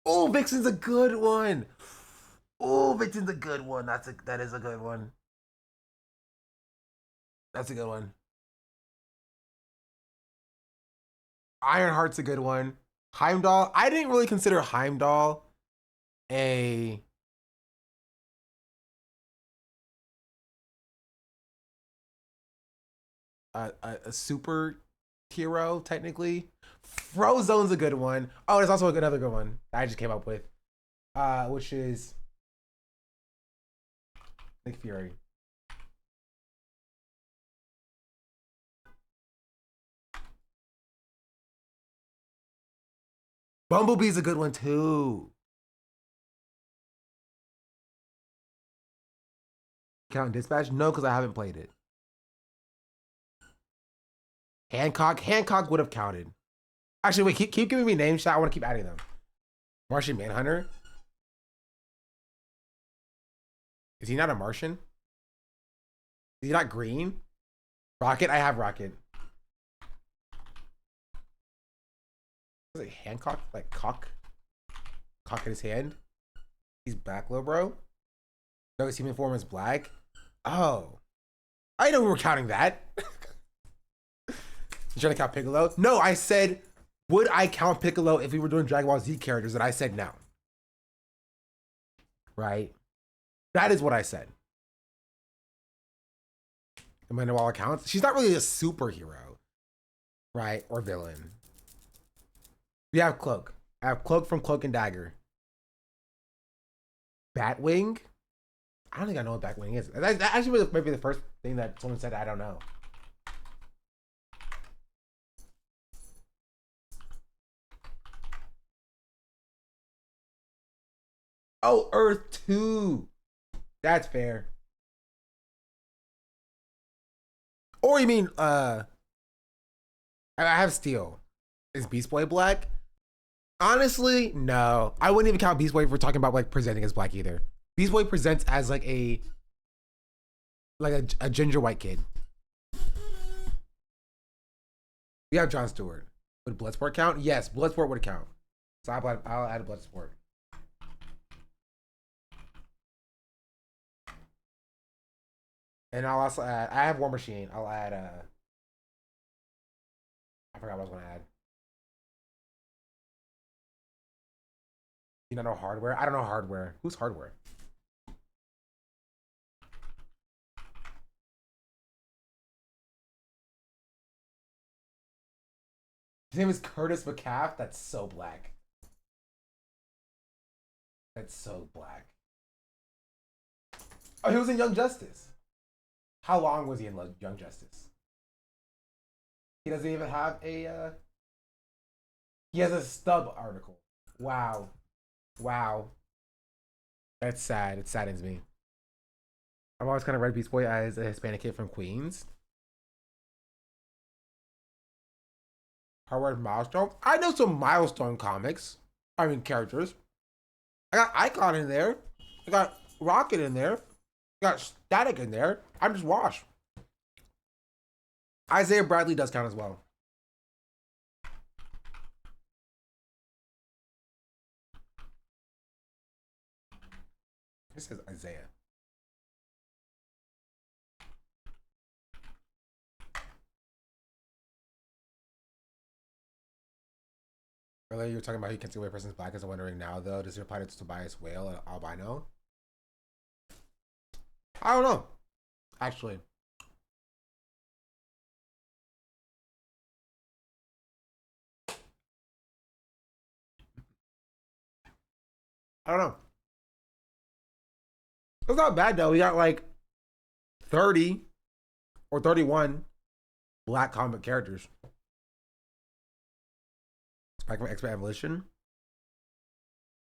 Oh, Vixen's a good one. Oh, Vixen's a good one. That is a good one. That's a good one. Ironheart's a good one. Heimdall. I didn't really consider Heimdall a a super hero technically. Frozone's a good one. Oh, there's also another good one that I just came up with, which is Nick Fury. Bumblebee's a good one too. Count Dispatch? No, because I haven't played it. Hancock. Hancock would have counted. Actually, wait. Keep giving me names. I want to keep adding them. Martian Manhunter. Is he not a Martian? Is he not green? Rocket. I have Rocket. Was it Hancock? Like cock in his hand. He's back, little bro. No, his human form is black. Oh, I know we were counting that. You trying to count Piccolo? No, I said, would I count Piccolo if we were doing Dragon Ball Z characters? And I said no. Right? That is what I said. Amanda Waller counts. She's not really a superhero, right? Or villain. We have Cloak. I have Cloak from Cloak and Dagger. Batwing? I don't think I know what Batwing is. That actually might be the first thing that someone said I don't know. Oh, Earth 2. That's fair. Or you mean, I have Steel. Is Beast Boy black? Honestly, no. I wouldn't even count Beast Boy if we're talking about like presenting as black either. Beast Boy presents as like a ginger white kid. We have Jon Stewart. Would Bloodsport count? Yes, Bloodsport would count. So I'll add a Bloodsport. And I'll also add, I have War Machine. I'll add, I forgot what I was going to add. You don't know Hardware? I don't know Hardware. Who's Hardware? His name is Curtis McCaff. That's so black. That's so black. Oh, he was in Young Justice. How long was he in Young Justice? He doesn't even have a, he has a stub article. Wow. Wow. That's sad. It saddens me. I've always kind of read Beast Boy as a Hispanic kid from Queens. Howard Milestone. I know some Milestone comics. I mean characters. I got Icon in there. I got Rocket in there. I got Static in there. I'm just Wash. Isaiah Bradley does count as well. This says Isaiah. Earlier you were talking about you can't see a person's black as I'm wondering now though. Does it apply to Tobias Whale and albino? I don't know. Actually. I don't know. It's not bad though. We got like 30 or 31 black comic characters. Spike from X-Men Evolution.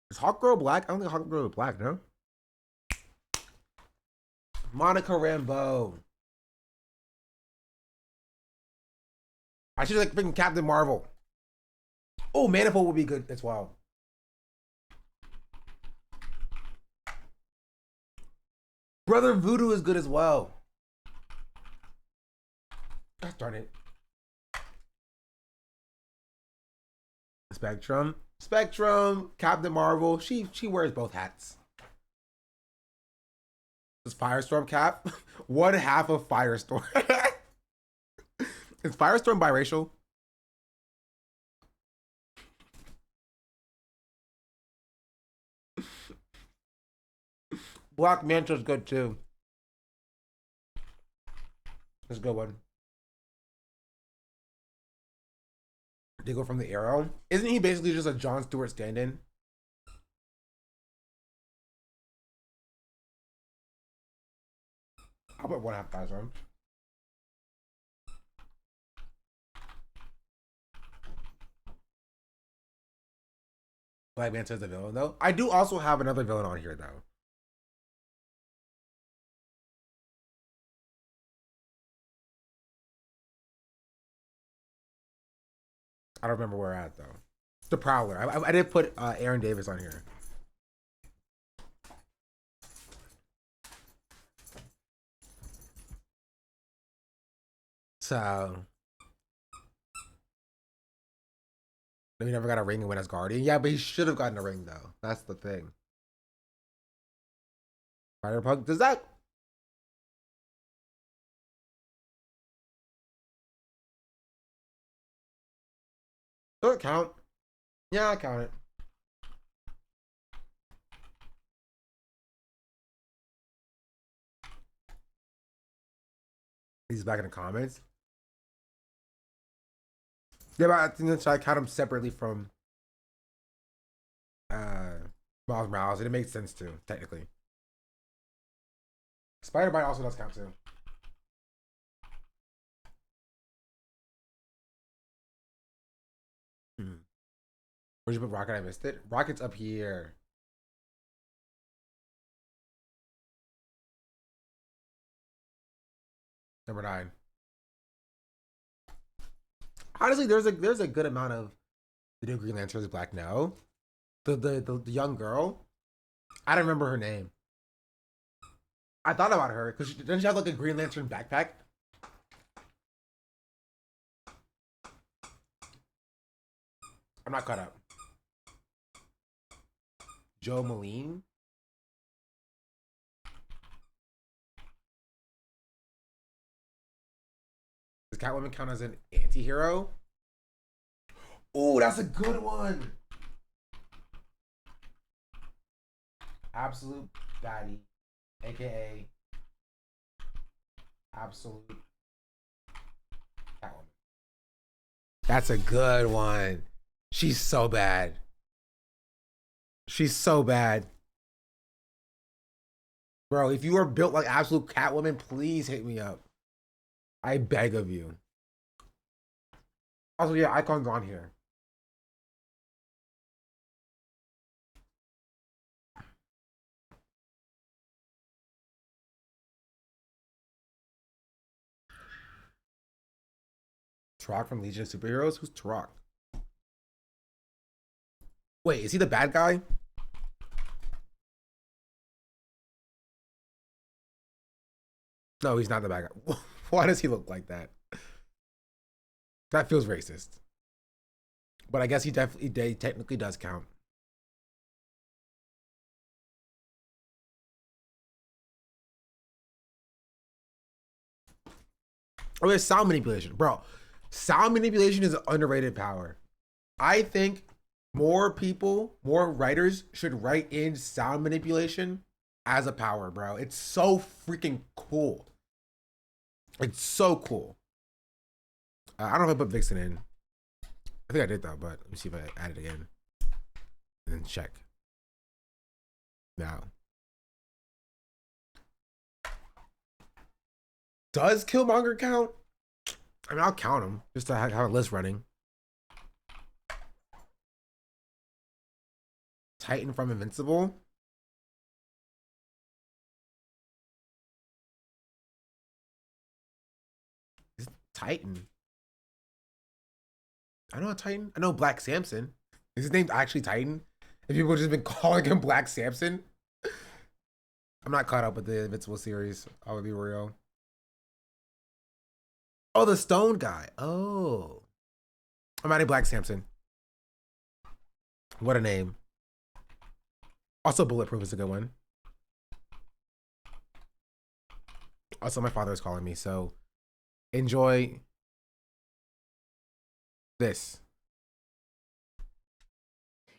Is Hawkgirl black? I don't think Hawkgirl is black, no? Monica Rambeau. I should like freaking Captain Marvel. Oh, Manifold would be good as well. Brother Voodoo is good as well. God darn it. Spectrum. Spectrum, Captain Marvel. She wears both hats. Is Firestorm Cap? One half of Firestorm. Is Firestorm biracial? Black Manta's good too. That's a good one. Diggle from the Arrow. Isn't he basically just a Jon Stewart stand-in? I'll put one half Firestorm. Black Manta's the villain though. I do also have another villain on here though. I don't remember where we're at though. The Prowler. I did put Aaron Davis on here. So he never got a ring and went as Guardian. Yeah, but he should have gotten a ring though. That's the thing. Spider-Punk. Does that? Does it count? Yeah, I count it. He's back in the comments. Yeah, but I think I count him separately from Miles Morales. It makes sense too, technically. Spider-Bite also does count too. Where'd you put Rocket? I missed it. Rocket's up here. Number 9. Honestly, there's a good amount of the new Green Lantern is black now. The young girl, I don't remember her name. I thought about her because doesn't she have like a Green Lantern backpack? I'm not caught up. Jo Malone. Does Catwoman count as an anti-hero? Oh, that's a good one. Absolute Baddie, aka Absolute Catwoman. That's a good one. She's so bad. She's so bad. Bro, if you are built like Absolute Catwoman, please hit me up. I beg of you. Also, yeah, Icon's on here. Turok from Legion of Superheroes? Who's Turok? Wait, is he the bad guy? No, he's not the bad guy. Why does he look like that? That feels racist. But I guess he technically does count. Oh, there's sound manipulation. Bro, sound manipulation is an underrated power. I think more people, more writers should write in sound manipulation as a power, bro. It's so freaking cool. It's so cool. I don't know if I put Vixen in. I think I did though, but let me see if I add it again. And then check. Now. Does Killmonger count? I mean, I'll count him just to have a list running. Titan from Invincible. Is Titan? I know a Titan. I know Black Samson. Is his name actually Titan? Have people just been calling him Black Samson? I'm not caught up with the Invincible series. I'll be real. Oh, the Stone guy. Oh. I'm adding Black Samson. What a name. Also, Bulletproof is a good one. Also, my father is calling me, so enjoy this.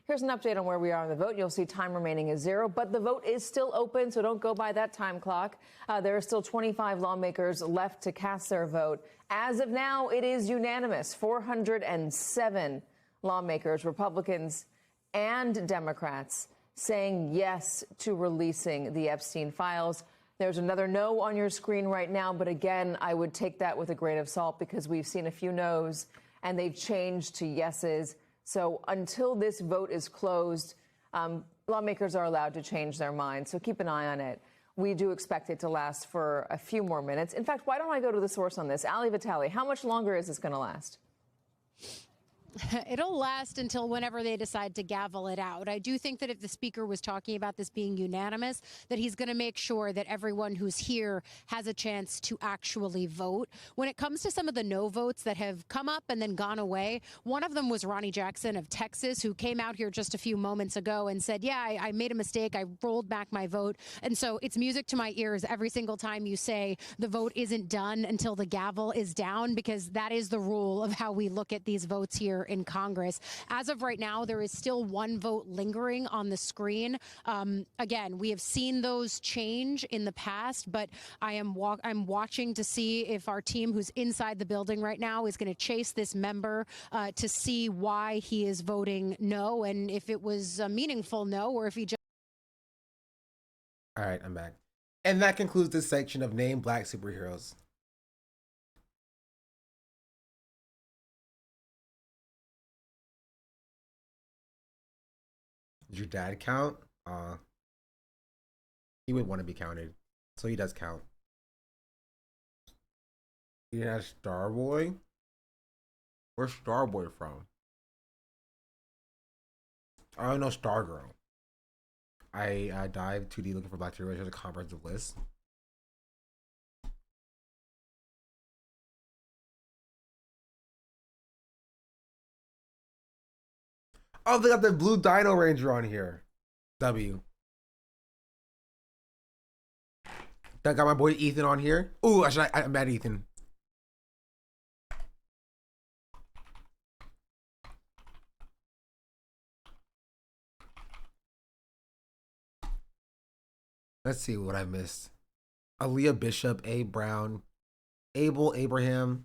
Here's an update on where we are on the vote. You'll see time remaining is 0, but the vote is still open, so don't go by that time clock. There are still 25 lawmakers left to cast their vote. As of now, it is unanimous. 407 lawmakers, Republicans and Democrats, saying yes to releasing the Epstein files. There's another no on your screen right now, but again, I would take that with a grain of salt because we've seen a few no's and they've changed to yeses. So until this vote is closed, lawmakers are allowed to change their minds. So keep an eye on it. We do expect it to last for a few more minutes. In fact, why don't I go to the source on this? Ali Vitale, how much longer is this going to last? It'll last until whenever they decide to gavel it out. I do think that if the speaker was talking about this being unanimous, that he's going to make sure that everyone who's here has a chance to actually vote. When it comes to some of the no votes that have come up and then gone away, one of them was Ronnie Jackson of Texas, who came out here just a few moments ago and said, yeah, I made a mistake. I rolled back my vote. And so it's music to my ears every single time you say the vote isn't done until the gavel is down, because that is the rule of how we look at these votes here in Congress. As of right now, there is still one vote lingering on the screen. Again, we have seen those change in the past, but I'm watching to see if our team who's inside the building right now is going to chase this member to see why he is voting no, and if it was a meaningful no, or if he just... All right, I'm back. And that concludes this section of Name Black Superheroes. Did your dad count? He would want to be counted. So he does count. He didn't have Starboy? Where's Starboy from? I don't know Stargirl. I dived 2D looking for Black Superheroes. There's a comprehensive list. Oh, they got the blue Dino Ranger on here. W. That got my boy Ethan on here. Ooh, I'm at Ethan. Let's see what I missed. Aaliyah Bishop, A. Brown, Abel Abraham.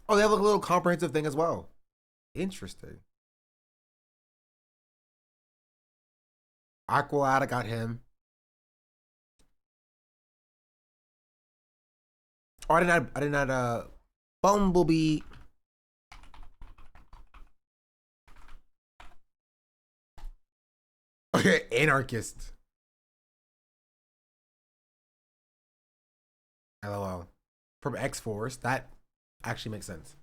Oh, they have a little comprehensive thing as well. Interesting. Aqualad, got him. Oh, I didn't add Bumblebee. Okay, Anarchist. LOL. From X-Force. That actually makes sense.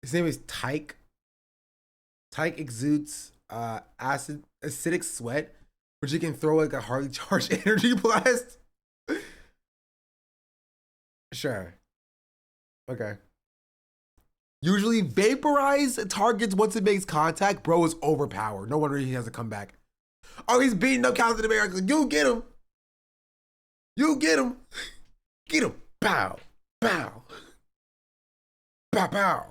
His name is Tyke. Tyke exudes acidic sweat, which you can throw like a hardly charged energy blast. Sure. Okay. Usually vaporize targets once it makes contact. Bro is overpowered. No wonder he has to come back. Oh, he's beating up Captain America. You get him. You get him. Get him. Pow. Pow. Pow pow.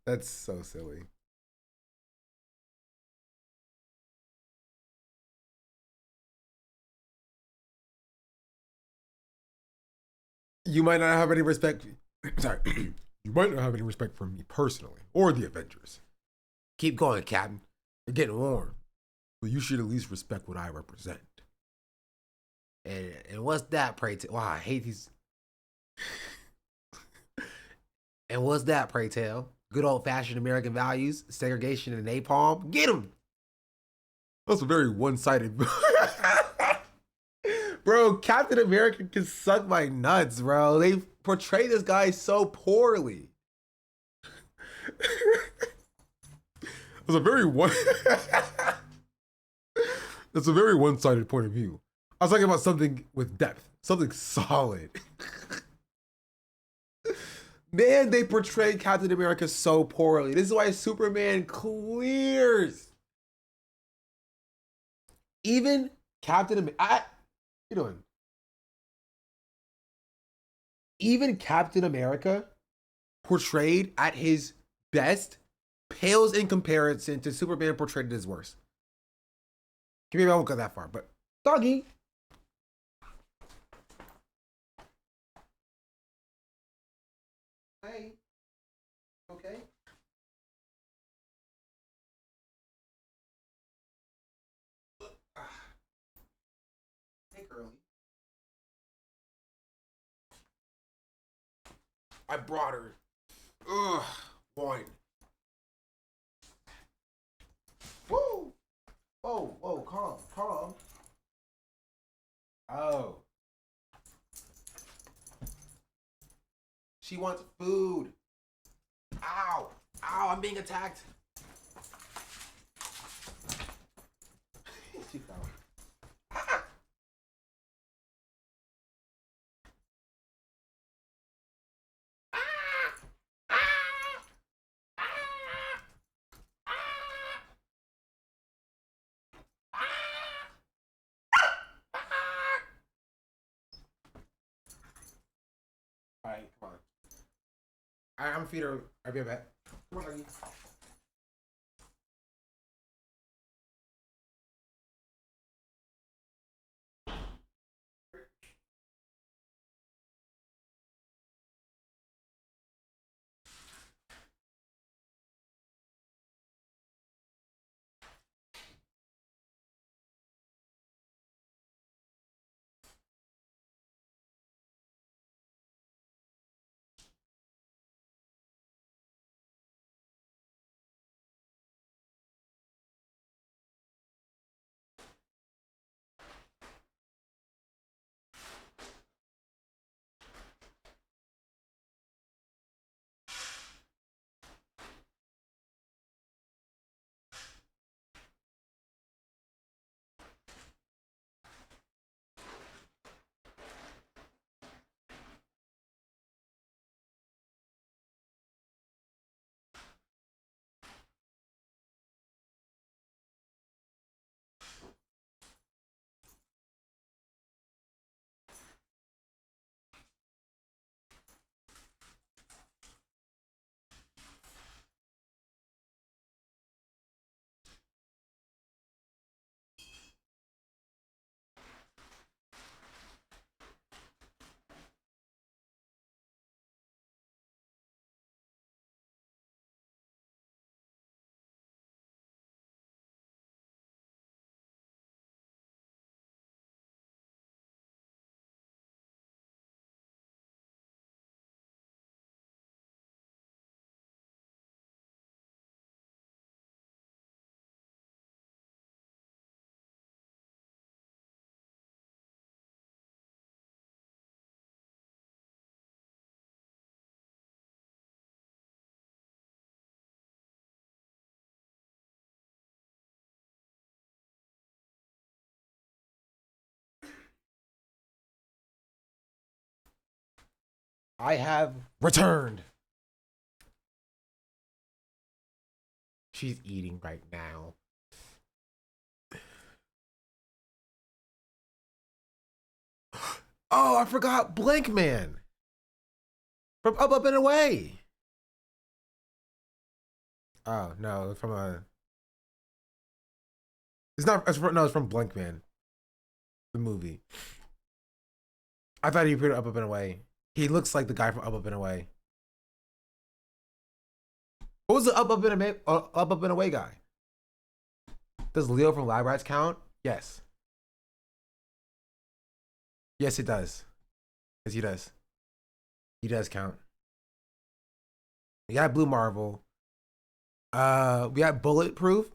That's so silly. You might not have any respect. Sorry. You might not have any respect for me personally or the Avengers. Keep going, Captain. You're getting warm. But you should at least respect what I represent. And what's that, pray tell? Wow, I hate these. And what's that, pray tell? Good old-fashioned American values, segregation and napalm. Get them. That's a very one-sided. Bro, Captain America can suck my nuts, bro. They portray this guy so poorly. That's a very one. That's a very one-sided point of view. I was talking about something with depth, something solid. Man, they portrayed Captain America so poorly. This is why Superman clears. Even Captain America. What you doing? Even Captain America, portrayed at his best, pales in comparison to Superman portrayed at his worst. Maybe I won't go that far, but doggy. Hey. Okay. Hey, girlie. I brought her. Ugh, wine. Whoa. Whoa, whoa, calm, calm. Oh. She wants food. Ow. Ow, I'm being attacked. She fell. Ah. All right, come on. I'm gonna feed her. I'll be right back. Come on, doggy. I have returned. She's eating right now. Oh, I forgot Blank Man from Up and Away. Oh no, it's from a. It's not. It's from, no, it's from Blank Man, the movie. I thought he put Up and Away. He looks like the guy from Up and Away. What was the Up and Away guy? Does Leo from Lab Rats count? Yes. Yes, it does. Yes, he does. He does count. We got Blue Marvel. We got Bulletproof.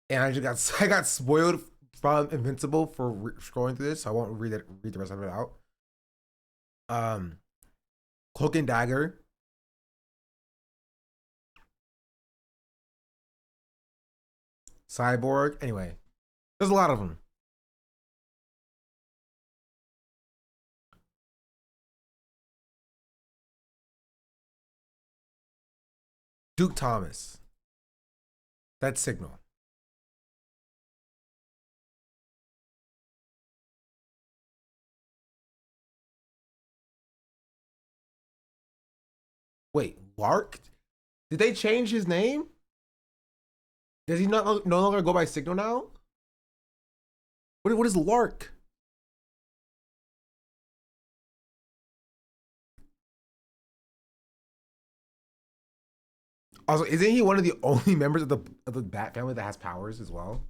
And I got spoiled from Invincible for scrolling through this, so I won't read the rest of it out. Cloak and Dagger. Cyborg. Anyway, there's a lot of them. Duke Thomas. That's Signal. Wait, Lark? Did they change his name? Does he no longer go by Signal now? What is Lark? Also, isn't he one of the only members of the Bat family that has powers as well?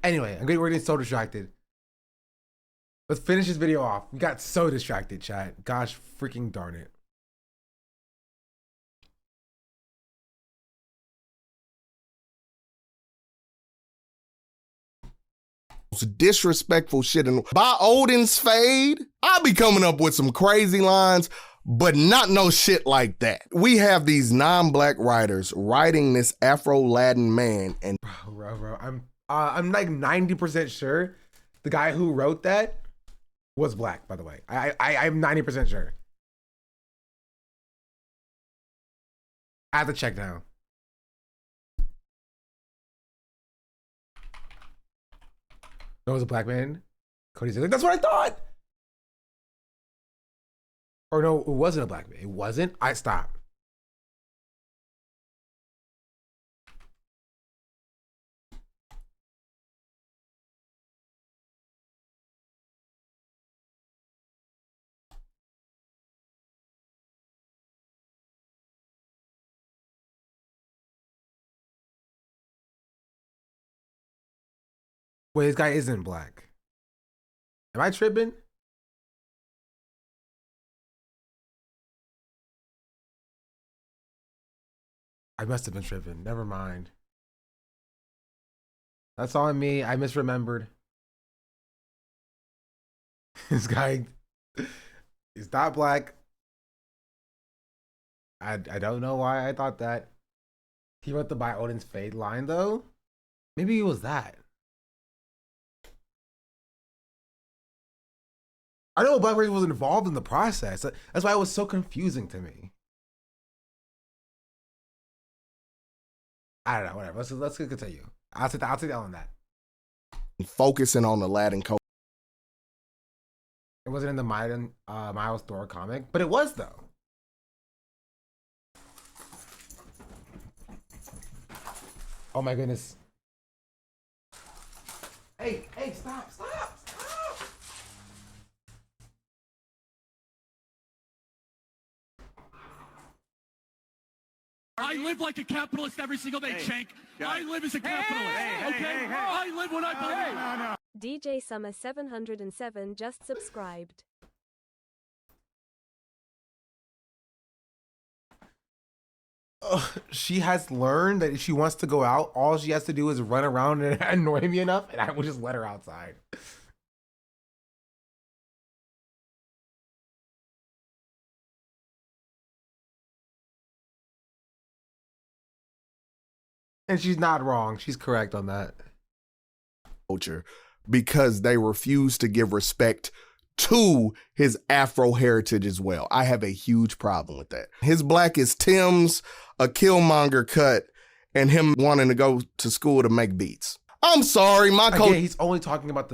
Anyway, we're getting so distracted. Let's finish this video off. We got so distracted, chat. Gosh freaking darn it. Disrespectful shit. And by Odin's fade, I'll be coming up with some crazy lines, but not no shit like that. We have these non-black writers writing this Afro-Latin man, and bro, I'm like 90% sure the guy who wrote that was black, by the way. I'm 90% sure. I have to check now. No, it was a black man. Cody Ziegler. That's what I thought. Or no, it wasn't a black man. It wasn't. I stopped. Wait, this guy isn't black. Am I tripping? I must have been tripping. Never mind. That's on me. I misremembered. This guy is not black. I don't know why I thought that. He wrote the By Odin's Fade line though. Maybe it was that. I know Black Race was involved in the process. That's why it was so confusing to me. I don't know, whatever. Let's continue. I'll take that on that. focusing on the Latin culture. It wasn't in the Miles Thor comic, but it was though. Oh my goodness. Hey, stop. I live like a capitalist every single day, Shank. I live as a capitalist, okay? I live when I believe. DJ Summer 707 just subscribed. She has learned that if she wants to go out, all she has to do is run around and annoy me enough, and I will just let her outside. And she's not wrong. She's correct on that. Culture, because they refuse to give respect to his Afro heritage as well. I have a huge problem with that. His black is Tim's, a Killmonger cut, and him wanting to go to school to make beats. I'm sorry, my coach. He's only talking about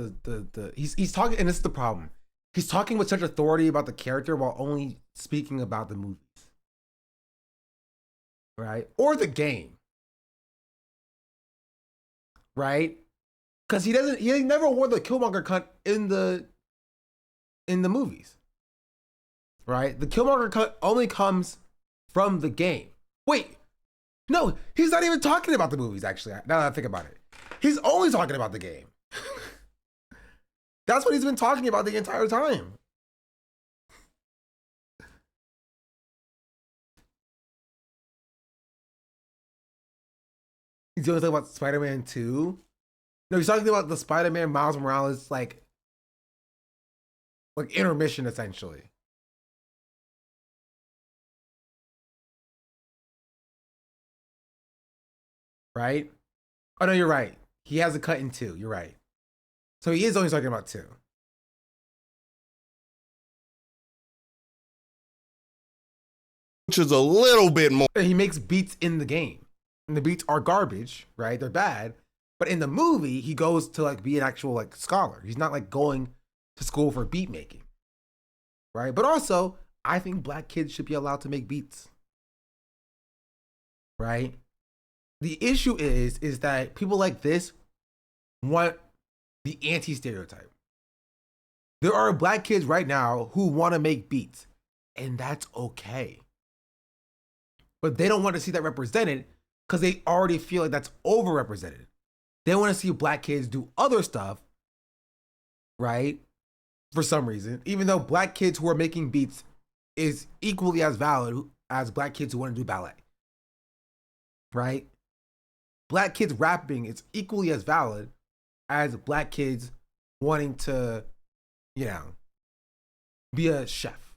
he's talking, and this is the problem. He's talking with such authority about the character while only speaking about the movies, right? Or the game, right? Because he never wore the Killmonger cut in the movies, right? The Killmonger cut only comes from the game. Wait, no, he's not even talking about the movies, actually, now that I think about it. He's only talking about the game. That's what he's been talking about the entire time. He's only talking about Spider-Man 2. No, he's talking about the Spider-Man Miles Morales, like intermission, essentially. Right? Oh, no, you're right. He has a cut in 2. You're right. So he is only talking about 2. Which is a little bit more. He makes beats in the game. And the beats are garbage, right? They're bad. But in the movie, he goes to like be an actual like scholar. He's not like going to school for beat making. Right? But also, I think black kids should be allowed to make beats. Right? The issue is that people like this want the anti-stereotype. There are black kids right now who want to make beats, and that's okay. But they don't want to see that represented because they already feel like that's overrepresented. They want to see black kids do other stuff, right? For some reason, even though black kids who are making beats is equally as valid as black kids who want to do ballet, right? Black kids rapping is equally as valid as black kids wanting to, you know, be a chef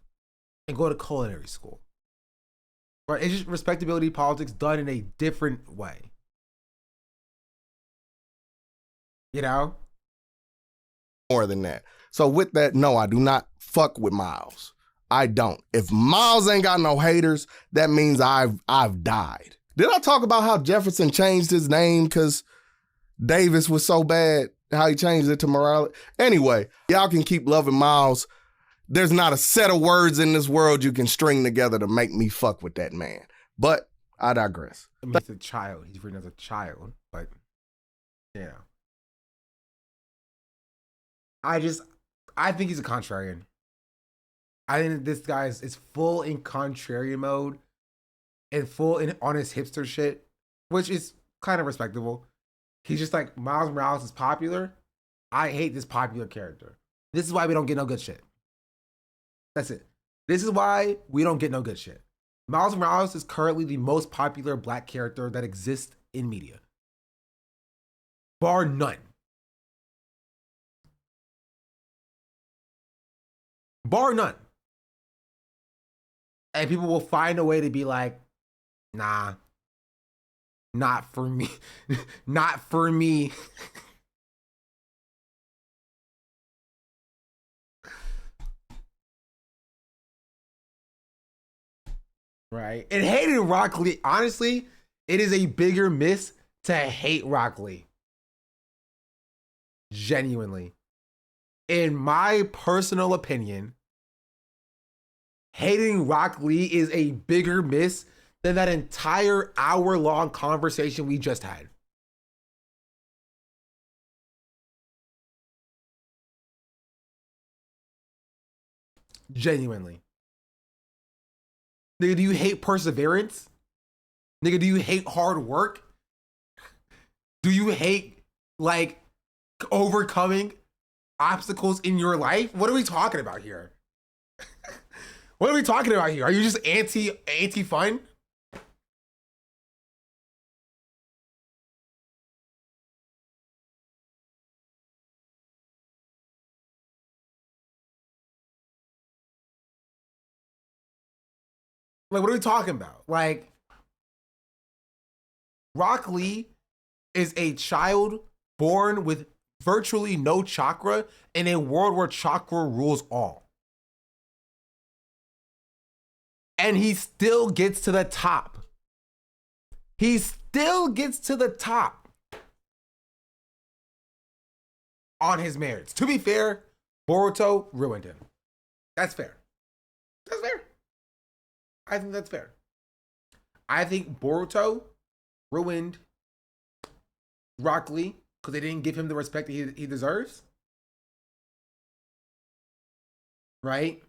and go to culinary school. Right? It's just respectability politics done in a different way. You know? More than that. So with that, no, I do not fuck with Miles. I don't. If Miles ain't got no haters, that means I've died. Did I talk about how Jefferson changed his name because Davis was so bad? How he changed it to Morales? Anyway, y'all can keep loving Miles. There's not a set of words in this world you can string together to make me fuck with that man. But I digress. I mean, he's a child. He's written as a child, but you know. I think he's a contrarian. I think this guy is full in contrarian mode and full in on his hipster shit, which is kind of respectable. He's just like, Miles Morales is popular. I hate this popular character. This is why we don't get no good shit. That's it. This is why we don't get no good shit. Miles Morales is currently the most popular black character that exists in media. Bar none. Bar none. And people will find a way to be like, nah, not for me. Not for me. Right? And hating Rock Lee, honestly, it is a bigger miss to hate Rock Lee. Genuinely. In my personal opinion, hating Rock Lee is a bigger miss than that entire hour-long conversation we just had. Genuinely. Nigga, do you hate perseverance? Nigga, do you hate hard work? Do you hate, like, overcoming obstacles in your life? What are we talking about here? What are we talking about here? Are you just anti-fun? Like, what are we talking about? Like, Rock Lee is a child born with virtually no chakra in a world where chakra rules all. And he still gets to the top. He still gets to the top on his merits. To be fair, Boruto ruined him. That's fair. That's fair. I think that's fair. I think Boruto ruined Rock Lee because they didn't give him the respect that he deserves. Right?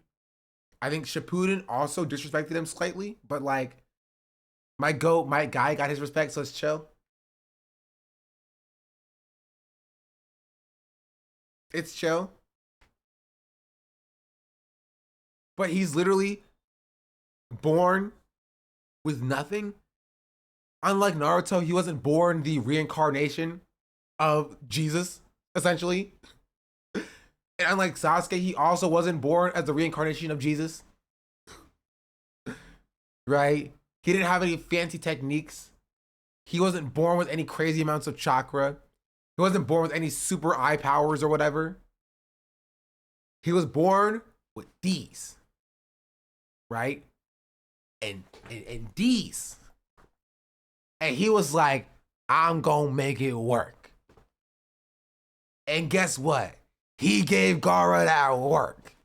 I think Shippuden also disrespected him slightly, but like, my guy got his respect, so it's chill. It's chill. But he's literally born with nothing. Unlike Naruto, he wasn't born the reincarnation of Jesus, essentially. And unlike Sasuke, he also wasn't born as the reincarnation of Jesus. Right? He didn't have any fancy techniques. He wasn't born with any crazy amounts of chakra. He wasn't born with any super eye powers or whatever. He was born with these, right? And these. And he was like, I'm gonna make it work. And guess what? He gave Gaara that work.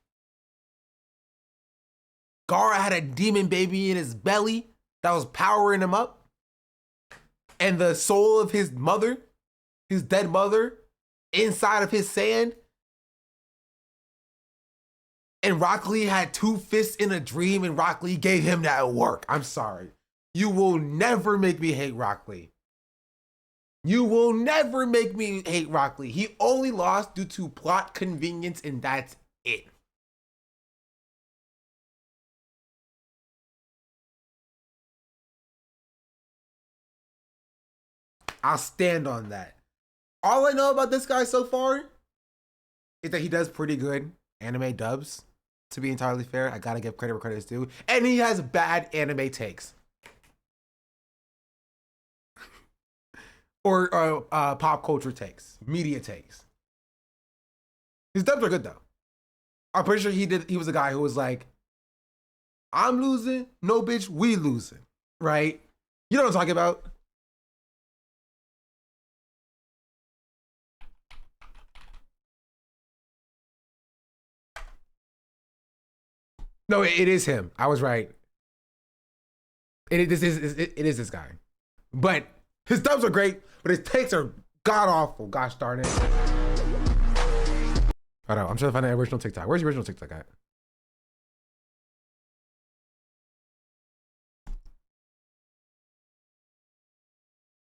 Gaara had a demon baby in his belly that was powering him up. And the soul of his mother, his dead mother, inside of his sand. And Rock Lee had 2 fists in a dream, and Rock Lee gave him that work. I'm sorry. You will never make me hate Rock Lee. You will never make me hate Rock Lee. He only lost due to plot convenience, and that's it. I'll stand on that. All I know about this guy so far is that he does pretty good anime dubs. To be entirely fair, I gotta give credit where credit is due. And he has bad anime takes. Or pop culture takes, media takes. His dubs are good though. I'm pretty sure he was a guy who was like, I'm losing, no bitch, we losing, right? You know what I'm talking about? No, it is him. I was right. It is this guy. But his dubs are great, but his takes are god awful. Gosh darn it. I don't know. I'm trying to find the original TikTok. Where's the original TikTok at?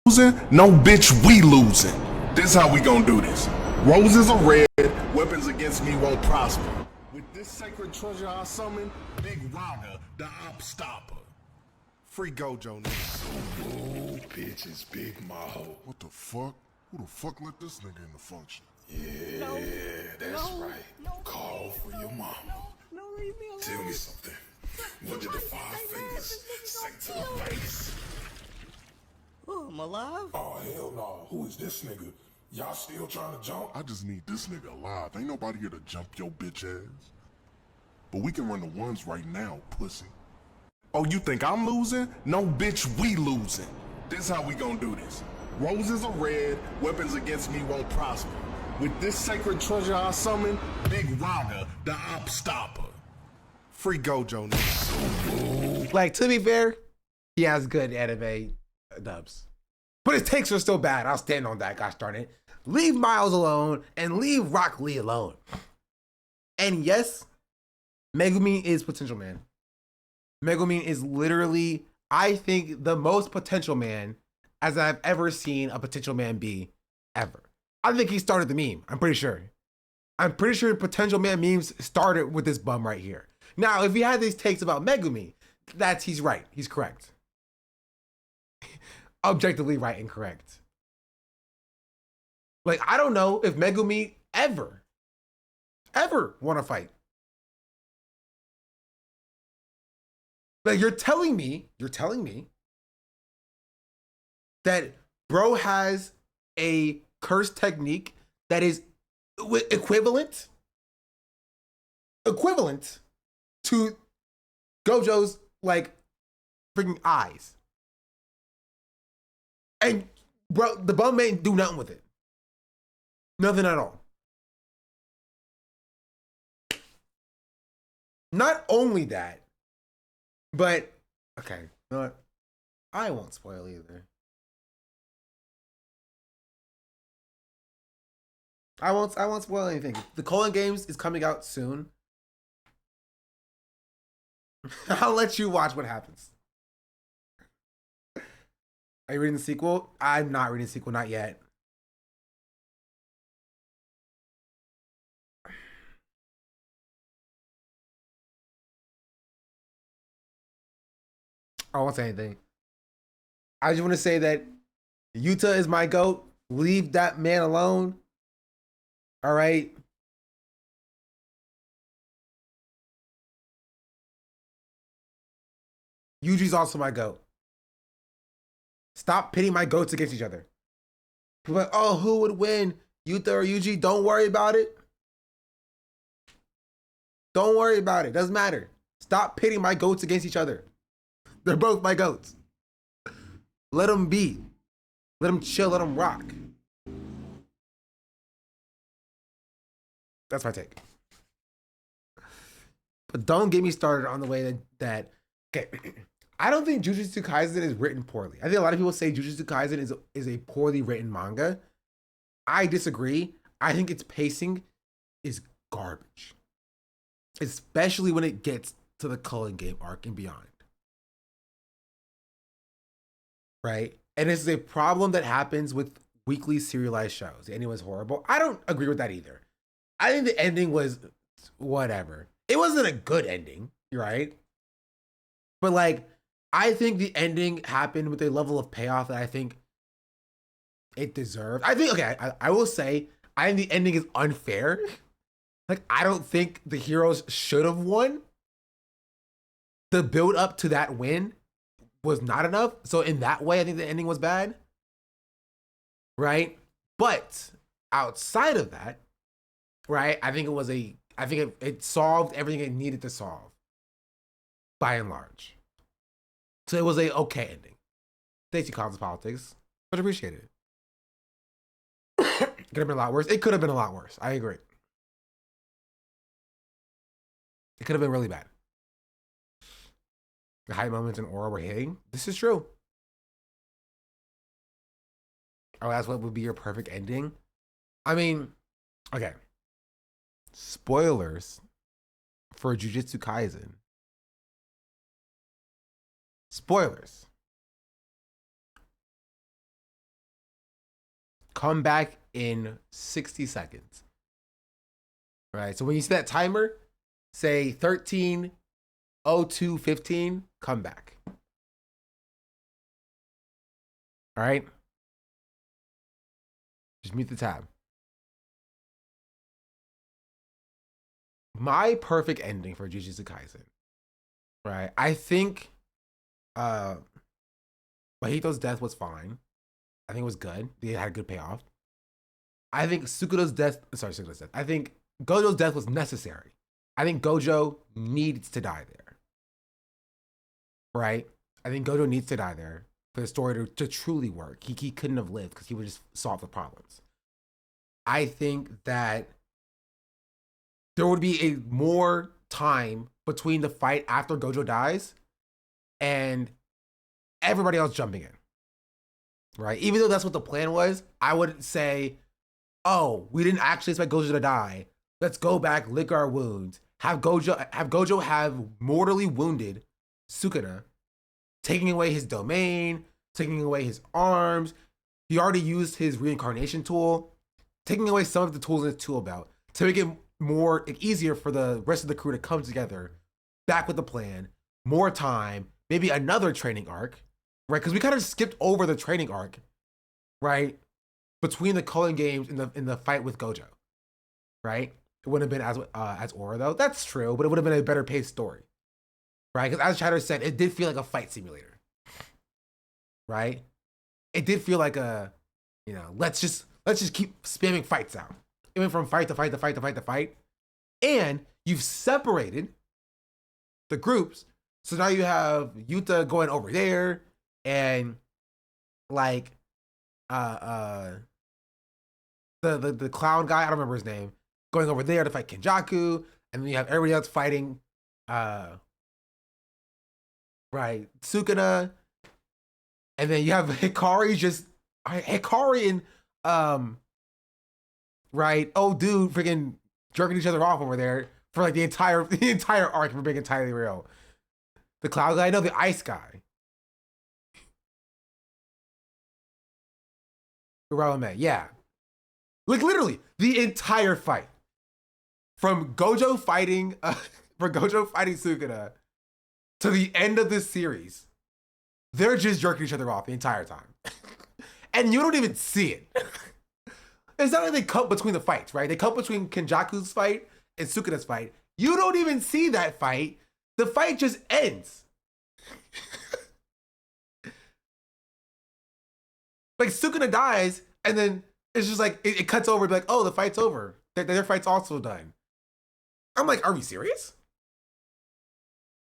Losing? No, bitch, we losing. This how we gonna do this. Roses are red, weapons against me won't prosper. With this sacred treasure I summon, Big Raga, the op stopper. Free Gojo, nigga. Oh, bitches, Big Maho. What the fuck? Who the fuck let this nigga into function? Yeah, that's right. Call for your mama. Tell me something. What did the 5 fingers say to the face? Oh, I'm alive? Oh, hell no. Who is this nigga? Y'all still trying to jump? I just need this nigga alive. Ain't nobody here to jump your bitch ass. But we can run the ones right now, pussy. Oh, you think I'm losing? No, bitch, we losing. This how we gonna do this. Roses are red, weapons against me won't prosper. With this sacred treasure I summon, Big Raga, the op stopper. Free Gojo, nigga. Like, to be fair, he has good anime dubs. But his takes are still bad. I'll stand on that, gosh darn it. Leave Miles alone and leave Rock Lee alone. And yes, Megumi is Potential Man. Megumi is literally, I think, the most Potential Man as I've ever seen a Potential Man be, ever. I think he started the meme, I'm pretty sure. I'm pretty sure Potential Man memes started with this bum right here. Now, if he had these takes about Megumi, he's right, he's correct. Objectively right and correct. Like, I don't know if Megumi ever want to fight. Like, you're telling me that bro has a curse technique that is equivalent to Gojo's, like, freaking eyes. And bro, the bum ain't do nothing with it. Nothing at all. Not only that, but okay, you know what? I won't spoil either. I won't spoil anything. The Colon Games is coming out soon. I'll let you watch what happens. Are you reading the sequel? I'm not reading the sequel, not yet. I won't say anything. I just want to say that Yuta is my GOAT. Leave that man alone. All right. Yuji's also my GOAT. Stop pitting my GOATs against each other. People are like, oh, who would win, Yuta or Yuji? Don't worry about it. Don't worry about it. Doesn't matter. Stop pitting my goats against each other. They're both my goats. Let them be. Let them chill. Let them rock. That's my take. But don't get me started on the way that okay. I don't think Jujutsu Kaisen is written poorly. I think a lot of people say Jujutsu Kaisen is a poorly written manga. I disagree. I think its pacing is garbage. Especially when it gets to the Culling Game arc and beyond. Right? And this is a problem that happens with weekly serialized shows. The ending was horrible. I don't agree with that either. I think the ending was whatever. It wasn't a good ending, right? But like, I think the ending happened with a level of payoff that I think it deserved. I think, okay, I will say, I think the ending is unfair. Like, I don't think the heroes should have won. The build up to that win was not enough. So in that way, I think the ending was bad. Right? But outside of that, right, I think it solved everything it needed to solve. By and large. So it was a okay ending. Stacey Collins politics, but appreciated it. Could have been a lot worse. It could have been a lot worse. I agree. It could have been really bad. The high moments in Aura were hitting. This is true. Oh, that's what would be your perfect ending? I mean, okay. Spoilers for Jujutsu Kaisen. Spoilers. Come back in 60 seconds. All right, so when you see that timer, say 13:02:15, come back. All right? Just mute the tab. My perfect ending for Jujutsu Kaisen, right? I think Mahito's death was fine. I think it was good. They had a good payoff. I think Sukudo's death. I think Gojo's death was necessary. I think Gojo needs to die there. Right? I think Gojo needs to die there for the story to truly work. He couldn't have lived because he would just solve the problems. I think that there would be a more time between the fight after Gojo dies and everybody else jumping in. Right? Even though that's what the plan was, I would say, oh, we didn't actually expect Gojo to die. Let's go back, lick our wounds. Have Gojo have mortally wounded Sukuna, taking away his domain, taking away his arms. He already used his reincarnation tool, taking away some of the tools in his tool belt to make it more easier for the rest of the crew to come together, back with the plan, more time, maybe another training arc, right? Because we kind of skipped over the training arc, right, between the Culling Games in the fight with Gojo, right? It wouldn't have been as Aura though. That's true, but it would have been a better paced story, right? Because as Chatter said, it did feel like a fight simulator, right? It did feel like a, let's just keep spamming fights out. It went from fight to fight to fight to fight to fight, and you've separated the groups. So now you have Yuta going over there, and like the clown guy, I don't remember his name, going over there to fight Kenjaku, and then you have everybody else fighting right, Sukuna, and then you have Hikari and right, oh dude freaking jerking each other off over there for like the entire arc, for being entirely real. The cloud guy, no, the ice guy. Uraume, yeah. Like literally the entire fight. From Gojo fighting Sukuna to the end of this series, they're just jerking each other off the entire time. And you don't even see it. It's not like they cut between the fights, right? They cut between Kenjaku's fight and Sukuna's fight. You don't even see that fight. The fight just ends. Like Sukuna dies, And then it's just like, it cuts over, like, oh, the fight's over. Their fight's also done. I'm like, are we serious?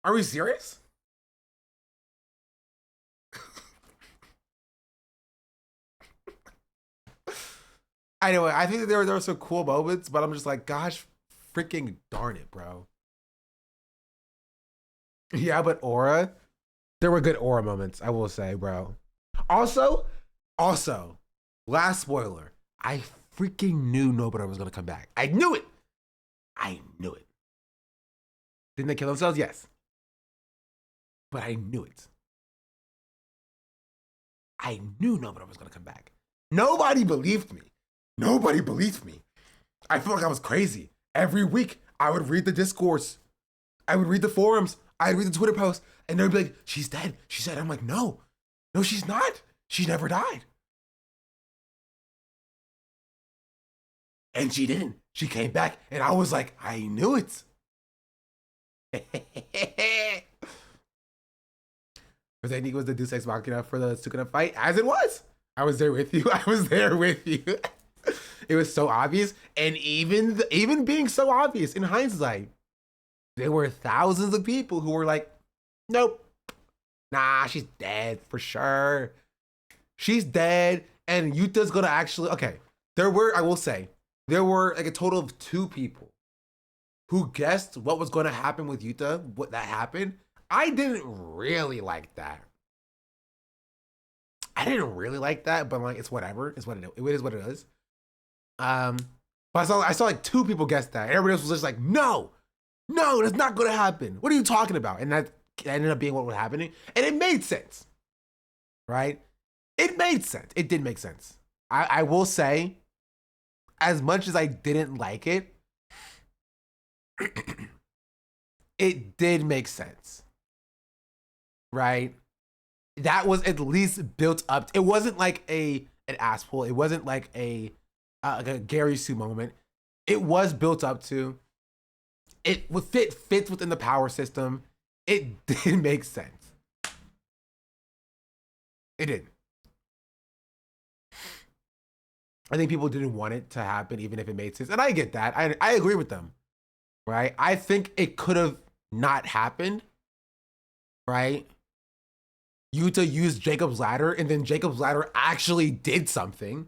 Are we serious? Anyway, I think that there were some cool moments, but I'm just like, gosh, freaking darn it, bro. Yeah, but Aura, there were good Aura moments, I will say, bro. Also, last spoiler, I freaking knew Nobara was gonna come back. I knew it. I knew it. Didn't they kill themselves? Yes. But I knew it. I knew Nobara was gonna come back. Nobody believed me. Nobody believed me. I felt like I was crazy. Every week, I would read the discourse. I would read the forums. I'd read the Twitter posts. And they'd be like, she's dead. She said, I'm like, no, she's not. She never died. And she didn't. She came back. And I was like, I knew it. Was I think it was the Deus Ex Machina for the Sukuna fight? As it was. I was there with you. I was there with you. It was so obvious. And even being so obvious in hindsight, there were thousands of people who were like, nope. Nah, she's dead for sure. She's dead. And Yuta's gonna actually, okay. I will say, there were like a total of 2 people who guessed what was gonna happen with Yuta, what that happened. I didn't really like that. I didn't really like that, but like, it's whatever. It's what it is what it is. But I saw like 2 people guess that. And everybody else was just like, no, that's not gonna happen. What are you talking about? And that ended up being what was happening. And it made sense, right? It made sense. It did make sense. I will say, as much as I didn't like it, it did make sense, right? That was at least built up. It wasn't like an ass pull. It wasn't like a Gary Sue moment. It was built up to. It would fits within the power system. It did make sense. It did. I think people didn't want it to happen, even if it made sense. And I get that. I agree with them, right? I think it could have not happened, right? Yuta used Jacob's Ladder, and then Jacob's Ladder actually did something.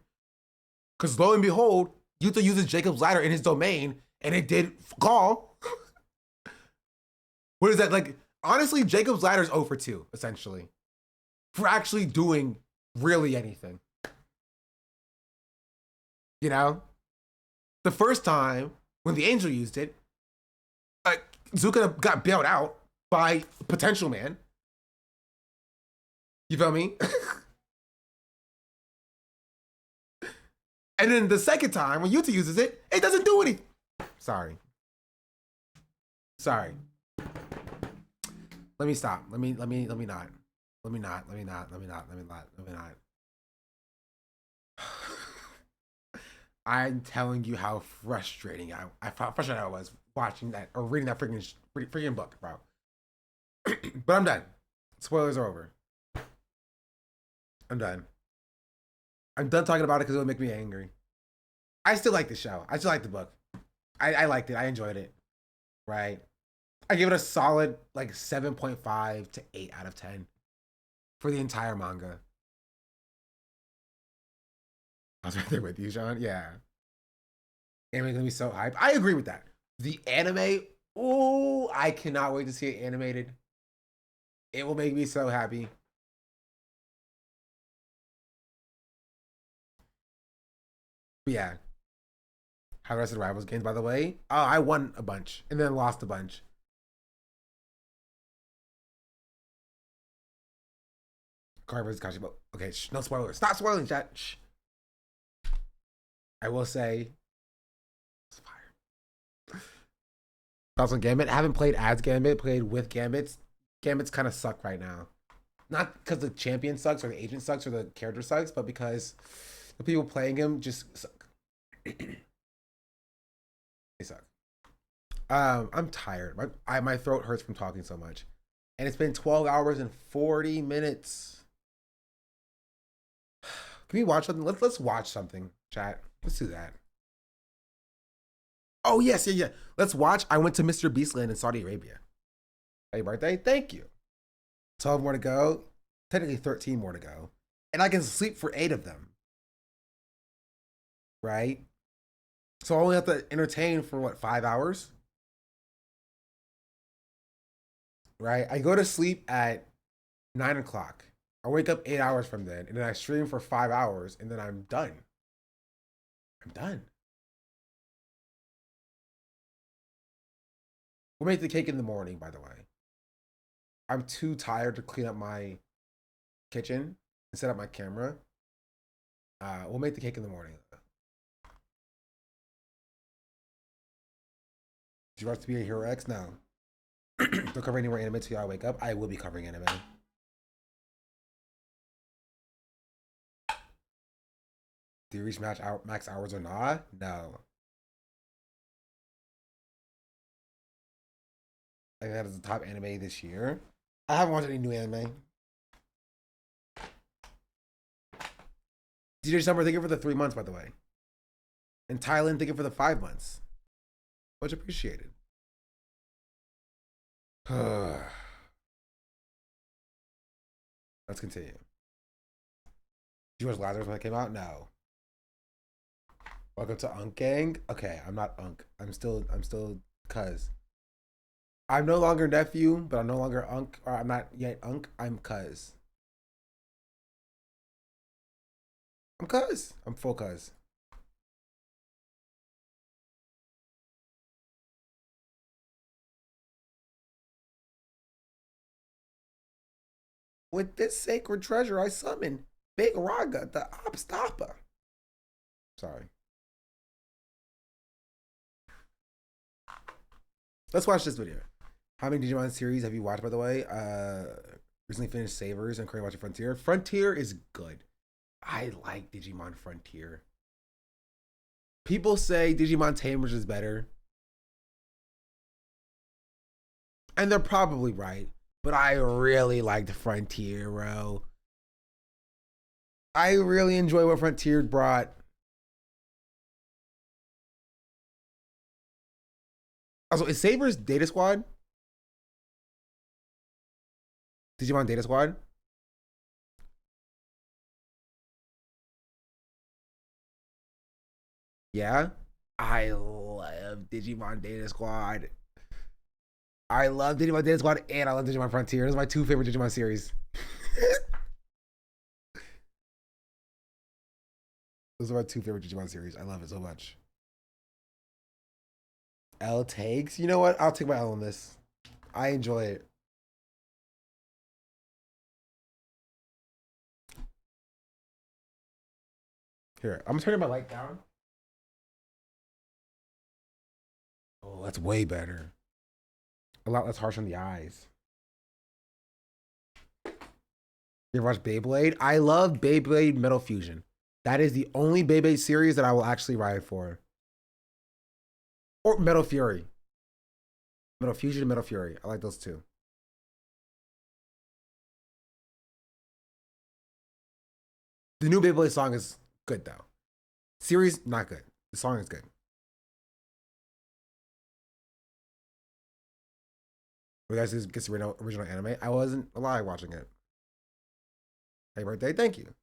Because lo and behold, Yuta uses Jacob's Ladder in his domain, and it did Gall. What is that? Like, honestly, Jacob's Ladder is 0 for 2, essentially. For actually doing really anything. You know? The first time, when the Angel used it, Zuka got bailed out by Potential Man. You feel me? And then the second time, when Yuta uses it, it doesn't do anything. Sorry. Let me stop. Let me not. I'm telling you how frustrating frustrated I was watching that or reading that freaking book, bro. But I'm done. Spoilers are over. I'm done. I'm done talking about it because it would make me angry. I still like the show. I still like the book. I liked it. I enjoyed it. Right? I give it a solid like 7.5 to 8 out of 10 for the entire manga. I was right there with you, Sean. Yeah. Anime's gonna be so hype. I agree with that. The anime, ooh, I cannot wait to see it animated. It will make me so happy. But yeah. How the rest of the Rivals games, by the way. I won a bunch and then lost a bunch. Car versus Kashibo. Okay, no spoilers. Stop spoiling, chat. Shh. I will say, it's fire. Thoughts on Gambit? I haven't played as Gambit, played with Gambits. Gambits kind of suck right now. Not because the champion sucks or the agent sucks or the character sucks, but because the people playing him just suck. They suck. I'm tired. My throat hurts from talking so much. And it's been 12 hours and 40 minutes. Can we watch something? Let's watch something, chat. Let's do that. Oh yes, yeah. Let's watch. I went to Mr. Beastland in Saudi Arabia. Happy birthday! Thank you. 12 more to go. Technically 13 more to go, and I can sleep for 8 of them. Right. So I only have to entertain for what, 5 hours? Right. I go to sleep at 9 o'clock. I wake up 8 hours from then, and then I stream for 5 hours, and then I'm done. I'm done. We'll make the cake in the morning, by the way. I'm too tired to clean up my kitchen and set up my camera. We'll make the cake in the morning. Did you watch to be a Hero X? No. Don't cover any more anime until I wake up. I will be covering anime. Do you reach max hours or not? No. I think that is the top anime this year. I haven't watched any new anime. DJ Summer, thank you for the 3 months, by the way. In Thailand, thank you for the 5 months. Much appreciated. Let's continue. Did you watch Lazarus when it came out? No. Welcome to Unk Gang. Okay, I'm not Unk. I'm still Cuz. I'm no longer nephew, but I'm no longer Unk, or I'm not yet Unk. I'm Cuz. I'm Cuz. I'm full Cuz. With this sacred treasure, I summon Big Raga, the Obstapa. Sorry. Let's watch this video. How many Digimon series have you watched, by the way? Recently finished Savers and currently watching Frontier. Frontier is good. I like Digimon Frontier. People say Digimon Tamers is better. And they're probably right. But I really liked Frontier, bro. I really enjoy what Frontier brought. Also, is Savers Data Squad? Digimon Data Squad? Yeah? I love Digimon Data Squad. I love Digimon Data Squad and I love Digimon Frontier. Those are my 2 favorite Digimon series. Those are my 2 favorite Digimon series. I love it so much. L takes? You know what? I'll take my L on this. I enjoy it. Here, I'm turning my light down. Oh, that's way better. A lot less harsh on the eyes. You ever watch Beyblade? I love Beyblade Metal Fusion. That is the only Beyblade series that I will actually ride for. Or Metal Fury. Metal Fusion and Metal Fury. I like those 2. The new Beyblade song is good though. Series, not good. The song is good. You guys get the original anime. I wasn't alive watching it. Happy birthday, thank you.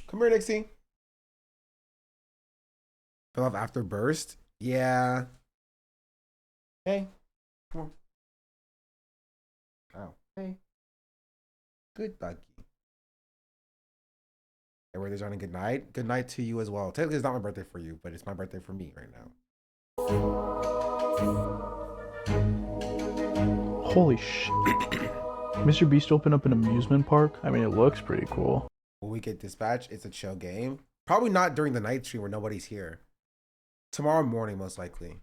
Come here, Nixie. Fell off after burst? Yeah. Hey, come on. Oh, hey. Good doggy. Hey, birthday's on a good night. Good night to you as well. Technically, it's not my birthday for you, but it's my birthday for me right now. Holy shit. Mr. Beast opened up an amusement park? I mean, it looks pretty cool. When we get dispatched, it's a chill game. Probably not during the night stream where nobody's here. Tomorrow morning, most likely.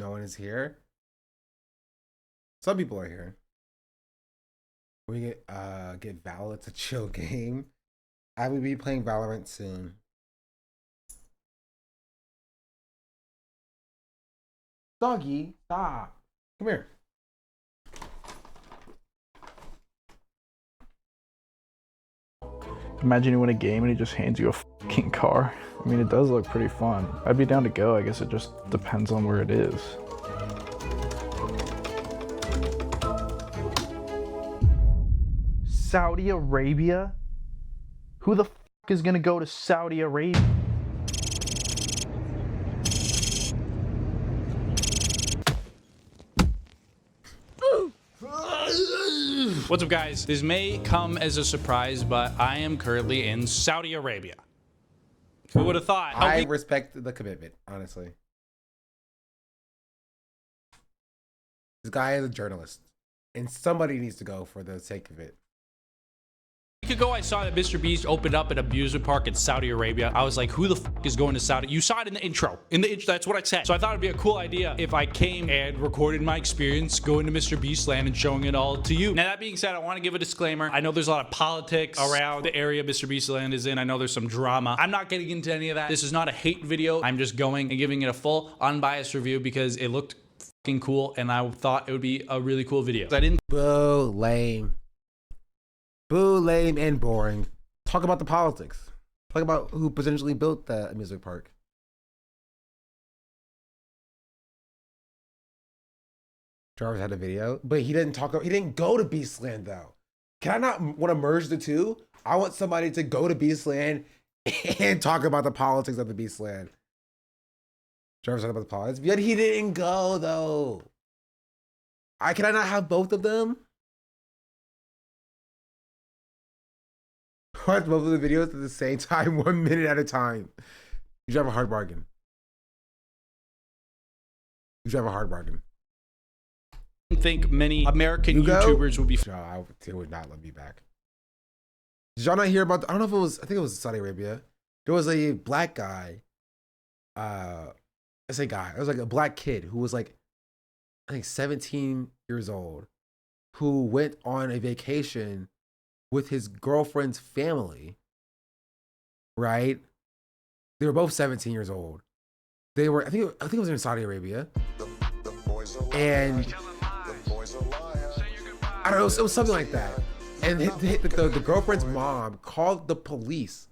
No one is here. Some people are here. We get Valorant to chill game. I will be playing Valorant soon. Doggy, stop. Come here. Imagine you win a game and he just hands you a fucking car. I mean, it does look pretty fun. I'd be down to go. I guess it just depends on where it is. Saudi Arabia? Who the fuck is gonna go to Saudi Arabia? What's up, guys? This may come as a surprise, but I am currently in Saudi Arabia. Who would have thought? I respect the commitment, honestly. This guy is a journalist, and somebody needs to go for the sake of it. A week ago, I saw that Mr. Beast opened up an amusement park in Saudi Arabia. I was like, who the fuck is going to Saudi? You saw it in the intro. That's what I said. So I thought it'd be a cool idea if I came and recorded my experience going to Mr. Beast land and showing it all to you. Now, that being said, I want to give a disclaimer. I know there's a lot of politics around the area Mr. Beast land is in. I know there's some drama. I'm not getting into any of that. This is not a hate video. I'm just going and giving it a full, unbiased review because it looked fucking cool and I thought it would be a really cool video. I didn't. Boo, lame. Boo, lame, and boring. Talk about the politics. Talk about who potentially built the amusement park. Jarvis had a video, but he didn't talk. He didn't go to Beastland though. Can I not want to merge the two? I want somebody to go to Beastland and talk about the politics of the Beastland. Jarvis talked about the politics, yet he didn't go though. Can I not have both of them? Watch both of the videos at the same time, 1 minute at a time. You drive a hard bargain. You drive a hard bargain. I think many American YouTubers would be. No, they would not let me back. Did y'all not hear about? I don't know if it was. I think it was Saudi Arabia. There was a black guy. I say guy. It was like a black kid who was like, I think 17 years old, who went on a vacation with his girlfriend's family, right? They were both 17 years old. They were, I think it was in Saudi Arabia. And I don't know, it was something like that. And the girlfriend's mom called the police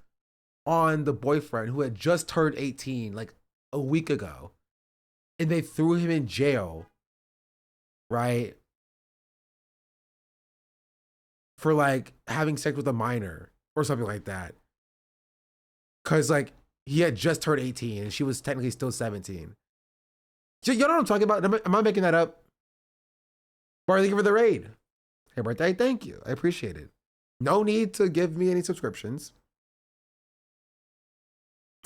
on the boyfriend who had just turned 18 like a week ago. And they threw him in jail, right? For like having sex with a minor or something like that. Cause like he had just turned 18 and she was technically still 17. You know what I'm talking about? Am I making that up? Barry, thank you for the raid. Hey, birthday, thank you. I appreciate it. No need to give me any subscriptions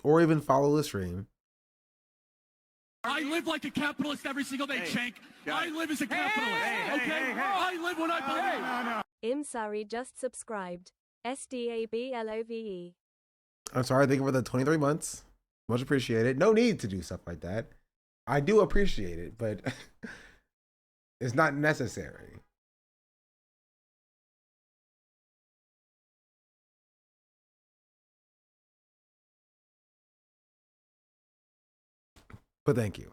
or even follow the stream. I live like a capitalist every single day, Shank. I live as a capitalist, okay? I live when I believe. Imsari just subscribed. SDABLOVE. I'm sorry, thank you for the 23 months. Much appreciated. No need to do stuff like that. I do appreciate it, but it's not necessary. But thank you.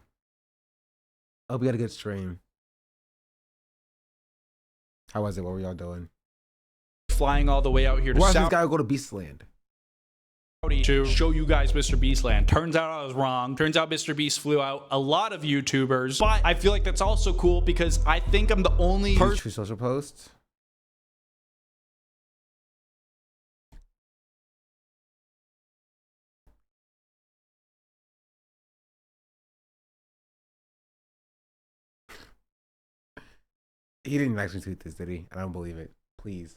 I hope you had a good stream. How was it? What were y'all doing? Flying all the way out here to Watch Saudi. This guy go to Beastland To show you guys Mr. Beast land. Turns out I was wrong. Turns out Mr. Beast flew out a lot of YouTubers. But I feel like that's also cool because I think I'm the only person. True social posts. He didn't actually tweet this, did he? I don't believe it. Please.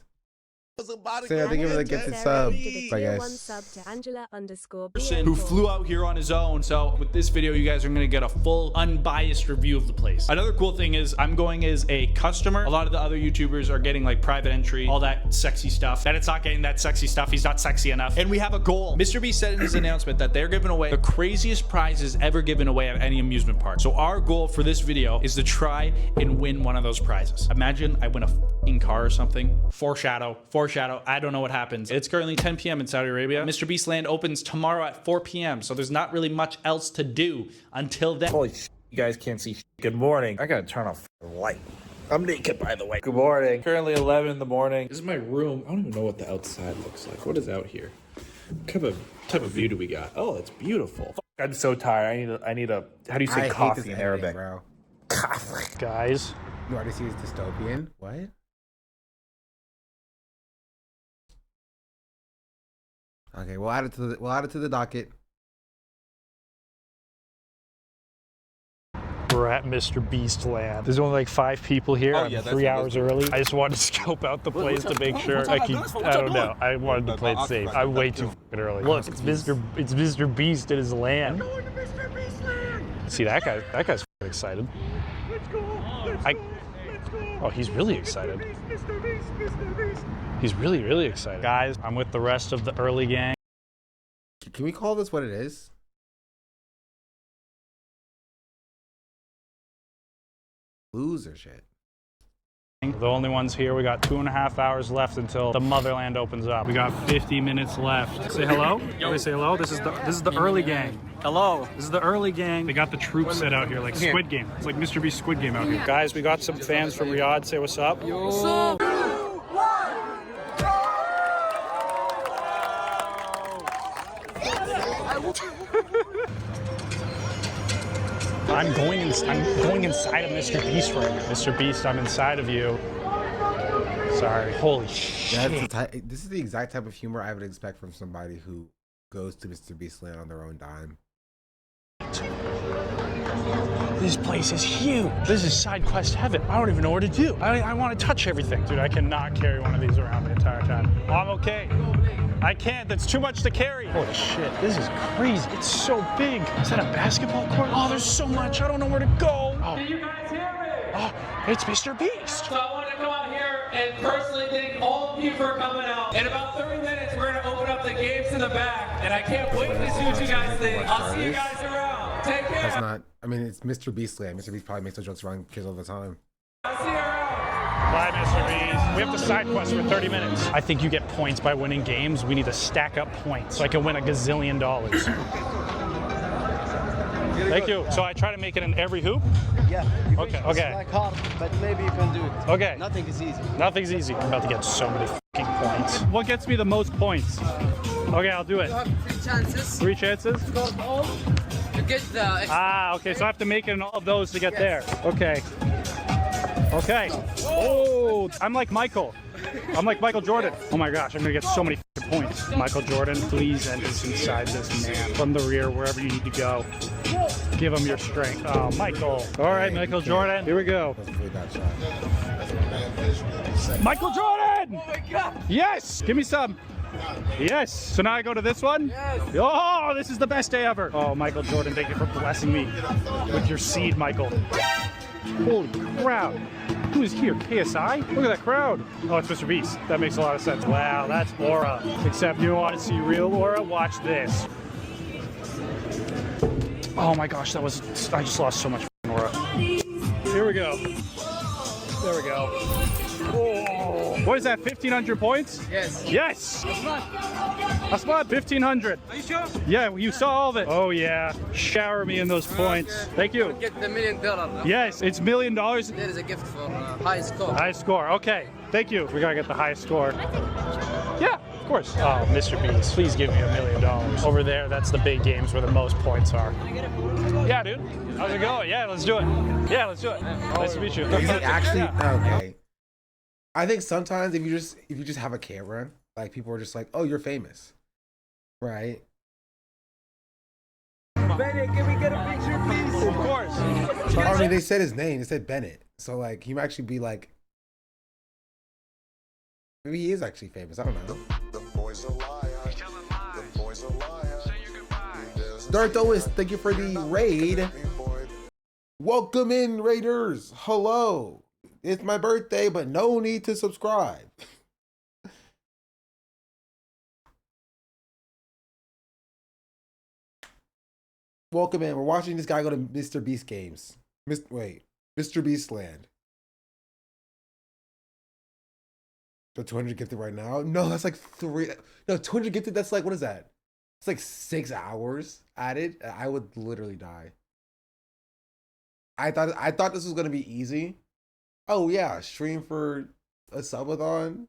Sarah, thank you for the gifted sub. Bye, One guys. sub to Angela _ Person who flew out here on his own. So with this video, you guys are gonna get a full unbiased review of the place. Another cool thing is I'm going as a customer. A lot of the other YouTubers are getting like private entry, all that sexy stuff. And it's not getting that sexy stuff. He's not sexy enough. And we have a goal. Mr. B said in his announcement that they're giving away the craziest prizes ever given away at any amusement park. So our goal for this video is to try and win one of those prizes. Imagine I win a f***ing car or something. Foreshadow. I don't know what happens. It's currently 10 p.m. in Saudi Arabia. Mr. Beast Land opens tomorrow at 4 p.m. So there's not really much else to do until then. Holy shit, you guys can't see shit. Good morning. I gotta turn off the light. I'm naked, by the way. Good morning. Currently 11 in the morning. This is my room. I don't even know what the outside looks like. What is out here? What type of view do we got? Oh, it's beautiful. I'm so tired. I need a how do you say coffee in Arabic? Bro. Guys. You already see it's dystopian? What? Okay, we'll add it to the docket. We're at Mr. Beast Land. There's only like 5 people here. I'm 3 hours early. I just wanted to scope out the place to make sure. I don't know. I wanted to play it safe. I'm way too early. Look, it's Mr. Beast at his land. We're going to Mr. Beast Land. See that guy? That guy's excited. Let's go. Let's go. Oh, he's really excited. Mr. Beast. He's really excited. Guys, I'm with the rest of the early gang. Can we call this what it is? Loser shit. The only ones here. We got 2.5 hours left until the motherland opens up. We got 50 minutes left. Say hello. Everybody say hello. This is the early gang. Hello. This is the early gang. They got the troops set out here like Squid Game. It's like Mr. Beast Squid Game out here. Guys, we got some fans from Riyadh. Say what's up. What's up? I'm going inside of Mr. Beast right now. Mr. Beast, I'm inside of you. Sorry. Holy shit. This is the exact type of humor I would expect from somebody who goes to Mr. Beast Land on their own dime. This place is huge. This is side quest heaven. I don't even know where to do. I want to touch everything. Dude, I cannot carry one of these around the entire time. Oh, I'm okay. I can't. That's too much to carry. Holy shit. This is crazy. It's so big. Is that a basketball court? Oh, there's so much. I don't know where to go. Oh. Can you guys hear me? Oh, it's Mr. Beast. So I want to come out here and personally thank all of you for coming out. In about 30 minutes, we're going to open up the games in the back, and I can't wait to see what you guys think. I'll see you guys around. Take care. That's not. I mean, it's Mr. Beast Land. Mr. Beast probably makes those jokes around kids all the time. I'll see you around. Bye, Mr. Beast. We have to side quest for 30 minutes. I think you get points by winning games. We need to stack up points so I can win $1 gazillion. Thank you. So I try to make it in every hoop? Yeah. Okay. It's like hard, but maybe you can do it. Okay. Nothing is easy. Nothing's easy. I'm about to get so many fucking points. What gets me the most points? Okay, I'll do it. You have 3 chances. 3 chances? Score all. You get the extra. Ah, okay. So I have to make it in all of those to get there. Okay. Okay. Oh, I'm like Michael. I'm like Michael Jordan. Oh my gosh, I'm gonna get so many points. Michael Jordan, please enter inside this man. From the rear, wherever you need to go. Give him your strength. Oh, Michael. All right, Michael Jordan. Here we go. Michael Jordan! Oh my God! Yes! Give me some. Yes. So now I go to this one? Yes. Oh, this is the best day ever. Oh, Michael Jordan, thank you for blessing me with your seed, Michael. Holy crowd. Who is here? KSI? Look at that crowd. Oh, it's Mr. Beast. That makes a lot of sense. Wow, that's Aura. Except you want to see real Aura? Watch this. Oh my gosh, I just lost so much Aura. Here we go. There we go. Oh, what is that, 1,500 points? Yes. Yes! Asmad, 1,500. Are you sure? Yeah, you saw all of it. Oh yeah, shower me in those points. Thank you. Get the $1 million. Yes, it's $1 million. There is a gift for high score. High score, okay. Thank you. We gotta get the highest score. Yeah, of course. Oh, Mr. Beast, please give me $1 million. Over there, that's the big games where the most points are. Yeah, dude. How's it going? Yeah, let's do it. Yeah, let's do it. Nice to meet you. Is it actually okay? I think sometimes if you just have a camera, like people are just like, oh, you're famous, right? Bennett, can we get a picture, please? Of course. I mean, they said his name. They said Bennett, so like he might actually be like Maybe he is actually famous. I don't know. Darthois, thank you for the raid. Welcome in, Raiders. Hello. It's my birthday, but no need to subscribe. Welcome in. We're watching this guy go to Mr. Beast games. Mr. Beast Land. So 200 gifted right now? No, that's like 200 gifted, that's like, what is that? It's like 6 hours added. I would literally die. I thought this was gonna be easy. Oh yeah, stream for a subathon.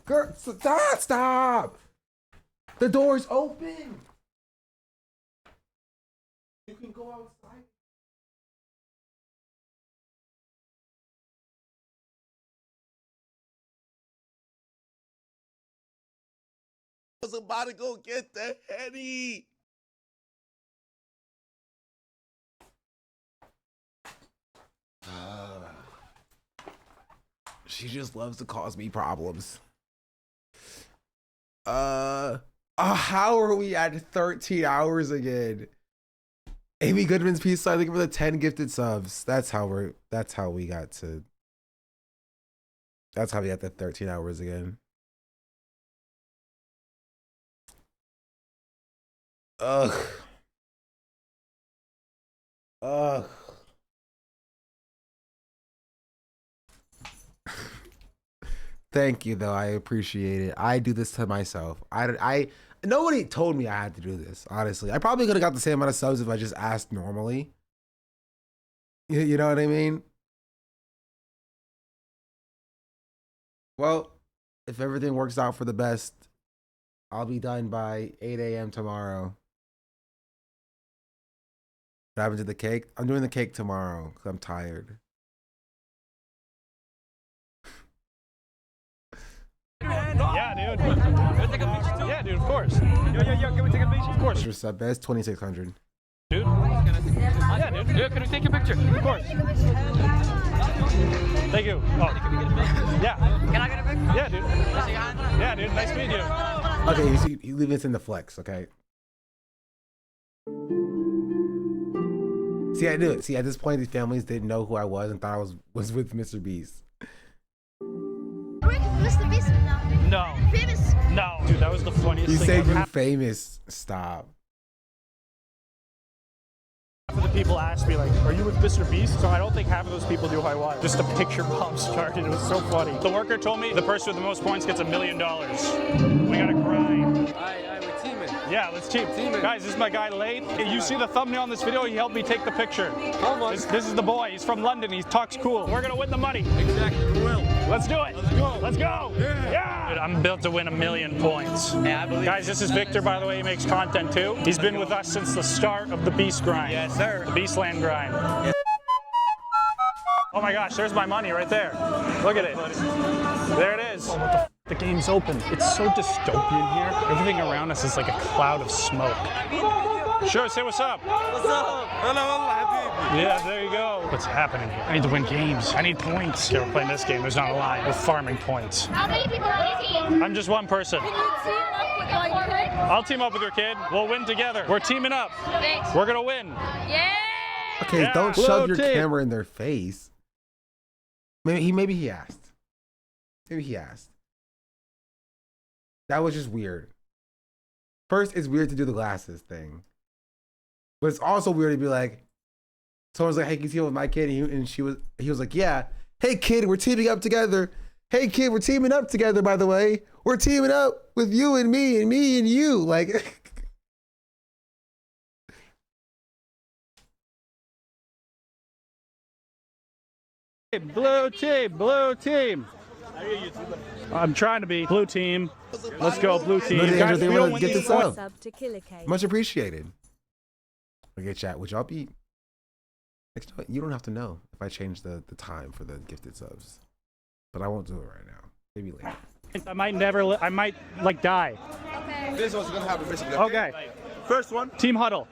Girl, stop! The door's open. You can go outside. I was about to go get the Henny. She just loves to cause me problems. How are we at 13 hours again? Amy Goodman's peace sign, looking for the 10 gifted subs. That's how we got to 13 hours again. Ugh. Thank you though, I appreciate it. I do this to myself. Nobody told me I had to do this, honestly. I probably could have got the same amount of subs if I just asked normally. You know what I mean? Well, if everything works out for the best, I'll be done by 8 a.m. tomorrow. What happened to the cake? I'm doing the cake tomorrow because I'm tired. Yeah, dude. Can we take a picture too? Yeah, dude, of course. Yo, can we take a picture? Of course. Your sub best 2,600. Dude. Yeah, dude. Dude, can we take a picture? Of course. Thank you. Oh. Yeah. Can I get a picture? Yeah, dude. Yeah, dude. Nice meeting you. Okay, you see, you leave this in the flex, okay? See, I knew it. See, at this point, these families didn't know who I was and thought I was with Mr. Beast. Mr. Beast now. No. Famous. No. Dude, that was the funniest You thing said ever. you're famous. Stop. Half of the people asked me, like, are you with Mr. Beast? So I don't think half of those people knew who I was. Just a picture bomb started. It was so funny. The worker told me the person with the most points gets $1 million. We gotta grind. We're teaming. Yeah, let's team. Guys, this is my guy, Lane. You see the thumbnail on this video? He helped me take the picture. This is the boy. He's from London. He talks cool. We're gonna win the money. Exactly, we will. Let's do it. Let's go. Let's go. Yeah. Dude, I'm built to win 1 million points. Yeah, I believe Guys, this is Victor, by the way. He makes content too. He's been with us since the start of the Beast grind. Yes, sir. The Beastland grind. Yes. Oh my gosh, there's my money right there. Look at it. There it is. The game's open. It's so dystopian here. Everything around us is like a cloud of smoke. Sure, say what's up. What's up? Yeah, there you go. What's happening here? I need to win games. I need points. Okay, we're playing this game. There's not a line. We're farming points. How many people are on the team? I'm just one person. Can you team up with my kid? I'll team up with your kid. We'll win together. We're teaming up. Thanks. We're gonna win. Yeah. Okay, Yeah. don't shove your camera in their face. Maybe he asked. Maybe he asked. That was just weird. First, it's weird to do the glasses thing. But it's also weird to be like, someone's like, hey, can you team with my kid? And he was like, yeah. Hey kid, we're teaming up together. Hey kid, we're teaming up together, by the way. We're teaming up with you and me and you. Like, Blue team, blue team. I'm trying to be blue team. Let's go, blue team. Look at Guys, Andrew, we they don't wanna win get these this up. points. Sub to Killer K. much appreciated. Okay, chat, would y'all be... Actually, you don't have to know if I change the time for the gifted subs. But I won't do it right now. Maybe later. I might never, I might like die. Okay. This is what's gonna happen basically. Okay. First one. Team huddle.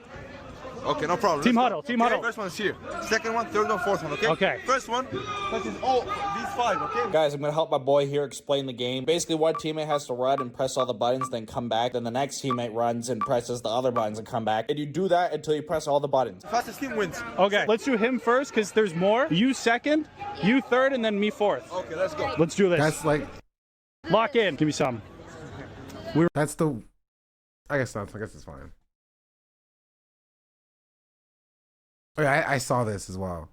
Okay, no problem. Team Let's huddle. go. Team Okay, huddle. First one's here. Second one, third one, fourth one. Okay. Okay. First one. Touches all these 5. Okay. Guys, I'm gonna help my boy here explain the game. Basically, one teammate has to run and press all the buttons, then come back. Then the next teammate runs and presses the other buttons and come back. And you do that until you press all the buttons. Fastest team wins. Okay, let's do him first because there's more. You second, you third, and then me fourth. Okay, let's go. Let's do this. That's like, Lock in. Give me some. that's the, I guess not. I guess it's fine. Oh, yeah, I saw this as well.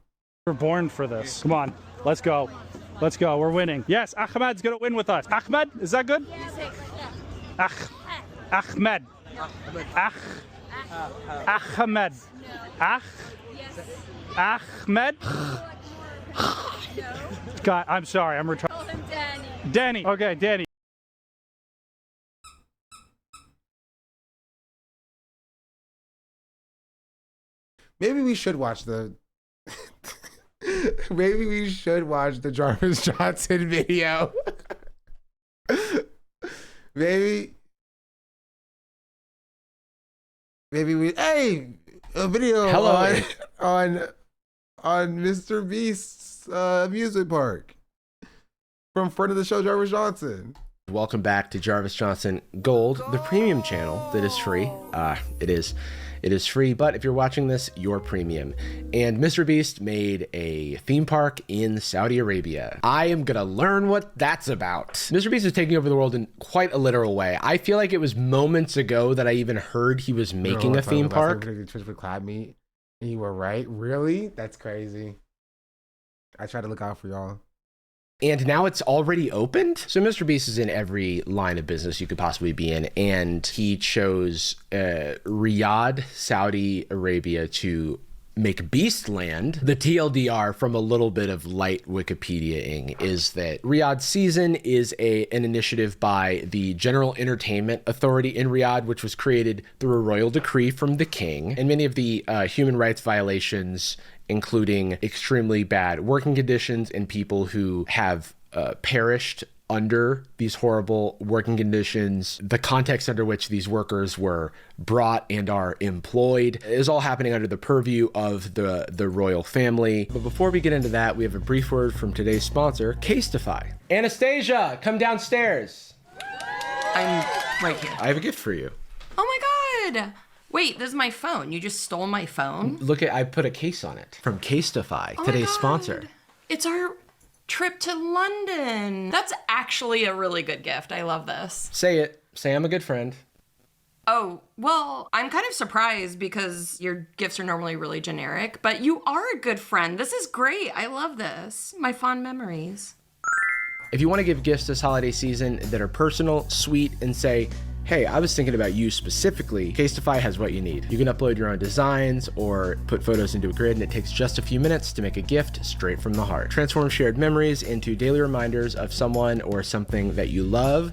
We're born for this. Come on. Let's go. Let's go. We're winning. Yes, Ahmed's going to win with us. Ahmed, is that good? Ahmed. Ahmed. Ahmed. God, I'm sorry. I'm retarded. Danny. Okay, Danny. Maybe we should watch the. Maybe we should watch the Jarvis Johnson video. Maybe we. Hey, a video on Mr. Beast's amusement park from friend of the show Jarvis Johnson. Welcome back to Jarvis Johnson Gold, the premium channel that is free. It is free, but if you're watching this, you're premium. And Mr. Beast made a theme park in Saudi Arabia. I am gonna learn what that's about. Mr. Beast is taking over the world in quite a literal way. I feel like it was moments ago that I even heard he was making a theme park. Twitch for Clap Meet, and you were right. Really? That's crazy. I try to look out for y'all. And now it's already opened? So Mr. Beast is in every line of business you could possibly be in, and he chose Riyadh, Saudi Arabia to make Beastland. The TLDR from a little bit of light Wikipediaing is that Riyadh Season is an initiative by the General Entertainment Authority in Riyadh, which was created through a royal decree from the king. And many of the human rights violations, including extremely bad working conditions and people who have perished under these horrible working conditions, the context under which these workers were brought and are employed, is all happening under the purview of the royal family. But before we get into that, we have a brief word from today's sponsor, Casetify. Anastasia, come downstairs. I'm right here. I have a gift for you. Oh my god! Wait, this is my phone. You just stole my phone? Look, I put a case on it from Casetify, Oh my today's God. sponsor. It's our trip to London. That's actually a really good gift. I love this. Say it. Say I'm a good friend. Oh, well, I'm kind of surprised because your gifts are normally really generic, but you are a good friend. This is great. I love this. My fond memories. If you want to give gifts this holiday season that are personal, sweet, and say, hey, I was thinking about you specifically, Casetify has what you need. You can upload your own designs or put photos into a grid, and it takes just a few minutes to make a gift straight from the heart. Transform shared memories into daily reminders of someone or something that you love.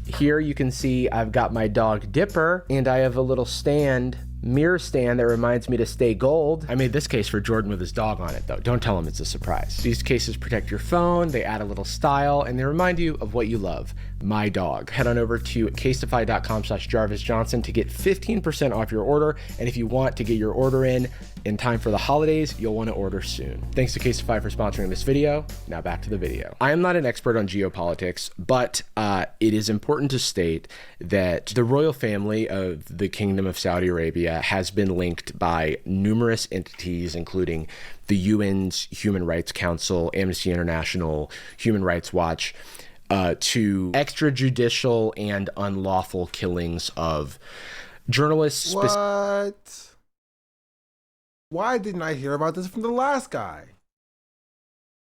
Here you can see I've got my dog Dipper, and I have a little mirror stand that reminds me to stay gold. I made this case for Jordan with his dog on it though. Don't tell him it's a surprise. These cases protect your phone, they add a little style, and they remind you of what you love, my dog. Head on over to casetify.com/JarvisJohnson to get 15% off your order, and if you want to get your order in time for the holidays, you'll want to order soon. Thanks to Casetify for sponsoring this video. Now back to the video. I am not an expert on geopolitics, but it is important to state that the royal family of the Kingdom of Saudi Arabia has been linked by numerous entities, including the UN's Human Rights Council, Amnesty International, Human Rights Watch, to extrajudicial and unlawful killings of journalists. What? Why didn't I hear about this from the last guy?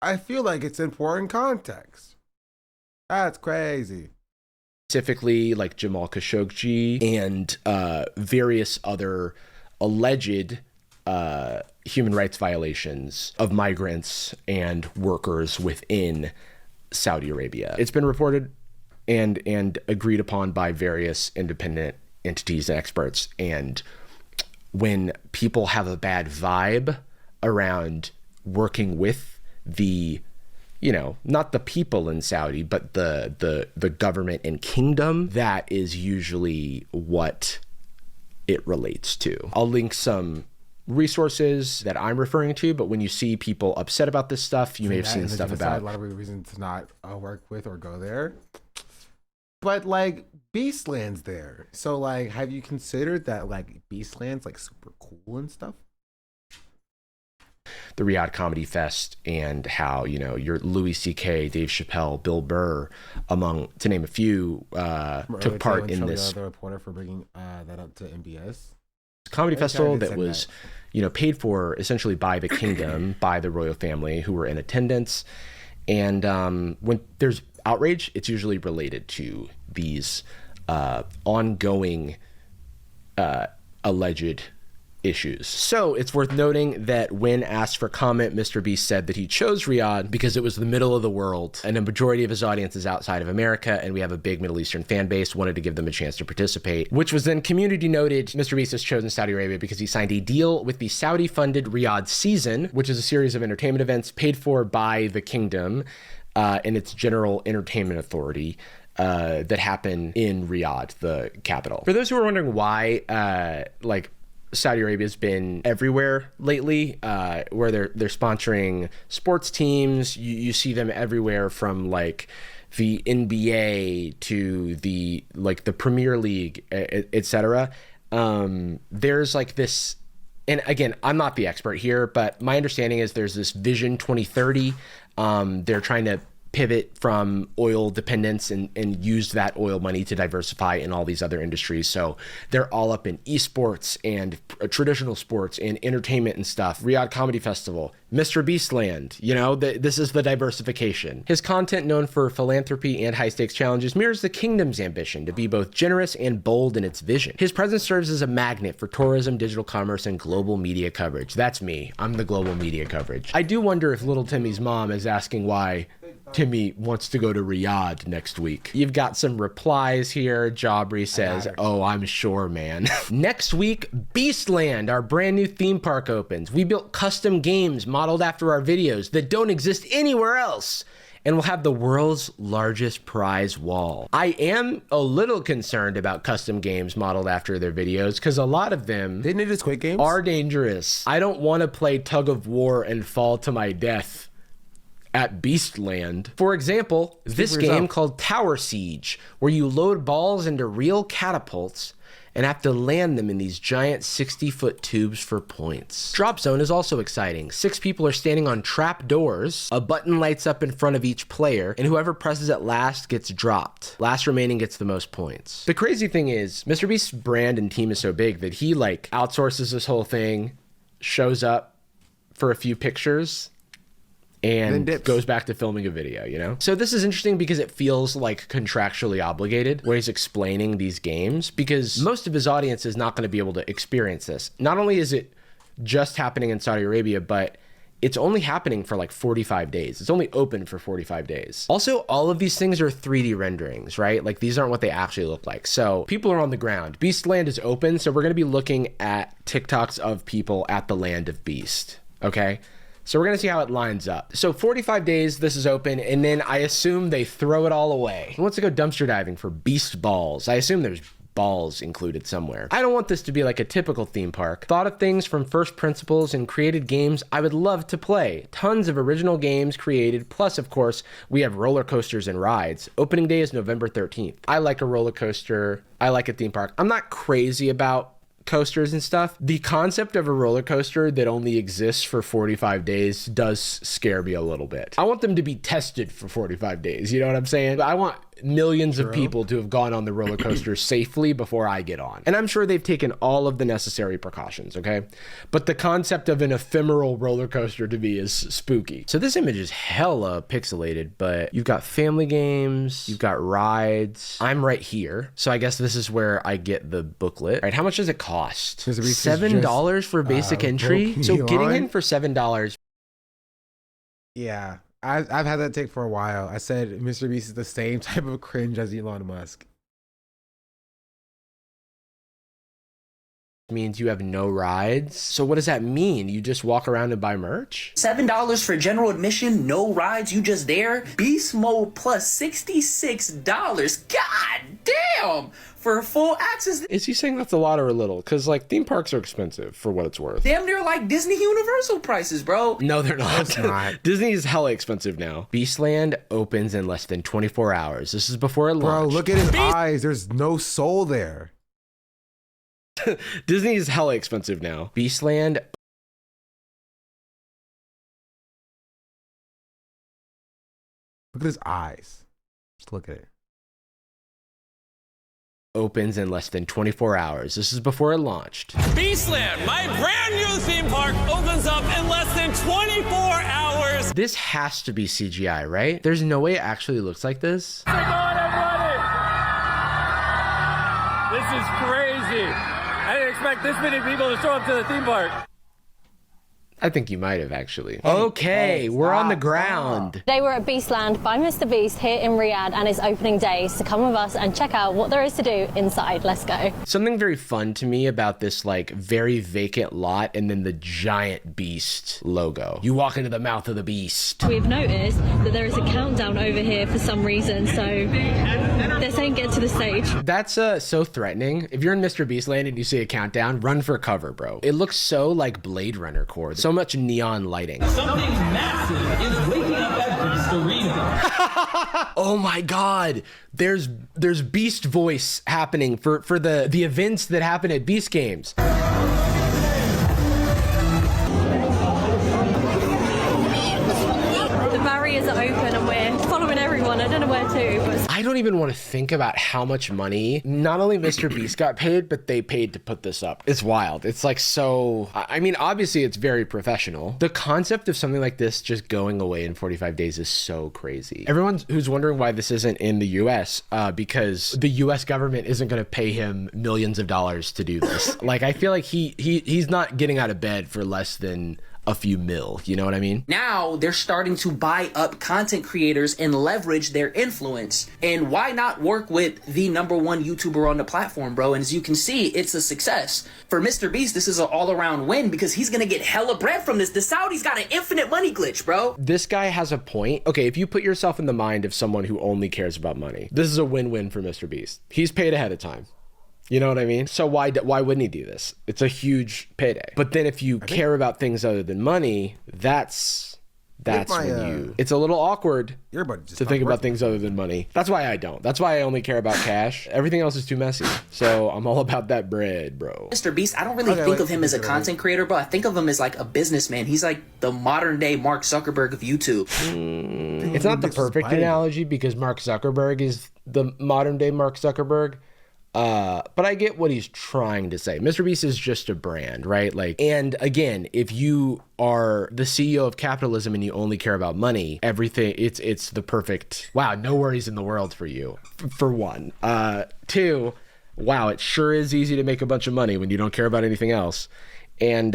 I feel like it's important context. That's crazy. Specifically like Jamal Khashoggi and various other alleged human rights violations of migrants and workers within Saudi Arabia. It's been reported and agreed upon by various independent entities and experts. And when people have a bad vibe around working with the, not the people in Saudi, but the government and kingdom, that is usually what it relates to. I'll link some resources that I'm referring to, but when you see people upset about this stuff, you may have seen stuff about a lot of reasons to not work with or go there. But like Beastland's there, so like, have you considered that like Beastland's like super cool and stuff? The Riyadh Comedy Fest, and how, you know, your Louis C.K., Dave Chappelle, Bill Burr, among, to name a few, took part in this. The reporter for bringing that up to MBS comedy festival that was, you know, paid for essentially by the kingdom, by the royal family who were in attendance. And when there's outrage, it's usually related to these ongoing alleged issues. So it's worth noting that when asked for comment, Mr. Beast said that he chose Riyadh because it was the middle of the world and a majority of his audience is outside of America, and we have a big Middle Eastern fan base, wanted to give them a chance to participate, which was then community noted. Mr. Beast has chosen Saudi Arabia because he signed a deal with the Saudi-funded Riyadh Season, which is a series of entertainment events paid for by the kingdom and its general entertainment authority that happen in Riyadh, the capital. For those who are wondering why, like, Saudi Arabia's been everywhere lately, where they're sponsoring sports teams. You see them everywhere, from like the NBA to the Premier League, etc. There's like this, and again, I'm not the expert here, but my understanding is there's this Vision 2030. They're trying to pivot from oil dependence and use that oil money to diversify in all these other industries. So they're all up in esports and traditional sports and entertainment and stuff. Riyadh Comedy Festival, Mr. Beastland, you know, this is the diversification. His content, known for philanthropy and high stakes challenges, mirrors the kingdom's ambition to be both generous and bold in its vision. His presence serves as a magnet for tourism, digital commerce, and global media coverage. That's me. I'm the global media coverage. I do wonder if little Timmy's mom is asking why Timmy wants to go to Riyadh next week. You've got some replies here. Jabri says, "Oh, I'm sure, man." Next week, Beastland, our brand new theme park, opens. We built custom games modeled after our videos that don't exist anywhere else, and we'll have the world's largest prize wall. I am a little concerned about custom games modeled after their videos, because a lot of them are dangerous. I don't want to play tug of war and fall to my death at Beastland. For example, this game called Tower Siege, where you load balls into real catapults and have to land them in these giant 60-foot tubes for points. Drop Zone is also exciting. 6 people are standing on trap doors, a button lights up in front of each player, and whoever presses it last gets dropped. Last remaining gets the most points. The crazy thing is, Mr. Beast's brand and team is so big that he like outsources this whole thing, shows up for a few pictures, and goes back to filming a video, you know? So this is interesting because it feels like contractually obligated, where he's explaining these games, because most of his audience is not going to be able to experience this. Not only is it just happening in Saudi Arabia, but it's only happening for like 45 days. It's only open for 45 days. Also, all of these things are 3D renderings, right? Like, these aren't what they actually look like. So people are on the ground. Beastland is open, so we're going to be looking at TikToks of people at the land of Beast, okay? So we're going to see how it lines up. So 45 days, this is open, and then I assume they throw it all away. Who wants to go dumpster diving for beast balls? I assume there's balls included somewhere. I don't want this to be like a typical theme park. Thought of things from first principles and created games I would love to play. Tons of original games created, plus of course, we have roller coasters and rides. Opening day is November 13th. I like a roller coaster. I like a theme park. I'm not crazy about coasters and stuff. The concept of a roller coaster that only exists for 45 days does scare me a little bit. I want them to be tested for 45 days, you know what I'm saying? I want millions of people to have gone on the roller coaster safely before I get on. And I'm sure they've taken all of the necessary precautions, okay? But the concept of an ephemeral roller coaster to me is spooky. So this image is hella pixelated, but you've got family games, you've got rides. I'm right here. So I guess this is where I get the booklet. All right, how much does it cost? $7 for basic entry? So getting in for $7. Yeah. I've had that take for a while. I said Mr. Beast is the same type of cringe as Elon Musk. means you have no rides. So what does that mean? You just walk around and buy merch? $7 for general admission, no rides, you just there. Beast mode plus $66. God damn! For full access. Is he saying that's a lot or a little? Because like theme parks are expensive for what it's worth. Damn near like Disney Universal prices, bro. No, they're not. It's not. Disney is hella expensive now. Beastland opens in less than 24 hours. This is before it launched. Bro, look at his eyes. There's no soul there. Disney is hella expensive now. Beastland. Look at his eyes. Just look at it. Opens in less than 24 hours. This is before it launched. Beastland, my brand new theme park, opens up in less than 24 hours. This has to be CGI, right? There's no way it actually looks like this. Come on, everybody! This is crazy. I didn't expect this many people to show up to the theme park. I think you might have actually. Okay, we're on the ground. Today we're at Beastland by Mr. Beast here in Riyadh and it's opening day, so come with us and check out what there is to do inside. Let's go. Something very fun to me about this like very vacant lot and then the giant Beast logo. You walk into the mouth of the Beast. We've noticed that there is a countdown over here for some reason, so they're saying get to the stage. That's so threatening. If you're in Mr. Beast land and you see a countdown, run for cover, bro. It looks so like Blade Runner core. So much neon lighting. Something massive is waking up at Beast Arena. Oh my god. There's Beast voice happening for the events that happen at Beast Games. The barriers are open and we're following everyone. I don't know where to, but I don't even want to think about how much money not only Mr. Beast got paid, but they paid to put this up. It's wild. It's like so, I mean, obviously it's very professional. The concept of something like this just going away in 45 days is so crazy. Everyone who's wondering why this isn't in the US, because the US government isn't going to pay him millions of dollars to do this. Like, I feel like he's not getting out of bed for less than a few mil, you know what I mean? Now they're starting to buy up content creators and leverage their influence. And why not work with the #1 YouTuber on the platform, bro? And as you can see, it's a success. For Mr. Beast, this is an all-around win because he's gonna get hella bread from this. The Saudis got an infinite money glitch, bro. This guy has a point. Okay, if you put yourself in the mind of someone who only cares about money, this is a win-win for Mr. Beast. He's paid ahead of time. You know what I mean? So why wouldn't he do this? It's a huge payday. But then if you care about things other than money, that's when you... It's a little awkward to think about things other than money. That's why I don't. That's why I only care about cash. Everything else is too messy. So I'm all about that bread, bro. Mr. Beast, I don't really think of him as a content creator, bro. I think of him as like a businessman. He's like the modern day Mark Zuckerberg of YouTube. It's not the perfect analogy because Mark Zuckerberg is the modern day Mark Zuckerberg. But I get what he's trying to say. Mr. Beast is just a brand, right? Like, and again, if you are the CEO of capitalism and you only care about money, everything, it's the perfect, wow, no worries in the world for you, for one. Two, wow, it sure is easy to make a bunch of money when you don't care about anything else. And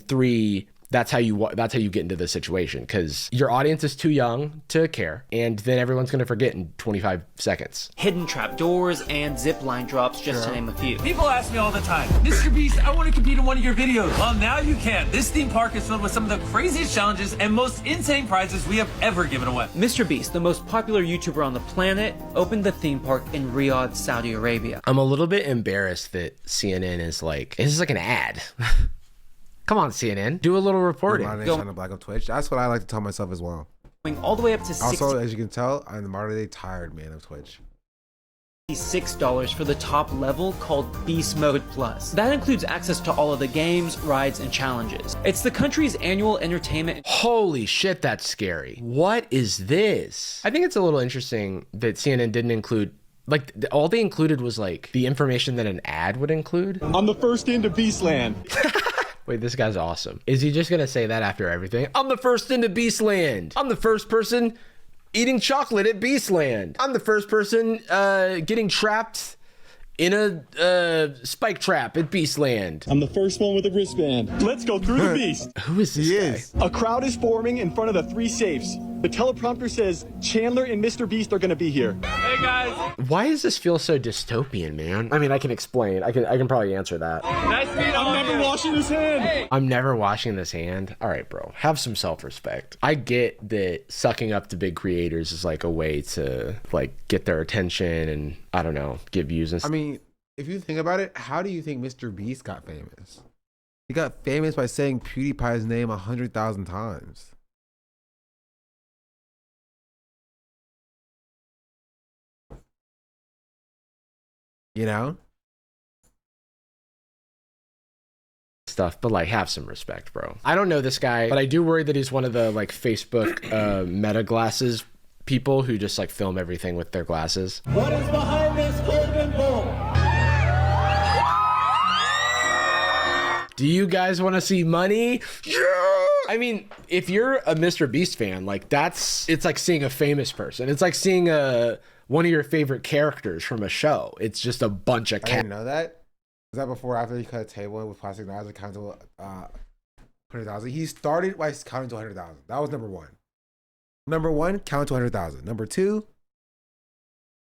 three, that's how you get into this situation because your audience is too young to care, and then everyone's gonna forget in 25 seconds. Hidden trapdoors and zip line drops, just to name a few. People ask me all the time, Mr. Beast, I want to compete in one of your videos. Well, now you can. This theme park is filled with some of the craziest challenges and most insane prizes we have ever given away. Mr. Beast, the most popular YouTuber on the planet, opened the theme park in Riyadh, Saudi Arabia. I'm a little bit embarrassed that CNN is like, this is like an ad. Come on, CNN, do a little reporting. China Black on Twitch. That's what I like to tell myself as well. Going all the way up to also, as you can tell, I'm the modern day tired man of Twitch. $66 for the top level called Beast Mode Plus. That includes access to all of the games, rides, and challenges. It's the country's annual entertainment. Holy shit, that's scary. What is this? I think it's a little interesting that CNN didn't include, like, all they included was like the information that an ad would include. I'm the first into Beastland. Wait, this guy's awesome. Is he just gonna say that after everything? I'm the first into Beastland. I'm the first person eating chocolate at Beastland. I'm the first person getting trapped in a spike trap at Beastland. I'm the first one with a wristband. Let's go through the beast. Who is this guy? A crowd is forming in front of the 3 safes. The teleprompter says Chandler and Mr. Beast are gonna be here. Hey guys. Why does this feel so dystopian, man? I mean, I can explain. I can probably answer that. Nice meeting all I'm never washing this hand. Hey. I'm never washing this hand. All right, bro. Have some self-respect. I get that sucking up to big creators is like a way to like get their attention and I don't know, get views and I mean, if you think about it, how do you think Mr. Beast got famous? He got famous by saying PewDiePie's name 100,000 times. You know? stuff, but like have some respect, bro. I don't know this guy, but I do worry that he's one of the like Facebook meta glasses people who just like film everything with their glasses. What is behind this golden ball? Do you guys want to see money? Yeah! I mean, if you're a Mr. Beast fan, like it's like seeing a famous person. It's like seeing one of your favorite characters from a show. It's just a bunch of I didn't know that. Was that before or after he cut a table with plastic knives and counted to 100,000? He started by counting to 100,000. That was number one. Number one, count to 100,000. Number two,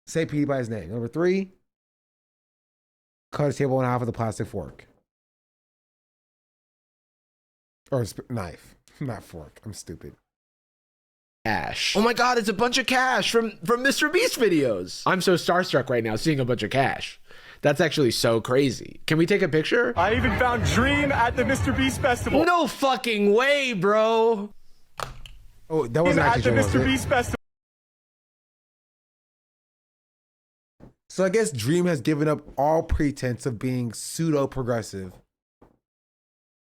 say PewDiePie's name. Number three, cut a table in half with a plastic fork. Or knife, not fork. I'm stupid. Cash. Oh my god, it's a bunch of cash from Mr. Beast videos. I'm so starstruck right now seeing a bunch of cash. That's actually so crazy. Can we take a picture? I even found Dream at the Mr. Beast Festival. No fucking way, bro. Oh, that wasn't actually at the Mr. Beast Festival. So I guess Dream has given up all pretense of being pseudo-progressive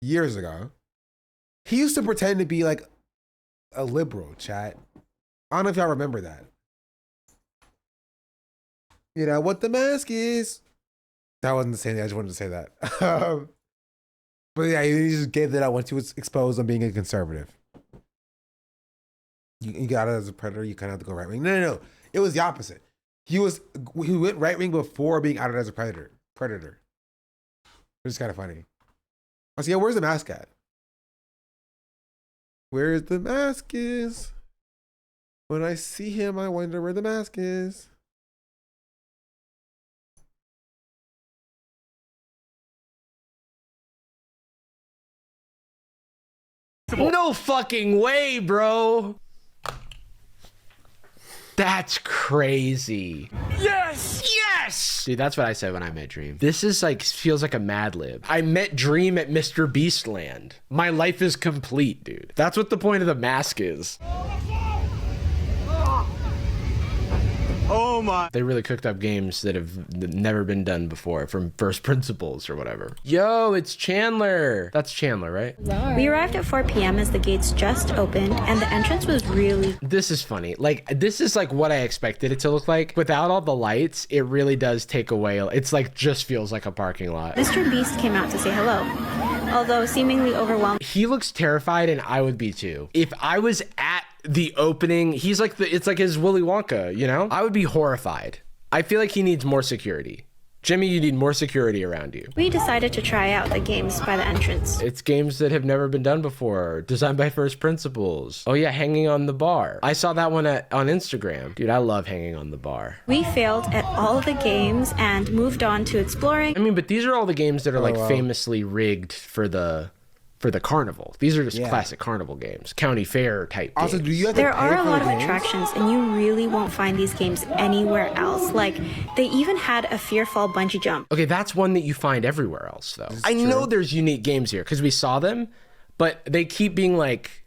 years ago. He used to pretend to be like a liberal, chat. I don't know if y'all remember that. You know what the mask is. That wasn't the same thing. I just wanted to say that. But yeah, he just gave that out once he was exposed on being a conservative. You got it as a predator, you kind of have to go right wing. No. It was the opposite. He went right wing before being outed as a predator. Which is kind of funny. I was like, yeah, where's the mask at? Where's the mask is? When I see him, I wonder where the mask is. No fucking way, bro. That's crazy. Yes! Yes! Dude, that's what I said when I met Dream. This is like, feels like a Mad Lib. I met Dream at Mr. Beast Land. My life is complete, dude. That's what the point of the mask is. Oh my. They really cooked up games that have never been done before from First Principles or whatever. Yo, it's Chandler. That's Chandler, right? We arrived at 4 p.m. as the gates just opened, and the entrance was really... This is funny. Like, this is like what I expected it to look like. Without all the lights, it really does take away. It's like, just feels like a parking lot. Mr. Beast came out to say hello, although seemingly overwhelmed. He looks terrified, and I would be too. If I was at the opening, he's like it's like his Willy Wonka, you know? I would be horrified. I feel like he needs more security. Jimmy, you need more security around you. We decided to try out the games by the entrance. It's games that have never been done before, designed by First Principles. Oh yeah, Hanging on the Bar. I saw that one on Instagram. Dude, I love Hanging on the Bar. We failed at all the games and moved on to exploring. I mean, but these are all the games that are like famously rigged for the carnival. These are just classic carnival games, county fair type also, games. do you have to There pay are a for lot the of games? attractions, and you really won't find these games anywhere else. Like, they even had a Fearfall bungee jump. Okay, that's one that you find everywhere else, though. I know there's unique games here because we saw them, but they keep being like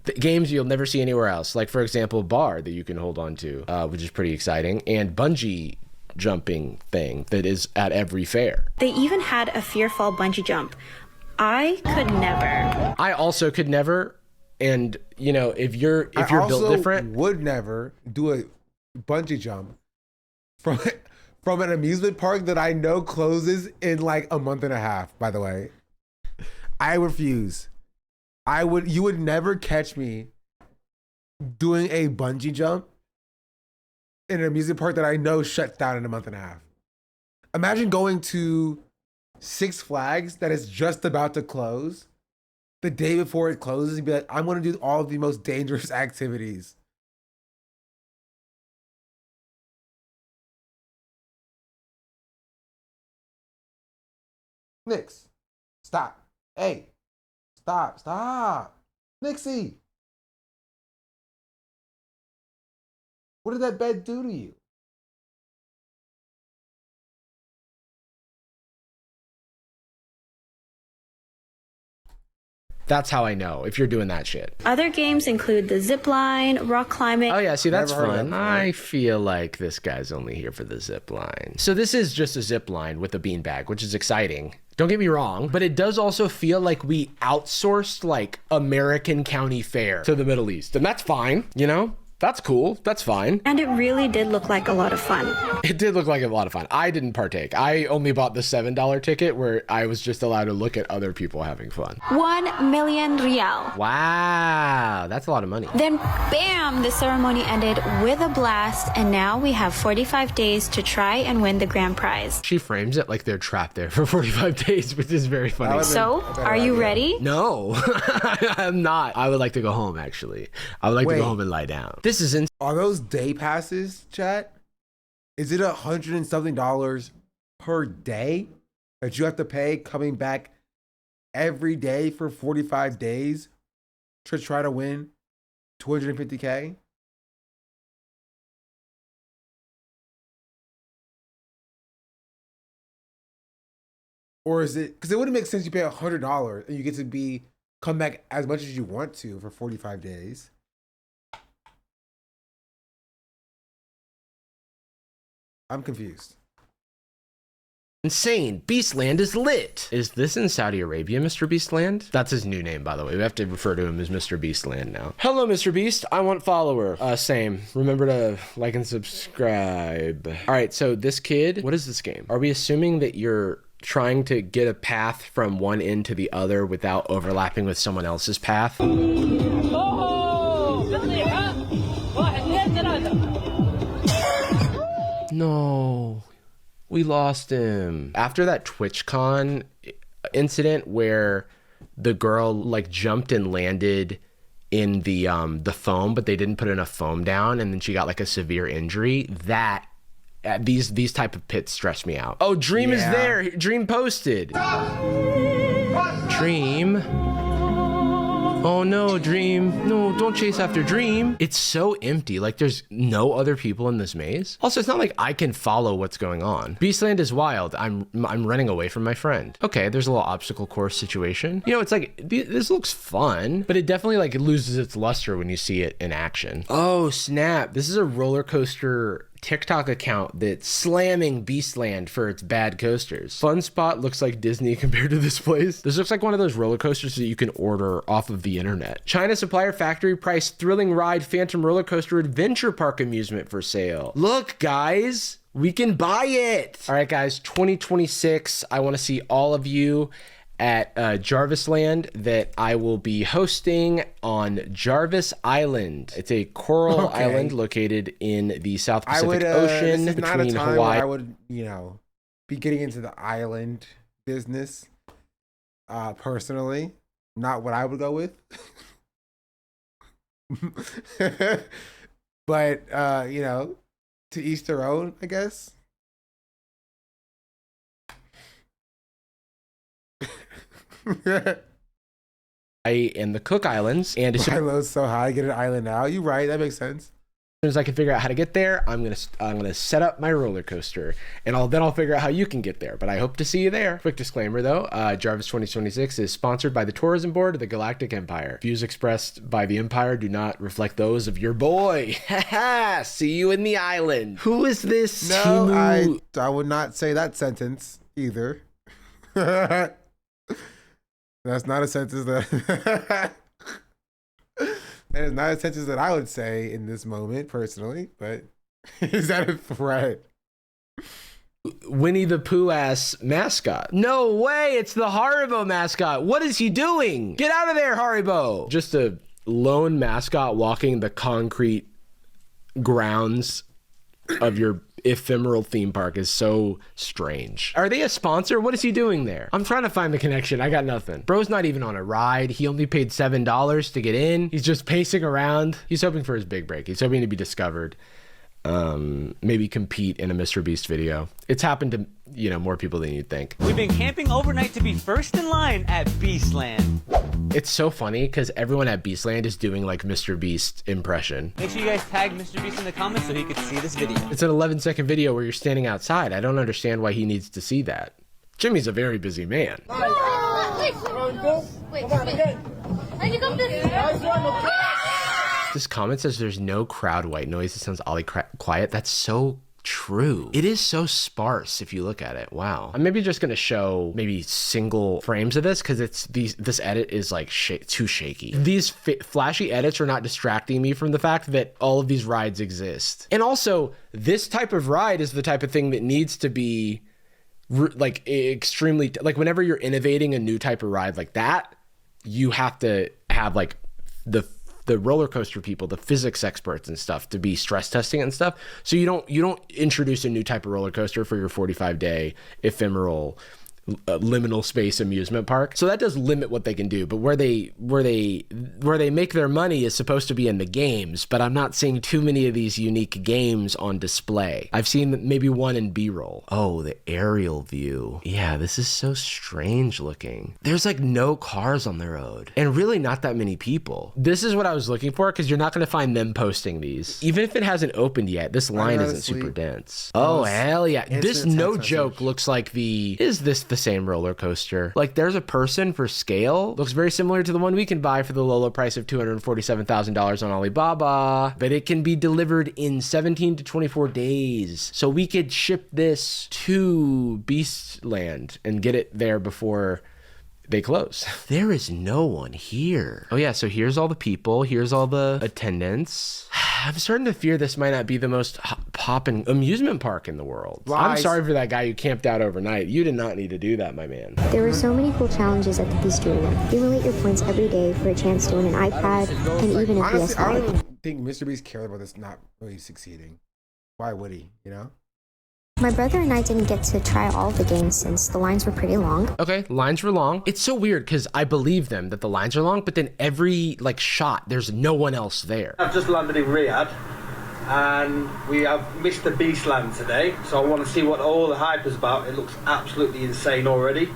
the games you'll never see anywhere else. Like, for example, bar that you can hold on to, which is pretty exciting, and bungee jumping thing that is at every fair. They even had a Fearfall bungee jump. I could never. I also could never, and you know, if you're built different, would never do a bungee jump from an amusement park that I know closes in like a month and a half. By the way, I refuse. You would never catch me doing a bungee jump in an amusement park that I know shuts down in a month and a half. Imagine going to Six Flags that is just about to close the day before it closes and be like, I'm going to do all of the most dangerous activities. Nix, stop. Hey, stop. Nixie. What did that bed do to you? That's how I know if you're doing that shit. Other games include the zip line, rock climbing. Oh yeah, see, that's Never heard of fun. that. I feel like this guy's only here for the zip line. So this is just a zip line with a beanbag, which is exciting. Don't get me wrong, but it does also feel like we outsourced like American County Fair to the Middle East, and that's fine, you know? That's cool. That's fine. And it really did look like a lot of fun. It did look like a lot of fun. I didn't partake. I only bought the $7 ticket where I was just allowed to look at other people having fun. 1 million rial. Wow, that's a lot of money. Then bam, the ceremony ended with a blast, and now we have 45 days to try and win the grand prize. She frames it like they're trapped there for 45 days, which is very funny. So, are you ready? No, I'm not. I would like to go home, actually. I would like to Wait. go home and lie down. This is in. Are those day passes, chat? Is it $100 and something per day that you have to pay coming back every day for 45 days to try to win 250K? Or is it, because it wouldn't make sense you pay $100 and you get to come back as much as you want to for 45 days. I'm confused. Insane. Beastland is lit. Is this in Saudi Arabia, Mr. Beastland? That's his new name, by the way. We have to refer to him as Mr. Beastland now. Hello, Mr. Beast. I want follower. Same. Remember to like and subscribe. All right, so this kid, what is this game? Are we assuming that you're trying to get a path from one end to the other without overlapping with someone else's path? No, we lost him. After that TwitchCon incident where the girl like jumped and landed in the foam, but they didn't put enough foam down, and then she got like a severe injury. That these type of pits stress me out. Oh, Dream is there. Dream posted. Dream. Oh no, Dream. No, don't chase after Dream. It's so empty. Like there's no other people in this maze. Also, it's not like I can follow what's going on. Beastland is wild. I'm running away from my friend. Okay, there's a little obstacle course situation. You know, it's like, this looks fun, but it definitely like loses its luster when you see it in action. Oh, snap. This is a roller coaster TikTok account that's slamming Beastland for its bad coasters. Fun Spot looks like Disney compared to this place. This looks like one of those roller coasters that you can order off of the internet. China Supplier Factory Price Thrilling Ride Phantom Roller Coaster Adventure Park amusement for sale. Look, guys, we can buy it. All right, guys, 2026. I want to see all of you at Jarvis Land that I will be hosting on Jarvis Island. It's a coral island located in the South Pacific Ocean this is not a between time Hawaii. where I would, be getting into the island business. Personally, not what I would go with. But to each their own, I guess. In the Cook Islands, and as soon Milo's so high, get an island now. You right, that makes sense. as I can figure out how to get there, I'm gonna set up my roller coaster, and then I'll figure out how you can get there. But I hope to see you there. Quick disclaimer though, Jarvis 2026 is sponsored by the Tourism Board of the Galactic Empire. Views expressed by the Empire do not reflect those of your boy. Haha, see you in the island. Who is this? No, Timu? I would not say that sentence either. That's not a sentence that that is not a sentence that I would say in this moment personally, but is that a threat? Winnie the Pooh ass mascot. No way, it's the Haribo mascot. What is he doing? Get out of there, Haribo. Just a lone mascot walking the concrete grounds of your ephemeral theme park is so strange. Are they a sponsor? What is he doing there? I'm trying to find the connection. I got nothing. Bro's not even on a ride. He only paid $7 to get in. He's just pacing around. He's hoping for his big break. He's hoping to be discovered. Maybe compete in a Mr. Beast video. It's happened to, you know, more people than you'd think. We've been camping overnight to be first in line at Beastland. It's so funny because everyone at Beastland is doing like Mr. Beast impression. Make sure you guys tag Mr. Beast in the comments so he can see this video. It's an 11-second video where you're standing outside. I don't understand why he needs to see that. Jimmy's a very busy man. This comment says there's no crowd white noise. It sounds oddly quiet. That's so true. It is so sparse if you look at it. Wow. I'm maybe just gonna show maybe single frames of this because this edit is like too shaky. These flashy edits are not distracting me from the fact that all of these rides exist. And also, this type of ride is the type of thing that needs to be like extremely, like whenever you're innovating a new type of ride like that, you have to have like the roller coaster people, the physics experts and stuff to be stress testing and stuff. So you don't introduce a new type of roller coaster for your 45-day ephemeral liminal space amusement park. So that does limit what they can do, but where they make their money is supposed to be in the games, but I'm not seeing too many of these unique games on display. I've seen maybe one in B-roll. Oh, the aerial view. Yeah, this is so strange looking. There's like no cars on the road and really not that many people. This is what I was looking for because you're not going to find them posting these. Even if it hasn't opened yet, this line isn't super dense. Oh, hell yeah. This no joke looks like is this the same roller coaster? Like there's a person for scale. Looks very similar to the one we can buy for the low, low price of $247,000 on Alibaba, but it can be delivered in 17 to 24 days. So we could ship this to Beastland and get it there before they close. There is no one here. Oh yeah, so here's all the people. Here's all the attendants. I'm starting to fear this might not be the most poppin' amusement park in the world. I'm sorry for that guy who camped out overnight. You did not need to do that, my man. There were so many cool challenges at the Beast Arena. Accumulate your points every day for a chance to win an iPad and even a Honestly, PS5. I don't even think Mr. Beast cared about this not really succeeding. Why would he, you know? My brother and I didn't get to try all the games since the lines were pretty long. Okay, lines were long. It's so weird because I believe them that the lines are long, but then every like shot, there's no one else there. I've just landed in Riyadh and we have Mr. Beastland today, so I want to see what all the hype is about. It looks absolutely insane already.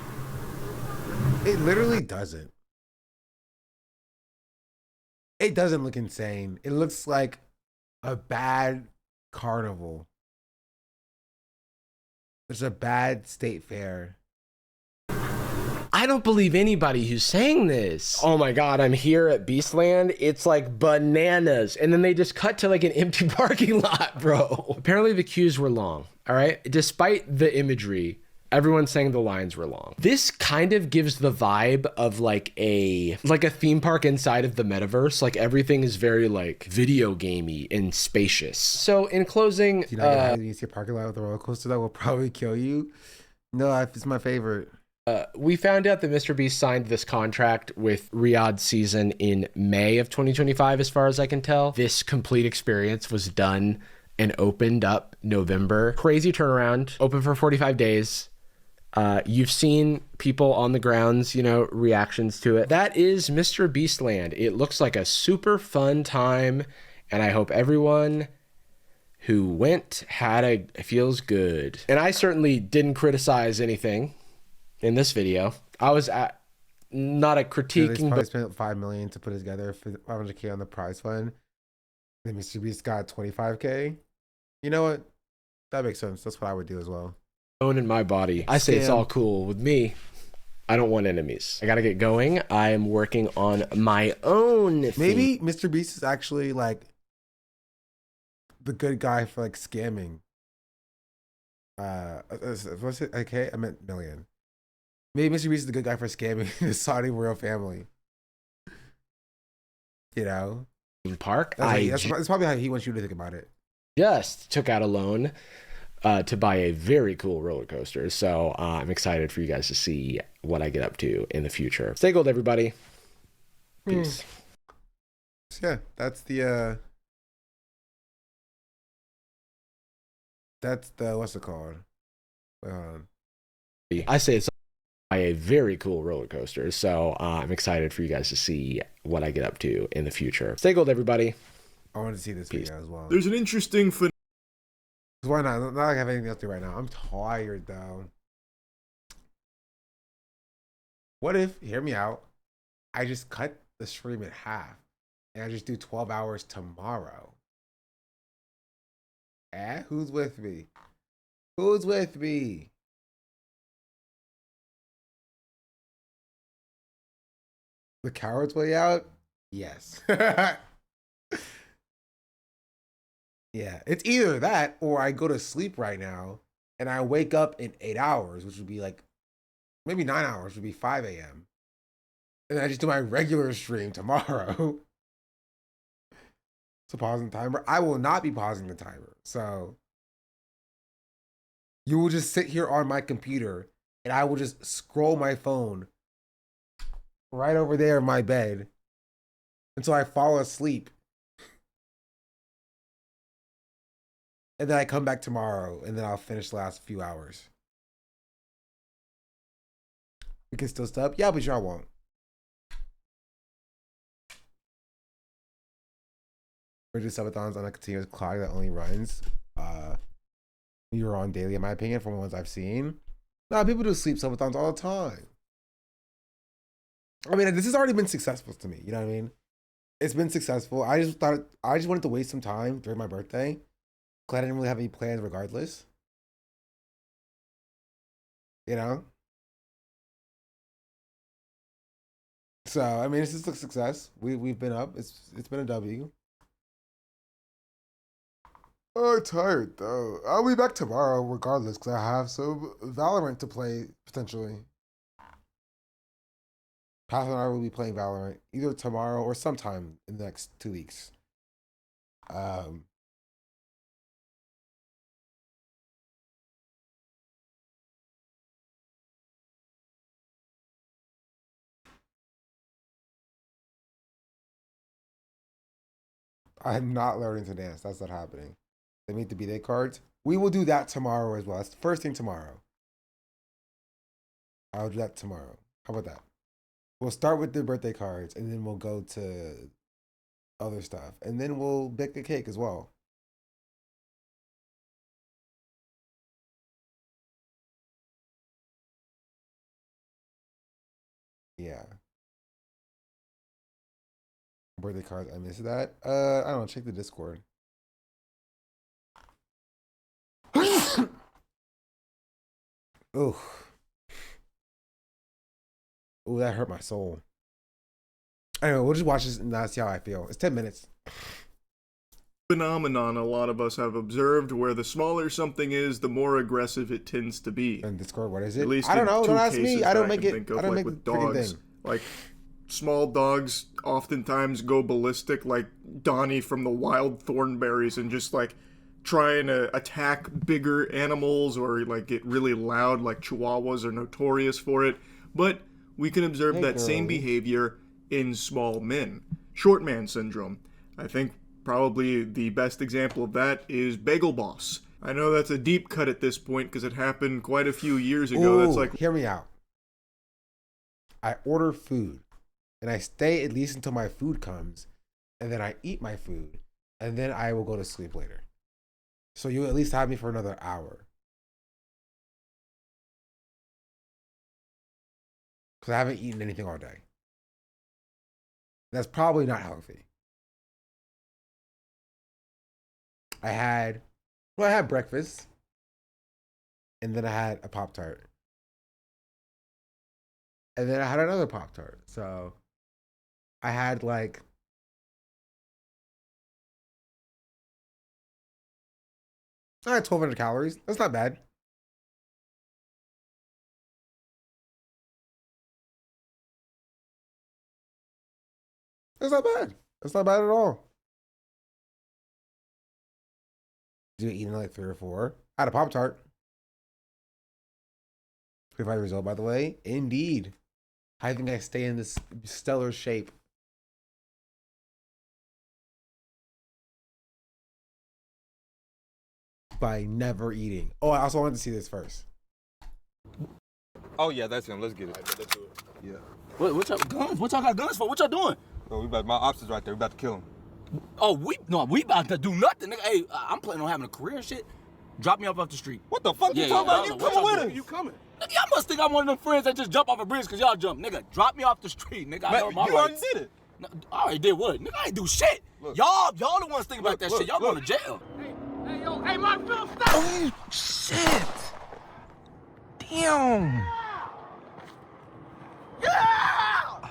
It literally doesn't. It doesn't look insane. It looks like a bad carnival. It's a bad state fair. I don't believe anybody who's saying this. Oh my God, I'm here at Beastland. It's like bananas. And then they just cut to like an empty parking lot, bro. Apparently the queues were long, all right? Despite the imagery, everyone's saying the lines were long. This kind of gives the vibe of like a theme park inside of the metaverse. Like everything is very like video gamey and spacious. So in closing, you know, you see a parking lot with a roller coaster that will probably kill you. No, it's my favorite. We found out that Mr. Beast signed this contract with Riyadh Season in May of 2025, as far as I can tell. This complete experience was done and opened up November. Crazy turnaround, open for 45 days. You've seen people on the grounds, you know, reactions to it. That is Mr. Beastland. It looks like a super fun time, and I hope everyone who went feels good. And I certainly didn't criticize anything in this video. I was not a critiquing. They probably spent $5 million to put it together for $500K on the prize fund. Then Mr. Beast got $25K. You know what? That makes sense. That's what I would do as well. In my body. I say it's all cool with me. I don't want enemies. I gotta get going. I am working on my own thing. Maybe Mr. Beast is actually like the good guy for like scamming. What's it? Okay, I meant million. Maybe Mr. Beast is the good guy for scamming the Saudi royal family. You know? Park. That's probably how he wants you to think about it. Just took out a loan to buy a very cool roller coaster. So I'm excited for you guys to see what I get up to in the future. Stay gold, everybody. Peace. So yeah, that's the That's the what's it called? Wait, hold on. I say it's a very cool roller coaster. So I'm excited for you guys to see what I get up to in the future. Stay gold, everybody. I want to see this video as well. There's an interesting Why not? Not like I have anything else to do right now. I'm tired though. What if, hear me out, I just cut the stream in half and I just do 12 hours tomorrow? Who's with me? Who's with me? The coward's way out? Yes. Yeah, it's either that or I go to sleep right now and I wake up in 8 hours, which would be like maybe 9 hours, would be 5 a.m. And then I just do my regular stream tomorrow. So pausing the timer. I will not be pausing the timer. So you will just sit here on my computer and I will just scroll my phone right over there in my bed until I fall asleep. And then I come back tomorrow and then I'll finish the last few hours. We can still stop? Yeah, but y'all won't. We're just subathons on a continuous clock that only runs you're on daily, in my opinion, from the ones I've seen. No, people do sleep subathons all the time. I mean, this has already been successful to me. You know what I mean? It's been successful. I just wanted to waste some time during my birthday. Because I didn't really have any plans regardless. You know? So, I mean, it's just a success. We've been up. It's been a W. I'm tired though. I'll be back tomorrow regardless because I have some Valorant to play potentially. Path and I will be playing Valorant either tomorrow or sometime in the next 2 weeks. I'm not learning to dance. That's not happening. They meet the B-Day cards. We will do that tomorrow as well. That's the first thing tomorrow. I'll do that tomorrow. How about that? We'll start with the birthday cards and then we'll go to other stuff. And then we'll bake a cake as well. Yeah. Birthday cards, I missed that. I don't know, check the Discord. Ooh. Ooh, that hurt my soul. Anyway, we'll just watch this and that's how I feel. It's 10 minutes. Phenomenon a lot of us have observed where the smaller something is, the more aggressive it tends to be. And Discord, what is it? At least I don't know. two Don't ask me. cases I don't that make can it. think of, I don't like make with the freaking dogs. thing. Like small dogs oftentimes go ballistic, like Donnie from the Wild Thornberries, and just like trying to attack bigger animals or like get really loud, like Chihuahuas are notorious for it. But we can observe that same behavior in small men. Short man syndrome. I think probably the best example of that is Bagel Boss. I know that's a deep cut at this point because it happened quite a few years ago. Ooh, That's like, hear me out. I order food and I stay at least until my food comes and then I eat my food and then I will go to sleep later. So you at least have me for another hour. Because I haven't eaten anything all day. That's probably not healthy. I had breakfast and then I had a Pop-Tart. And then I had another Pop-Tart. So I had like I had 1,200 calories. That's not bad. That's not bad. That's not bad at all. Did you eat like 3 or 4? I had a Pop-Tart. 25 years old, by the way. Indeed. I think I stay in this stellar shape. by never eating. Oh, I also wanted to see this first. Oh yeah, that's him. Let's get it. Let's do it. Yeah. What y'all guns? What y'all got guns for? What y'all doing? Oh, my ops is right there. We about to kill him. Oh, we about to do nothing, nigga. Hey, I'm planning on having a career and shit. Drop me off the street. What the fuck you talking about? You coming with us? You coming? Nigga, y'all must think I'm one of them friends that just jump off a bridge because y'all jump. Nigga, drop me off the street, nigga. I know my you already rights. did it. No, I already did what? Nigga, I ain't do shit. Look. Y'all the ones thinking about that shit. Y'all going to jail. Hey, Mark Phillips, stop! Oh, shit. Damn. Yeah!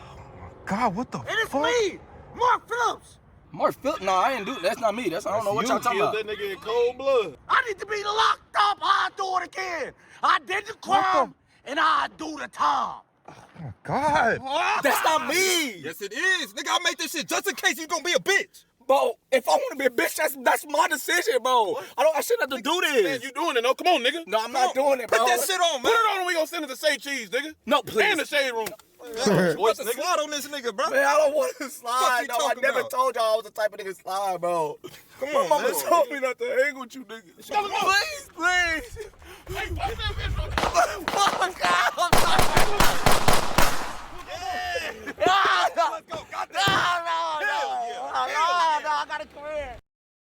God, what the And it's me, Mark Phillips. Mark Phillips? No, I ain't do. That's not me. I don't know what y'all talking about. That nigga in cold blood. I need to be locked up. I'll do it again. I did the crime, and I'll do the time. God. That's not me. Yes, it is. Nigga, I made this shit just in case you gonna be a bitch. Bro, if I want to be a bitch, that's my decision, bro. I shouldn't have to do this. Man, you doing it, no? Come on, nigga. No, I'm not doing it, bro. Put that shit on, man. Put it on and we gonna send it to Say Cheese, nigga. No, please. And the Shade Room. What's the slide on this nigga, bro? Man, I don't want to slide. No, I never told y'all I was the type of nigga slide, bro. Come on, my mama man. told me not to hang with you, nigga. Please. Hey, what's that bitch? Fuck out. Let's go. No, I got a career.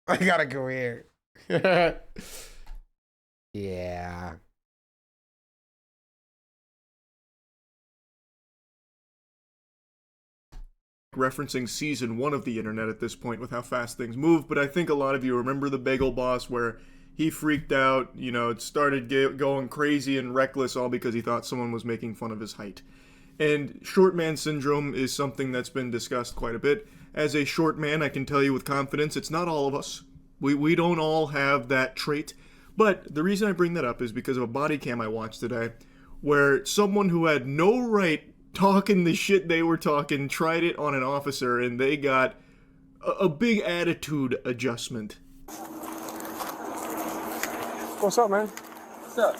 I got a career. Yeah. Referencing season 1 of the internet at this point with how fast things move, but I think a lot of you remember the Bagel Boss where he freaked out, you know, it started going crazy and reckless all because he thought someone was making fun of his height. And short man syndrome is something that's been discussed quite a bit. As a short man, I can tell you with confidence, it's not all of us. We don't all have that trait. But the reason I bring that up is because of a body cam I watched today where someone who had no right talking the shit they were talking tried it on an officer and they got a big attitude adjustment. What's up, man? What's up?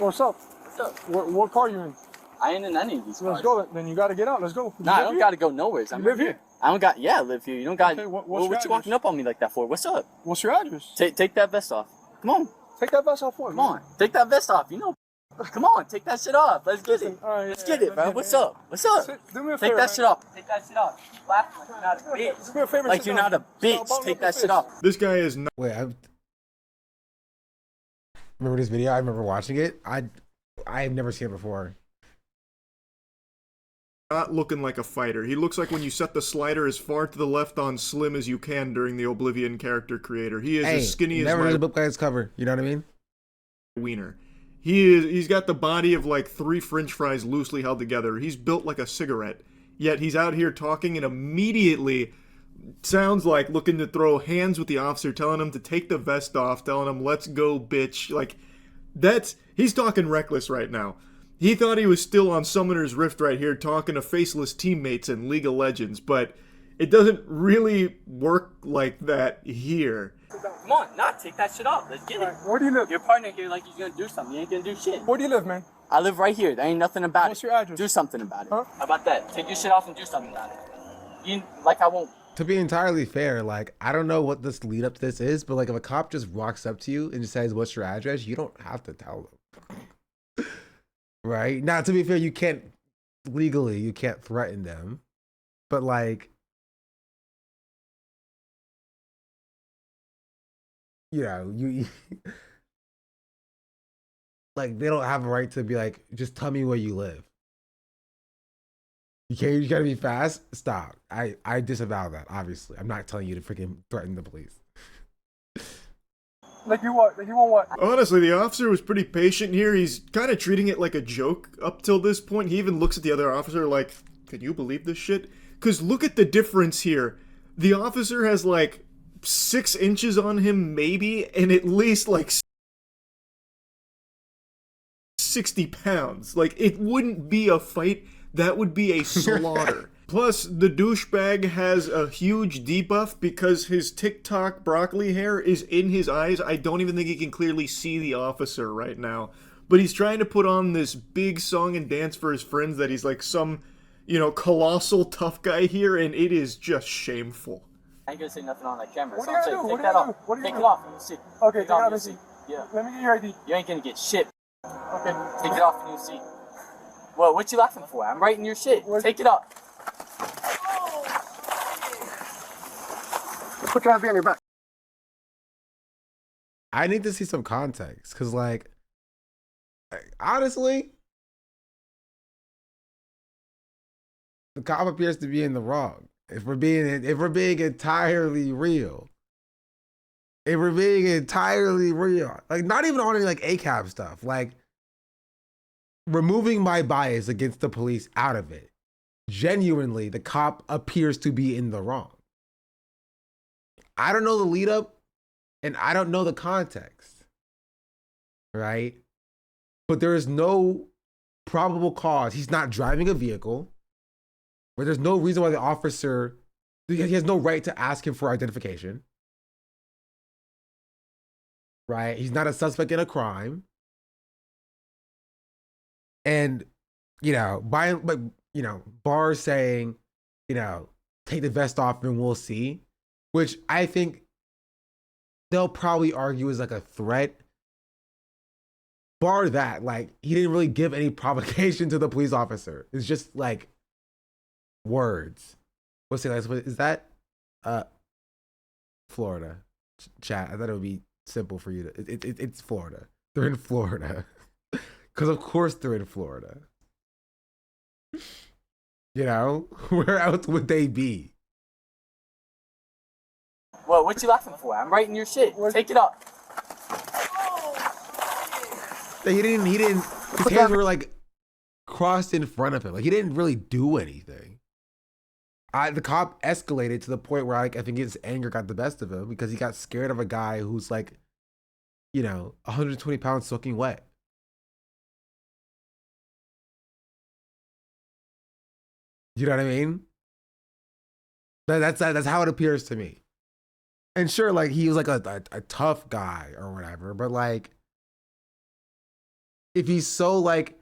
What's up? What's up? What car you in? I ain't in any of these cars. Let's go. Then you got to get out. Let's go. Nah, I don't got to go nowhere. You live here? I don't got. Yeah, I live here. You don't got. Okay, what's what you walking up on me like that for? What's up? What's your address? Take that vest off. Come on. Take that vest off for me. Come on. Take that vest off. You know. Come on. Take that shit off. Let's get it. All right, Let's get it, bro. What's up? What's up? Do me a favor. Take that shit off. Take that shit off. Laugh like you're not a bitch. Do me a favor. Like you're not a bitch. Take that shit off. This guy is not. Wait, remember this video? I remember watching it. I've never seen it before. Not looking like a fighter. He looks like when you set the slider as far to the left on slim as you can during the Oblivion character creator. He is as skinny as never my did a book guy's cover. You know what I mean? wiener. He's got the body of like 3 French fries loosely held together. He's built like a cigarette. Yet he's out here talking and immediately sounds like looking to throw hands with the officer, telling him to take the vest off, telling him, "Let's go, bitch." Like, he's talking reckless right now. He thought he was still on Summoner's Rift right here talking to faceless teammates in League of Legends, but it doesn't really work like that here. Come on, take that shit off. Let's get it. Where do you live? Your partner here like he's gonna do something. You ain't gonna do shit. Where do you live, man? I live right here. There ain't nothing about it. What's your address? Do something about it. Huh? How about that? Take your shit off and do something about it. You like I won't. To be entirely fair, like, I don't know what this lead up to this is, but like if a cop just walks up to you and says, "What's your address?" you don't have to tell them. Right? Now, to be fair, you can't threaten them. But like, you know, you like they don't have a right to be like, "Just tell me where you live." You gotta be fast. Stop. I disavow that, obviously. I'm not telling you to freaking threaten the police. Like you what? Like you want what? Honestly, the officer was pretty patient here. He's kind of treating it like a joke up till this point. He even looks at the other officer like, "Can you believe this shit?" Because look at the difference here. The officer has like 6 inches on him, maybe, and at least like 60 pounds. Like, it wouldn't be a fight. That would be a slaughter. Plus, the douchebag has a huge debuff because his TikTok broccoli hair is in his eyes. I don't even think he can clearly see the officer right now. But he's trying to put on this big song and dance for his friends that he's like some, colossal tough guy here, and it is just shameful. I ain't gonna say nothing on that camera. What So do you take do? What do that you off. do? What do you Take do? it off and see. Okay, take it off and take see. it Yeah. Let me get your ID. You ain't gonna get shit. Okay. Take it off and you'll see. Well, what you laughing for? I'm writing your shit. Take it up. Put your hands behind your back. I need to see some context, because, like, honestly, the cop appears to be in the wrong. If we're being entirely real. If we're being entirely real. Like, not even on any, like, ACAB stuff. Like, removing my bias against the police out of it. Genuinely, the cop appears to be in the wrong. I don't know the lead up, and I don't know the context. Right? But there is no probable cause. He's not driving a vehicle. But there's no reason why the officer, he has no right to ask him for identification. Right? He's not a suspect in a crime. And, you know, Barr saying, you know, take the vest off and we'll see, which I think they'll probably argue is like a threat. Bar that, like, he didn't really give any provocation to the police officer. It's just like words. What's it like? Is that Florida? Chat. I thought it would be simple for you to. It's Florida. They're in Florida. Because of course they're in Florida. You know, where else would they be? Well, what you laughing for? I'm writing your shit. Take it up. He didn't, his hands were like crossed in front of him. Like, he didn't really do anything. The cop escalated to the point where I think his anger got the best of him because he got scared of a guy who's like, you know, 120 pounds soaking wet. You know what I mean? That's how it appears to me. And sure, like, he was like a tough guy or whatever, but like, if he's so like,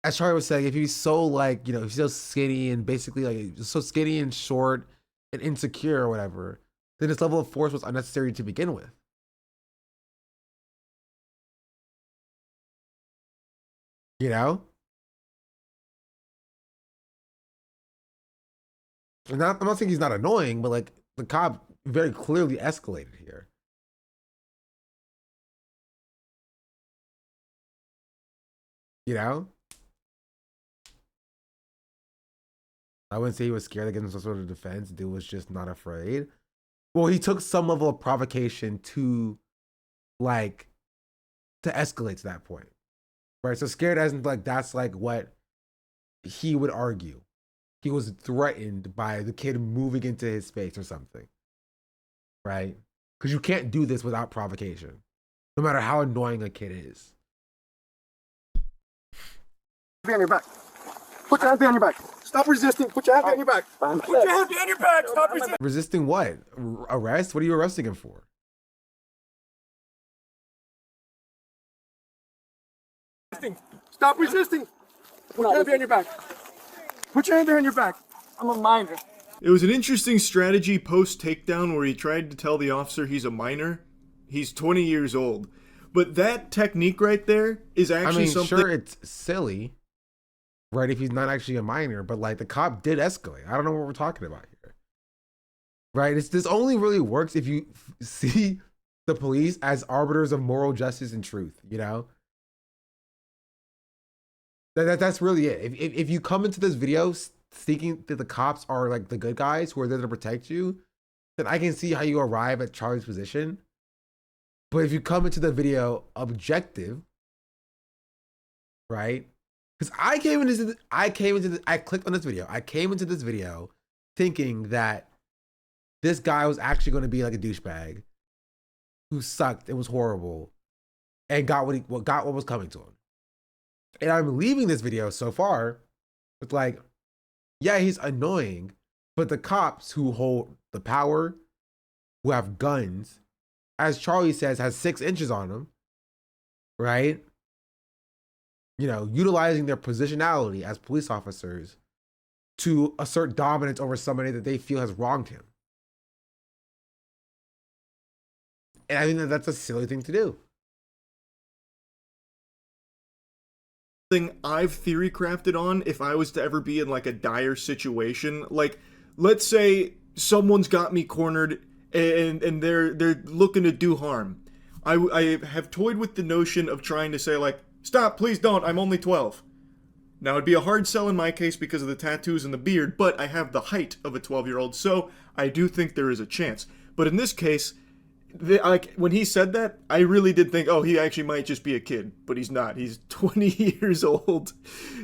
as Charlie was saying, if he's so like, you know, if he's so skinny and basically like so skinny and short and insecure or whatever, then this level of force was unnecessary to begin with. You know? And I'm not saying he's not annoying, but like, the cop very clearly escalated here. You know? I wouldn't say he was scared to get him some sort of defense. Dude was just not afraid. Well, he took some level of provocation to, like, to escalate to that point. Right? So scared as in, like, that's like what he would argue. He was threatened by the kid moving into his space or something. Right? Because you can't do this without provocation. No matter how annoying a kid is. Behind your back. Put your hands behind your back. Stop resisting. Put your hands behind your back. Put your hands behind your back. Stop resisting. Resisting what? Arrest? What are you arresting him for? Stop resisting. Put your hands behind your back. Put your hands behind your back. I'm a minor. It was an interesting strategy post-takedown where he tried to tell the officer he's a minor. He's 20 years old. But that technique right there is actually something... Sure, it's silly, right, if he's not actually a minor, but like, the cop did escalate. I don't know what we're talking about here. Right? This only really works if you see the police as arbiters of moral justice and truth, you know? That's really it. If you come into this video thinking that the cops are like the good guys who are there to protect you, then I can see how you arrive at Charlie's position. But if you come into the video objective, right? Because I clicked on this video. I came into this video thinking that this guy was actually going to be like a douchebag who sucked and was horrible and got what was coming to him. And I'm leaving this video so far with like, yeah, he's annoying, but the cops who hold the power, who have guns, as Charlie says, has 6 inches on them, right? You know, utilizing their positionality as police officers to assert dominance over somebody that they feel has wronged him. And I think that that's a silly thing to do. thing I've theory crafted on if I was to ever be in like a dire situation. Like, let's say someone's got me cornered and they're looking to do harm. I have toyed with the notion of trying to say like, stop, please don't, I'm only 12. Now it'd be a hard sell in my case because of the tattoos and the beard, but I have the height of a 12-year-old, so I do think there is a chance. But in this case, like when he said that, I really did think, oh, he actually might just be a kid, but he's not. He's 20 years old.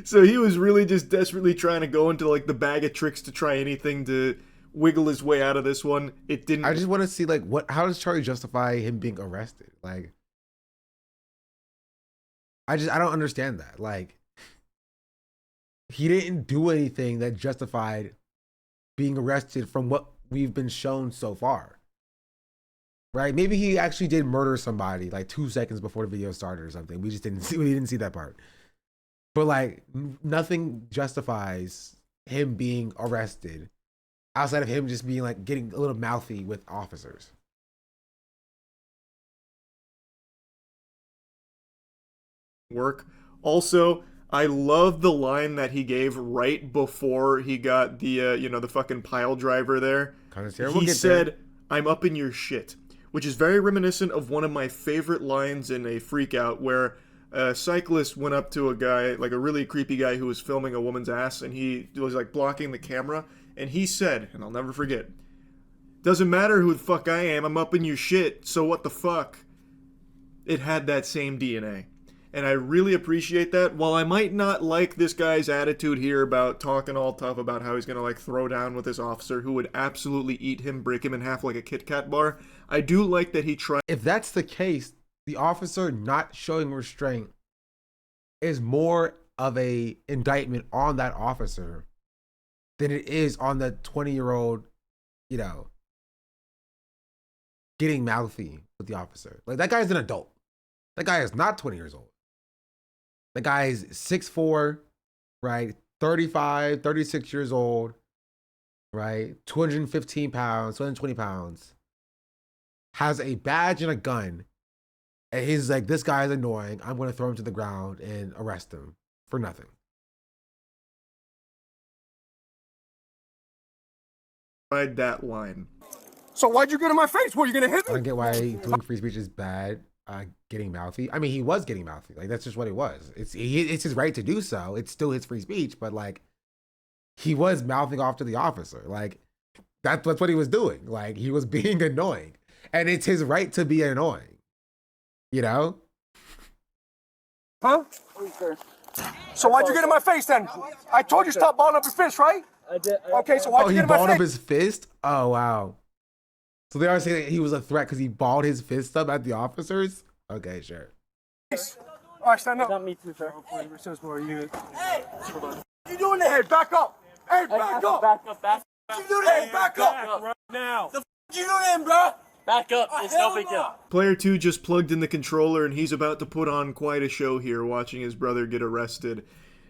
So he was really just desperately trying to go into like the bag of tricks to try anything to wiggle his way out of this one. It didn't. I just want to see like how does Charlie justify him being arrested? Like, I don't understand that. Like, he didn't do anything that justified being arrested from what we've been shown so far. Right? Maybe he actually did murder somebody like 2 seconds before the video started or something. We didn't see that part. But like nothing justifies him being arrested outside of him just being like getting a little mouthy with officers. Work. Also, I love the line that he gave right before he got the the fucking pile driver there. He said, "I'm up in your shit," which is very reminiscent of one of my favorite lines in a Freak Out, where a cyclist went up to a guy, like a really creepy guy who was filming a woman's ass, and he was like blocking the camera, and he said, and I'll never forget, "Doesn't matter who the fuck I am, I'm up in your shit, so what the fuck?" It had that same DNA. And I really appreciate that. While I might not like this guy's attitude here about talking all tough about how he's going to like throw down with this officer who would absolutely eat him, break him in half like a Kit Kat bar, I do like that he tried. If that's the case, the officer not showing restraint is more of a indictment on that officer than it is on the 20-year-old, getting mouthy with the officer. Like, that guy's an adult. That guy is not 20 years old. The guy is 6'4", right? 35, 36 years old, right? 215 pounds, 220 pounds. Has a badge and a gun. And he's like, this guy is annoying. I'm going to throw him to the ground and arrest him for nothing. That line. So why'd you get in my face? What, you gonna hit me? I don't get why doing free speech is bad. Getting mouthy. I mean, he was getting mouthy. Like, that's just what it was. It's his right to do so. It's still his free speech, but like, he was mouthing off to the officer. Like, that's what he was doing. Like, he was being annoying, and it's his right to be annoying. Huh? So why'd you get in my face then? I told you stop balling up your fist, right? I did. Okay, so why'd you he get in my balled face? up his fist? Oh, wow. So they are saying that he was a threat because he balled his fist up at the officers? Okay, sure. All right, stand up. Not me too, sir. Hey! What you doing there? Hey, back up! Hey, back up! Back up, back up. What you doing there? Hey, back up! Right now. The f you doing there, bro? Back up. It's no big deal. Player 2 just plugged in the controller, and he's about to put on quite a show here watching his brother get arrested.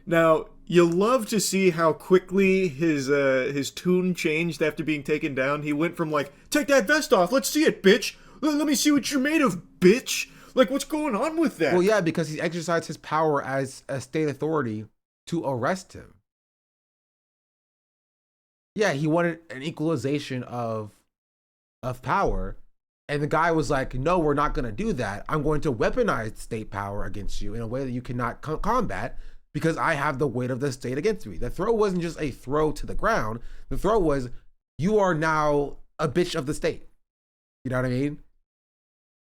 Now, you love to see how quickly his tune changed after being taken down. He went from like, take that vest off, let's see it, bitch. Let me see what you're made of, bitch. Like, what's going on with that? Well, yeah, because he exercised his power as a state authority to arrest him. Yeah, he wanted an equalization of power. And the guy was like, no, we're not going to do that. I'm going to weaponize state power against you in a way that you cannot combat, because I have the weight of the state against me. The throw wasn't just a throw to the ground. The throw was, you are now a bitch of the state. You know what I mean?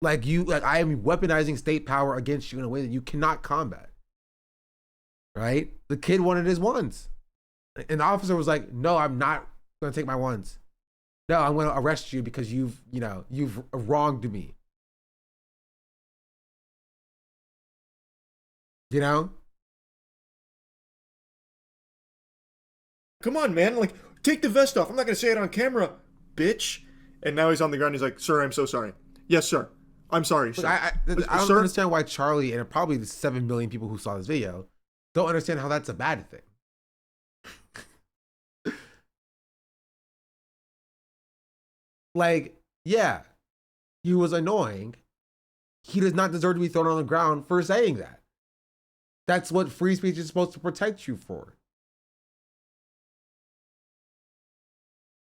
Like, I am weaponizing state power against you in a way that you cannot combat. Right? The kid wanted his ones. And the officer was like, no, I'm not going to take my ones. No, I'm going to arrest you because you've wronged me. Come on, man. Like, take the vest off. I'm not going to say it on camera, bitch. And now he's on the ground. He's like, sir, I'm so sorry. Yes, sir. I'm sorry, sir. I don't understand why Charlie and probably the 7 million people who saw this video don't understand how that's a bad thing. Like, yeah, he was annoying. He does not deserve to be thrown on the ground for saying that. That's what free speech is supposed to protect you for.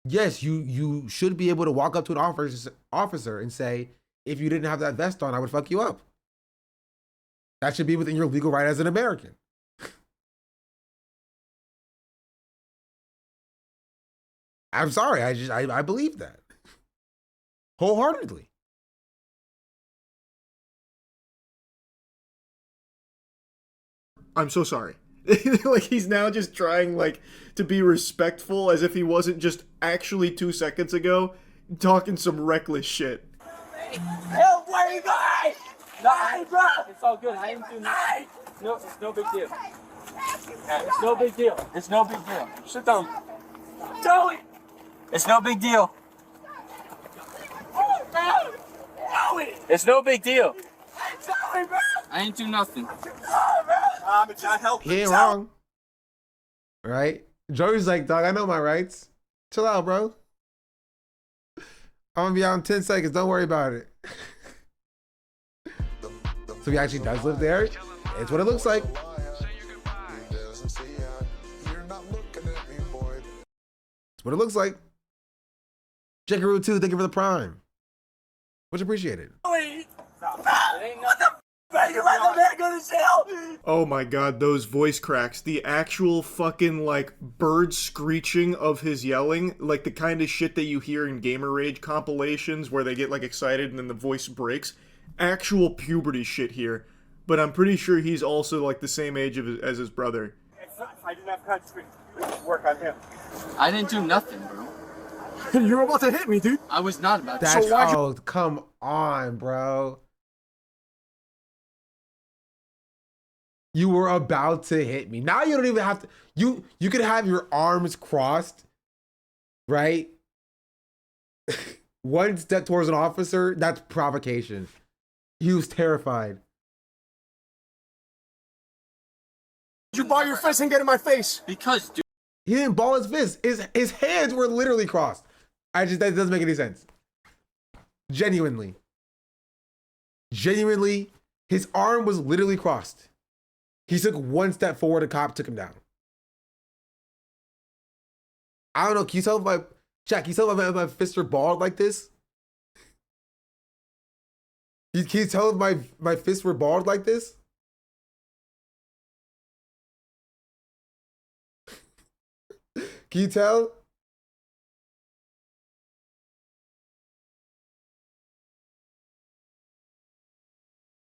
Yes, you should be able to walk up to an officer and say, if you didn't have that vest on, I would fuck you up. That should be within your legal right as an American. I'm sorry, I believe that wholeheartedly. I'm so sorry. Like, he's now just trying, like, to be respectful as if he wasn't just actually 2 seconds ago talking some reckless shit. Help, where are you going? Nine, bro! It's all good. I ain't doing nothing. No, it's no big deal. It's no big deal. It's no big deal. Sit down. Joey! It's no big deal. It's no big deal. I ain't do nothing. He ain't wrong. Right? Joey's like, dog, I know my rights. Chill out, bro. I'm gonna be out in 10 seconds. Don't worry about it. So he actually does live there. It's what it looks like. It's what it looks like. Jackaroo 2, thank you for the prime. Much appreciated. Oh my god, those voice cracks. The actual fucking, like, bird screeching of his yelling. Like the kind of shit that you hear in Gamer Rage compilations where they get, like, excited and then the voice breaks. Actual puberty shit here. But I'm pretty sure he's also, like, the same age as his brother. I didn't have time to work on him. I didn't do nothing, bro. You were about to hit me, dude. I was not about to. That's, oh, come on, bro. You were about to hit me. Now you don't even have to. You could have your arms crossed, right? One step towards an officer, that's provocation. He was terrified. Did you ball your fist and get in my face? Because, dude. He didn't ball his fist. His hands were literally crossed. That doesn't make any sense. Genuinely, his arm was literally crossed. He took one step forward, a cop took him down. I don't know, can you tell if my fists are balled like this? Can you tell if my fists were balled like this? Can you tell?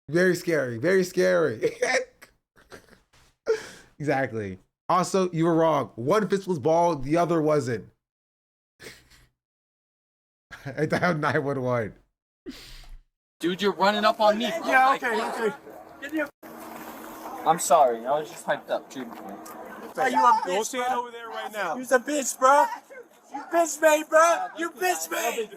Very scary, very scary. Exactly. Also, you were wrong. One fist was bald, the other wasn't. I dialed 911. Dude, you're running up on me. Yeah, okay. I'm sorry. I was just hyped up. Treat me. Are you a bitch, go stand over there right now. You're a bitch, bro. You bitch me, bro. You bitch me.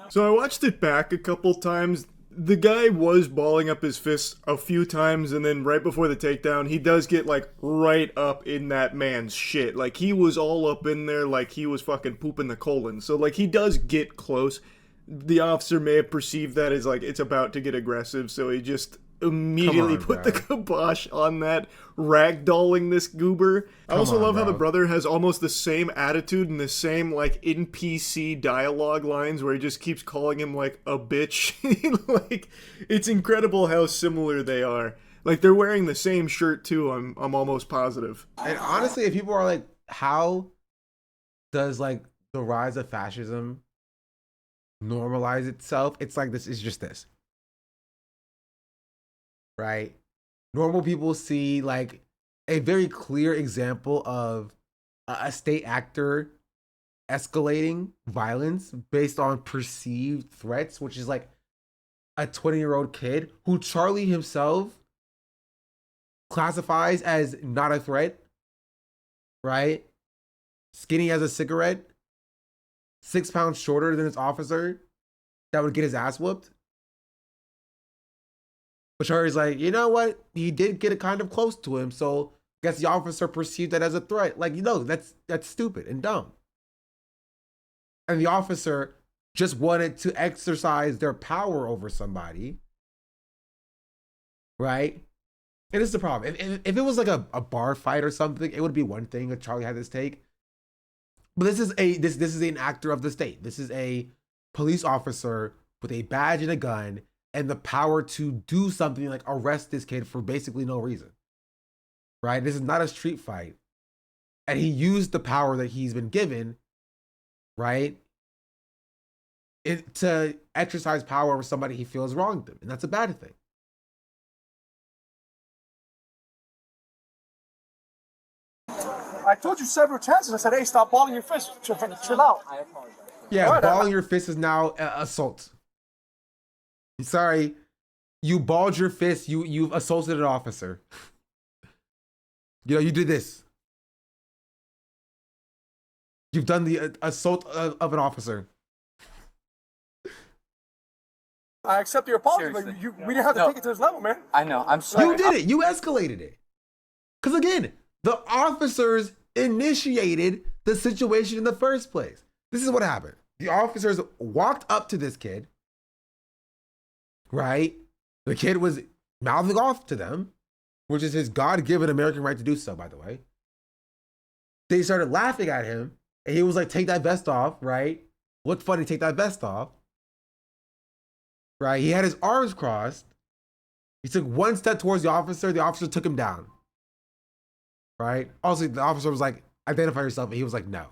So I watched it back a couple times. The guy was balling up his fists a few times, and then right before the takedown, he does get, like, right up in that man's shit. Like, he was all up in there like he was fucking pooping the colon. So, like, he does get close. The officer may have perceived that as, like, it's about to get aggressive, so he just immediately put the kibosh on that, ragdolling this goober. I also love how the brother has almost the same attitude and the same, like, NPC dialogue lines where he just keeps calling him, like, a bitch. Like, it's incredible how similar they are. Like, they're wearing the same shirt, too, I'm almost positive. And honestly, if people are like, how does, like, the rise of fascism normalize itself? It's like, this is just this. Right? Normal people see like a very clear example of a state actor escalating violence based on perceived threats, which is like a 20-year-old kid who Charlie himself classifies as not a threat, right? Skinny as a cigarette, 6 pounds shorter than his officer that would get his ass whooped. But Charlie's like, you know what? He did get it kind of close to him, so I guess the officer perceived that as a threat. Like, you know, that's stupid and dumb. And the officer just wanted to exercise their power over somebody, right? It is the problem. If it was like a bar fight or something, it would be one thing that Charlie had this take. But this is an actor of the state. This is a police officer with a badge and a gun and the power to do something like arrest this kid for basically no reason. Right? This is not a street fight. And he used the power that he's been given, right? To exercise power over somebody he feels wronged them. And that's a bad thing. I told you several chances. I said, hey, stop balling your fist. Chill out. I apologize. Yeah, Right, balling your fist is now assault. Sorry, you balled your fist. You've assaulted an officer. You did this. You've done the assault of an officer. I accept your apology, but we didn't have to take it to this level, man. I know. I'm sorry. You did it. You escalated it. Because again, the officers initiated the situation in the first place. This is what happened. The officers walked up to this kid, right? The kid was mouthing off to them, which is his God-given American right to do so, by the way. They started laughing at him, and he was like, take that vest off, right? Look funny, take that vest off. Right? He had his arms crossed. He took one step towards the officer took him down. Right? Also, the officer was like, identify yourself, and he was like, no.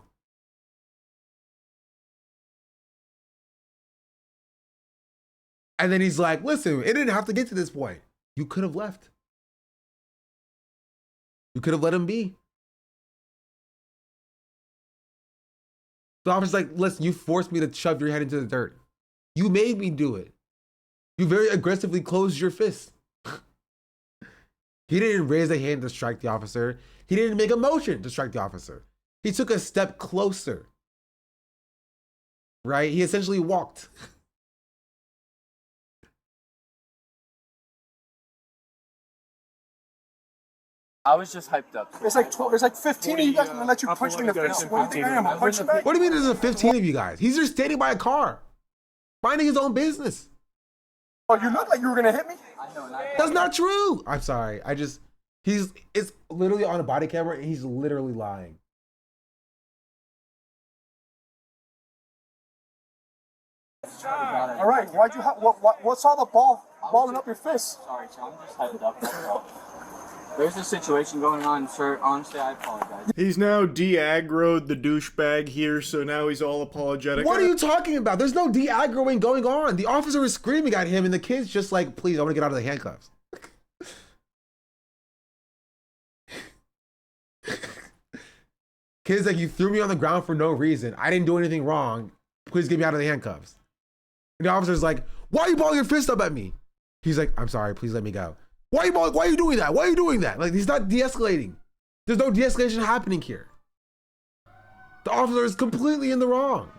And then he's like, listen, it didn't have to get to this point. You could have left. You could have let him be. The officer's like, listen, you forced me to shove your head into the dirt. You made me do it. You very aggressively closed your fist. He didn't raise a hand to strike the officer. He didn't make a motion to strike the officer. He took a step closer. Right? He essentially walked. I was just hyped up. It's like 15 of you guys gonna let you punch me in the face. What do you think I am? I'll punch you back? What do you mean there's a 15 of you guys? He's just standing by a car, minding his own business. Oh, you look like you were gonna hit me? I know. That's not true. I'm sorry. It's literally on a body camera and he's literally lying. All right, why'd you what's all the balling up your fist? Sorry, sir. I'm just hyped up. That's all. There's a situation going on, sir. Honestly, I apologize. He's now de-aggroed the douchebag here, so now he's all apologetic. What are you talking about? There's no de-aggroing going on. The officer was screaming at him and the kid's just like, please, I want to get out of the handcuffs. Kid's like, you threw me on the ground for no reason. I didn't do anything wrong. Please get me out of the handcuffs. And the officer's like, why are you balling your fist up at me? He's like, I'm sorry, please let me go. Why are you doing that? Why are you doing that? Like, he's not de-escalating. There's no de-escalation happening here. The officer is completely in the wrong.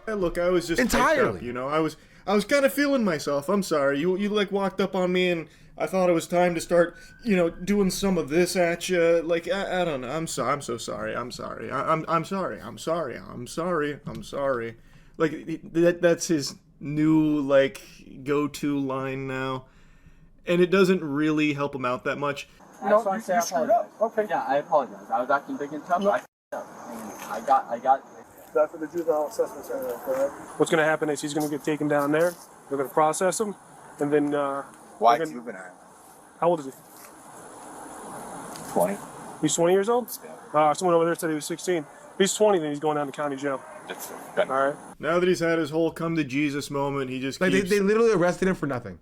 Hey, look, I was just entirely. Up, I was kind of feeling myself. I'm sorry. You like walked up on me and I thought it was time to start, doing some of this at you. Like, I don't know. I'm so sorry. I'm sorry. I'm sorry. I'm sorry. I'm sorry. I'm sorry. Like, that's his new, like, go-to line now. And it doesn't really help him out that much. You screwed up. Okay. Yeah, I apologize. I was acting big and tough. I f***ed up. I got That's for the juvenile assessment center, correct? What's going to happen is he's going to get taken down there. They're going to process him, and then. Why juvenile? How old is he? 20. He's 20 years old? Someone over there said he was 16. If he's 20, then he's going down to county jail. That's all right. Now that he's had his whole come to Jesus moment, he just like keeps... they literally arrested him for nothing.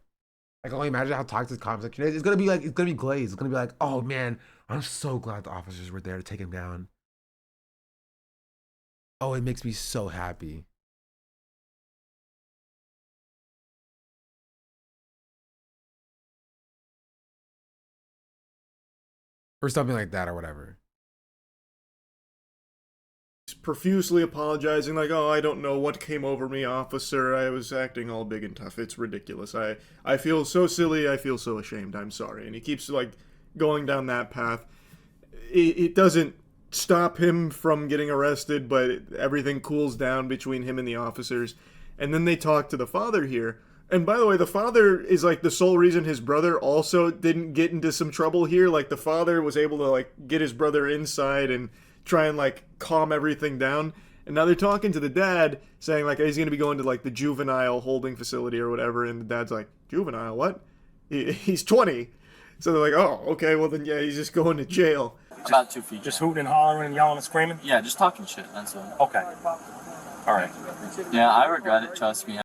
I can only imagine how toxic comment section is. It's gonna be glazed. It's gonna be like, oh man, I'm so glad the officers were there to take him down. Oh, it makes me so happy. Or something like that, or whatever. He's profusely apologizing, like, oh, I don't know what came over me, officer. I was acting all big and tough. It's ridiculous. I feel so silly. I feel so ashamed. I'm sorry. And he keeps, like, going down that path. It doesn't stop him from getting arrested, but everything cools down between him and the officers. And then they talk to the father here. And by the way, the father is like the sole reason his brother also didn't get into some trouble here. Like the father was able to like get his brother inside and try and like calm everything down. And now they're talking to the dad saying like he's going to be going to like the juvenile holding facility or whatever. And the dad's like, juvenile, what? He's 20. So they're like, oh, okay, well then yeah, he's just going to jail. About 2 feet. Just hooting and hollering and yelling and screaming? Yeah, just talking shit, that's all. Okay. All right. Yeah, I regret it, trust me.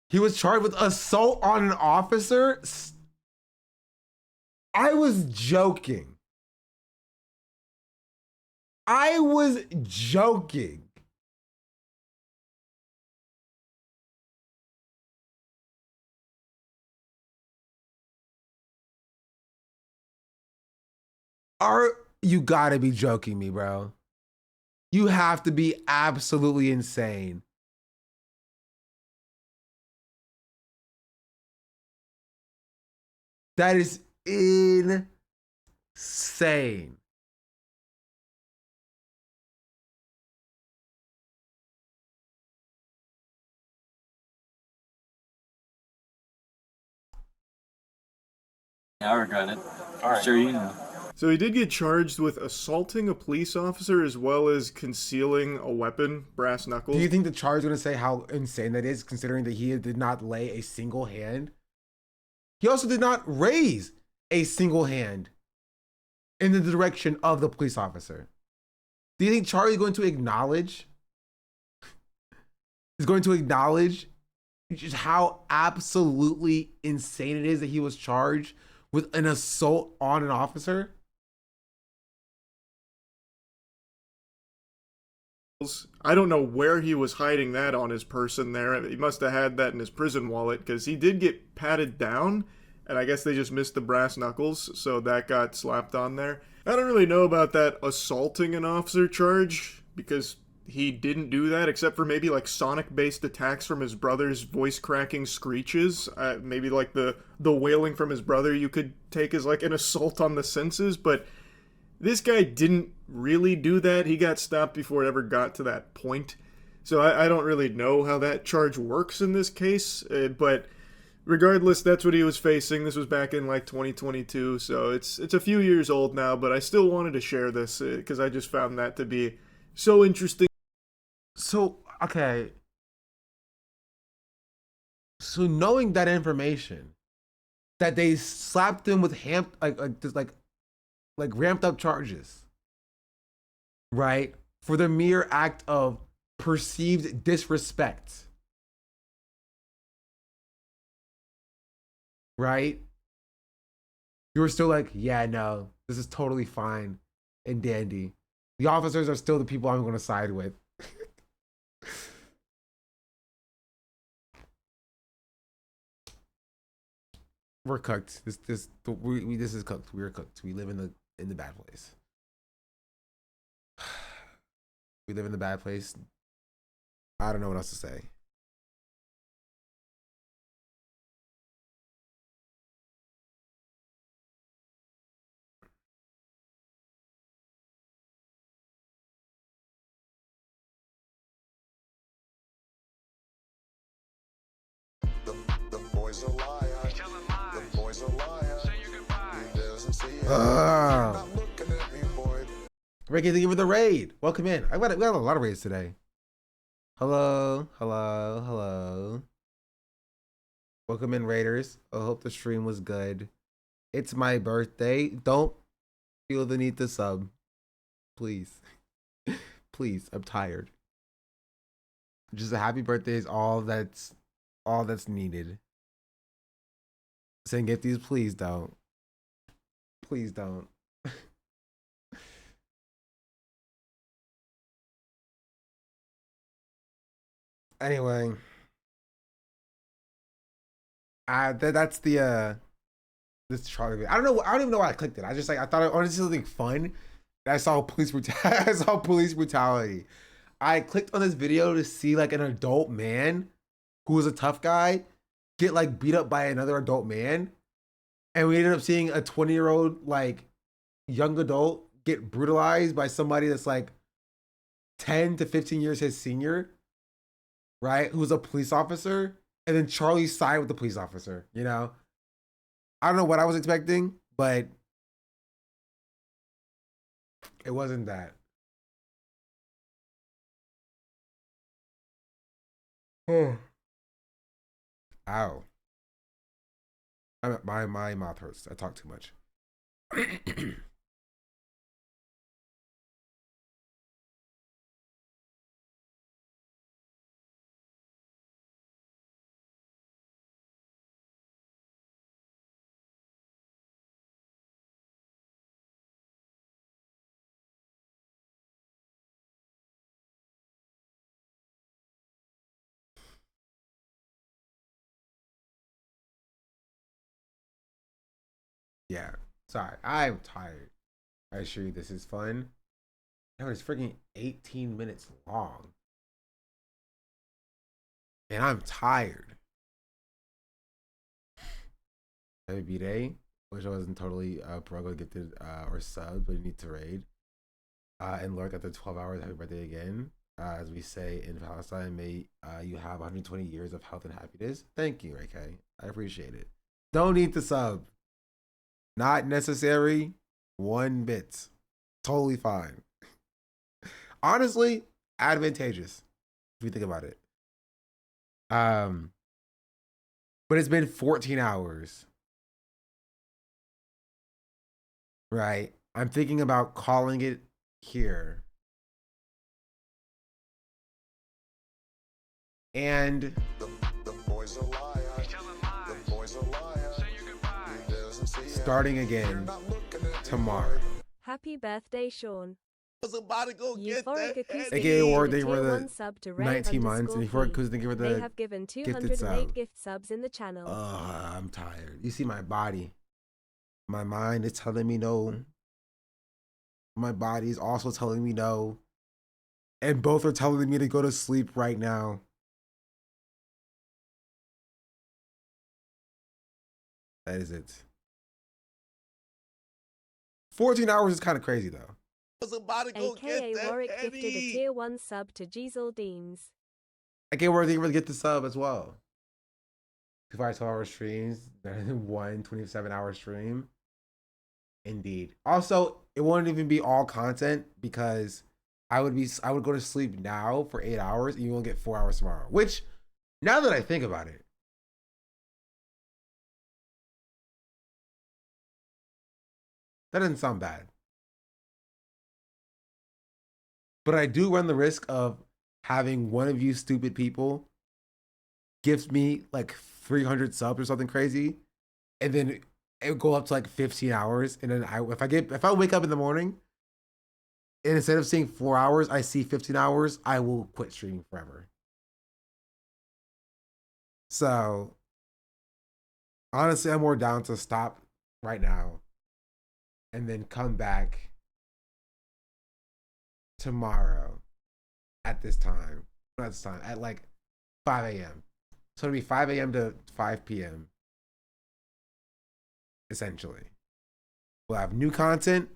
He was charged with assault on an officer? I was joking. I was joking. You gotta be joking me, bro. You have to be absolutely insane. That is insane. Yeah, I regret it. All right. Sure, you know. So he did get charged with assaulting a police officer as well as concealing a weapon, brass knuckles. Do you think the charge is going to say how insane that is, considering that he did not lay a single hand? He also did not raise a single hand in the direction of the police officer. Do you think Charlie's going to acknowledge? Is going to acknowledge just how absolutely insane it is that he was charged with an assault on an officer? I don't know where he was hiding that on his person there. He must have had that in his prison wallet because he did get patted down, and I guess they just missed the brass knuckles, so that got slapped on there. I don't really know about that assaulting an officer charge because he didn't do that except for maybe like Sonic-based attacks from his brother's voice-cracking screeches. Maybe like the wailing from his brother you could take as like an assault on the senses, but this guy didn't really do that. He got stopped before it ever got to that point. So I don't really know how that charge works in this case. But regardless, that's what he was facing. This was back in like 2022. So it's a few years old now, but I still wanted to share this because I just found that to be so interesting. So, okay. So knowing that information, that they slapped him with ramped up charges, right? For the mere act of perceived disrespect, right? You were still like, yeah, no, this is totally fine and dandy. The officers are still the people I'm going to side with. We're cooked. This is cooked. We're cooked. We live in the bad place. We live in the bad place. I don't know what else to say. The boys are liars. The boys are liars. Say your goodbye. He doesn't see it. Not looking at me, boy. Ricky, thank you for the raid. Welcome in. We got a lot of raids today. Hello. Welcome in, Raiders. I hope the stream was good. It's my birthday. Don't feel the need to sub. Please. Please, I'm tired. Just a happy birthday is all that's needed. Saying gifties, please don't. Please don't. Anyway, that's the this Charlie video. I don't even know why I clicked it. I thought I wanted to see something fun, and I saw police brutality. I clicked on this video to see like an adult man who was a tough guy get like beat up by another adult man, and we ended up seeing a 20-year-old like young adult get brutalized by somebody that's like 10 to 15 years his senior. Right, who's a police officer, And then Charlie sided with the police officer, you know? I don't know what I was expecting, but it wasn't that. Oh. Ow. My mouth hurts. I talk too much. Yeah, sorry. I'm tired. I assure you this is fun. No, it's freaking 18 minutes long. And I'm tired. Every day. Wish I wasn't totally pro gifted or subbed, but you need to raid. And Lord, after 12 hours, happy birthday again. As we say in Palestine, may you have 120 years of health and happiness. Thank you, Ray K. I appreciate it. Don't need the sub. Not necessary. 1 bit. Totally fine. Honestly, advantageous if you think about it. But it's been 14 hours. Right. I'm thinking about calling it here. And The boys are liars. The boys are liars. Starting again tomorrow. Happy birthday, Sean. I was about to go get that. AKA Ward, thank you for Tier the 1 sub to Ray 19 months. And before _P. Kuz, thank you for the They have given gifted 208 sub. gift subs in the channel. I'm tired. You see my body. My mind is telling me no. My body is also telling me no. And both are telling me to go to sleep right now. That is it. 14 hours is kind of crazy though. I was about to go AKA get that. Warwick gifted a Eddie. tier 1 sub to Gisel Deans. I can't wait to get the sub as well. 2 5-12-hour streams, 1 27-hour stream. Indeed. Also, it wouldn't even be all content because I would go to sleep now for 8 hours and you will get 4 hours tomorrow. Which, now that I think about it, that doesn't sound bad. But I do run the risk of having one of you stupid people gift me like 300 subs or something crazy, and then it would go up to like 15 hours. And then if I wake up in the morning and instead of seeing 4 hours, I see 15 hours, I will quit streaming forever. So honestly, I'm more down to stop right now and then come back tomorrow at this time. Not this time, at like 5 a.m. So it'll be 5 a.m. to 5 p.m. essentially. We'll have new content.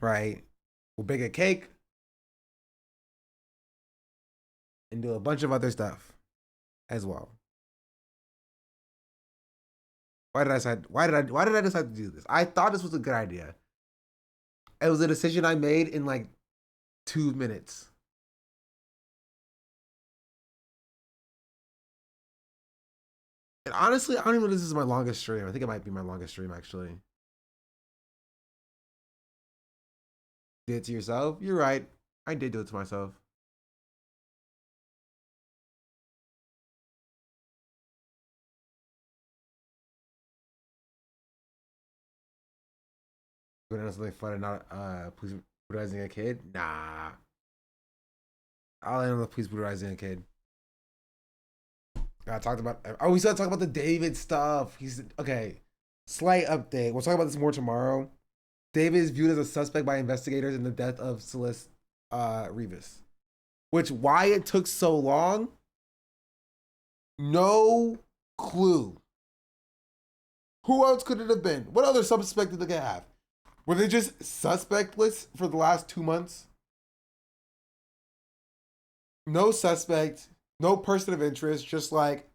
Right? We'll bake a cake. And do a bunch of other stuff as well. Why did I decide to do this? I thought this was a good idea. It was a decision I made in like 2 minutes. And honestly, I don't even know if this is my longest stream. I think it might be my longest stream actually. Did it to yourself? You're right. I did do it to myself. Going to something fun and not police brutalizing a kid? Nah. I'll end on the police brutalizing a kid. I talked about. Oh, we still talk about the David stuff. He's okay. Slight update. We'll talk about this more tomorrow. David is viewed as a suspect by investigators in the death of Celeste Rivas. Which why it took so long? No clue. Who else could it have been? What other suspect did they have? Were they just suspectless for the last 2 months? No suspect. No person of interest, just like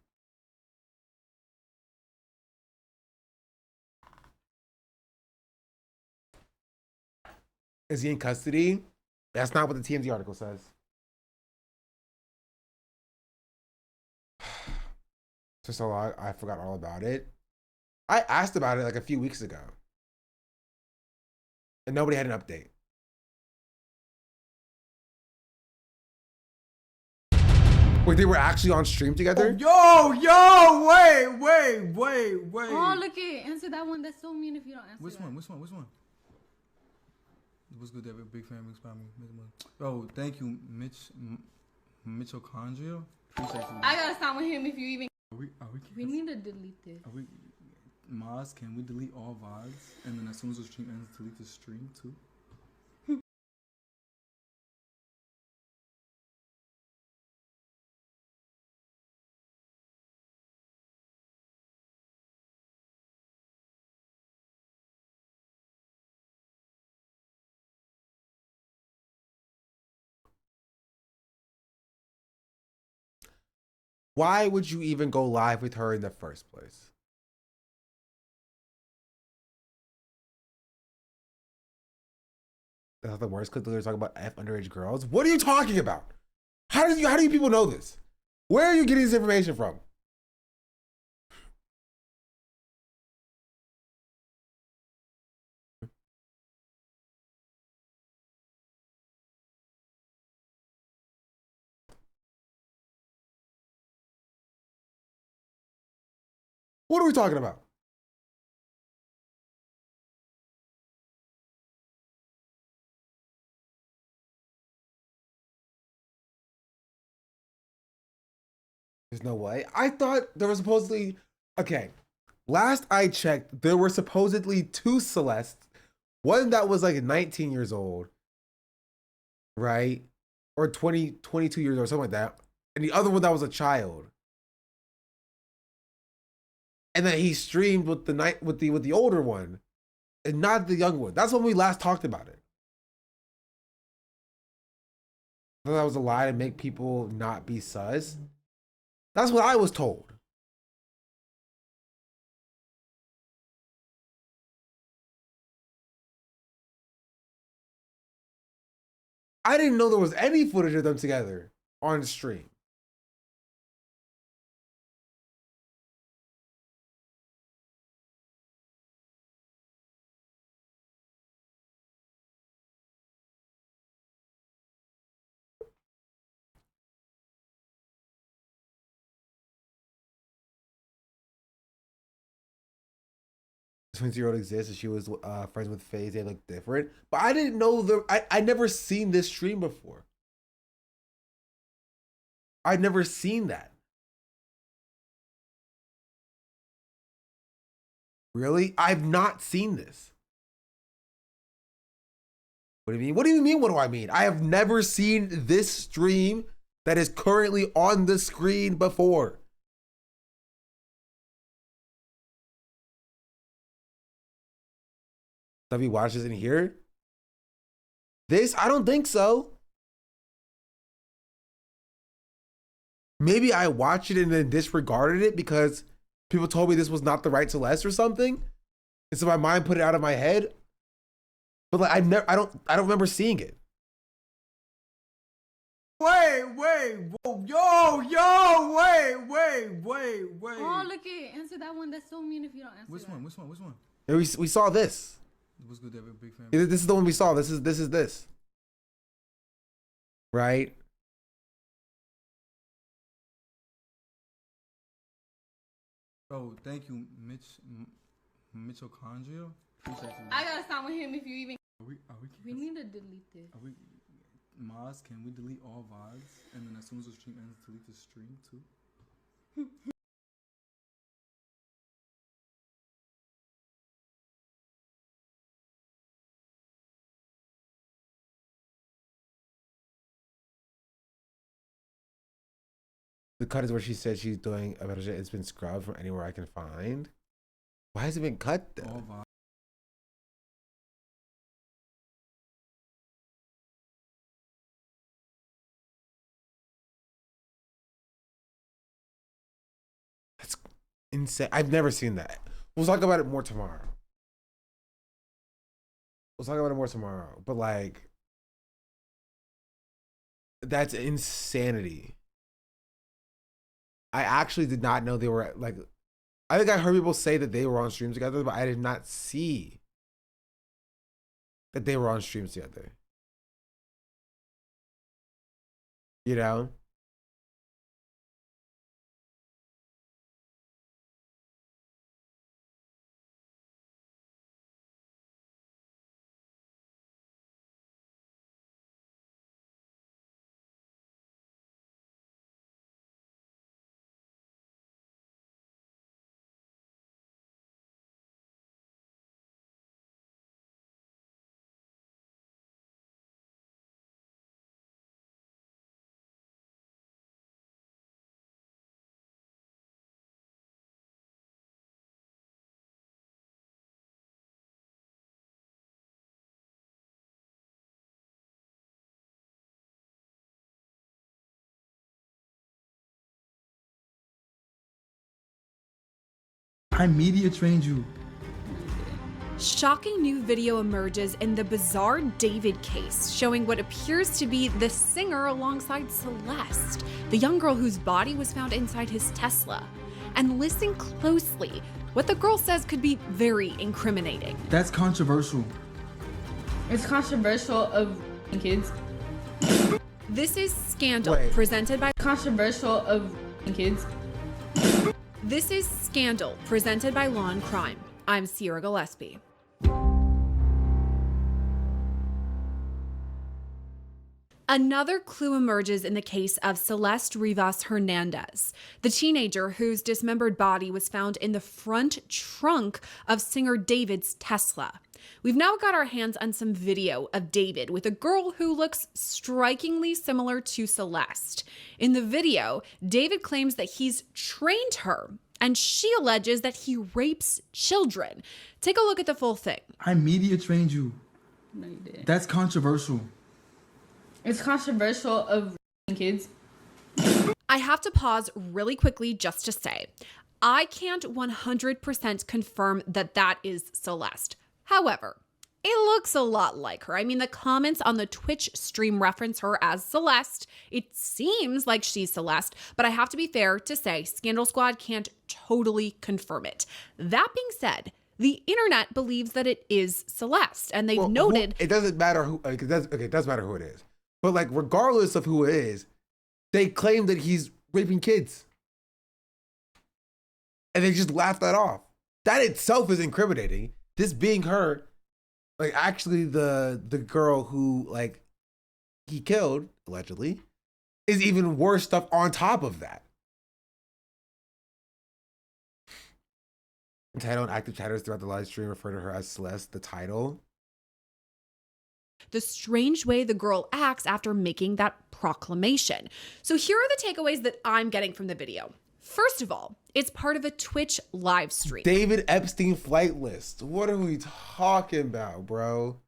is he in custody? That's not what the TMZ article says. Just a lot. I forgot all about it. I asked about it like a few weeks ago. And nobody had an update. Wait, they were actually on stream together? Yo, wait. Oh, look it. Answer that one. That's so mean if you don't answer Which that. one? What's good, David? Big fan, big spot. Oh, thank you, Mitochondria. Appreciate you. I gotta stop with him if you even. We need to delete this. Maz, can we delete all VODs? And then as soon as the stream ends, delete the stream too? Why would you even go live with her in the first place? That's not the worst because they're talking about F underage girls. What are you talking about? How do you people know this? Where are you getting this information from? What are we talking about? There's no way. I thought there was supposedly... Okay. Last I checked, there were supposedly two Celestes. One that was like 19 years old. Right? Or 22 years old, something like that. And the other one that was a child. And then he streamed with the older one. And not the young one. That's when we last talked about it. I thought that was a lie to make people not be sus. That's what I was told. I didn't know there was any footage of them together on stream. This 20-year-old exists and she was friends with FaZe. They look different. But I didn't know I never seen this stream before. I'd never seen that. Really? I've not seen this. What do you mean? What do you mean? What do I mean? I have never seen this stream that is currently on the screen before. Have you watched this in here? This? I don't think so. Maybe I watched it and then disregarded it because people told me this was not the right Celeste or something. And so my mind put it out of my head. But like I don't remember seeing it. Wait, whoa, yo, wait. Oh, look it. Answer that one. That's so mean if you don't answer Which that. one? And we saw this. What's good, David? Big fan. This is the one we saw. This is this. Right? Oh, thank you, Mitochondria. Appreciate you. I gotta stop with him if you even. We need to delete this. Maz, can we delete all VODs? And then as soon as the stream ends, delete the stream too? The cut is where she said she's doing a better shit. It's been scrubbed from anywhere I can find. Why has it been cut then? All VODs. That's insane. I've never seen that. We'll talk about it more tomorrow. But like, that's insanity. I actually did not know they were like, I think I heard people say that they were on streams together, but I did not see that they were on streams together. You know? I media trained you. Shocking new video emerges in the bizarre David case, showing what appears to be the singer alongside Celeste, the young girl whose body was found inside his Tesla. And listen closely, what the girl says could be very incriminating. That's controversial. It's controversial of kids. This is Scandal, presented by Controversial of kids. This is Scandal, presented by Law and Crime. I'm Sierra Gillespie. Another clue emerges in the case of Celeste Rivas Hernandez, the teenager whose dismembered body was found in the front trunk of singer David's Tesla. We've now got our hands on some video of David with a girl who looks strikingly similar to Celeste. In the video, David claims that he's trained her, and she alleges that he rapes children. Take a look at the full thing. I media trained you. No, you didn't. That's controversial. It's controversial of kids. I have to pause really quickly just to say, I can't 100% confirm that that is Celeste. However, it looks a lot like her. I mean, the comments on the Twitch stream reference her as Celeste. It seems like she's Celeste, but I have to be fair to say Scandal Squad can't totally confirm it. That being said, the internet believes that it is Celeste, and they've noted... It doesn't matter who... It does matter who it is. But like, regardless of who it is, they claim that he's raping kids. And they just laugh that off. That itself is incriminating. This being her, like actually the girl who like he killed, allegedly, is even worse stuff on top of that. Title and active chatters throughout the live stream refer to her as Celeste, the title. The strange way the girl acts after making that proclamation. So here are the takeaways that I'm getting from the video. First of all, it's part of a Twitch live stream. David Epstein flight list. What are we talking about, bro?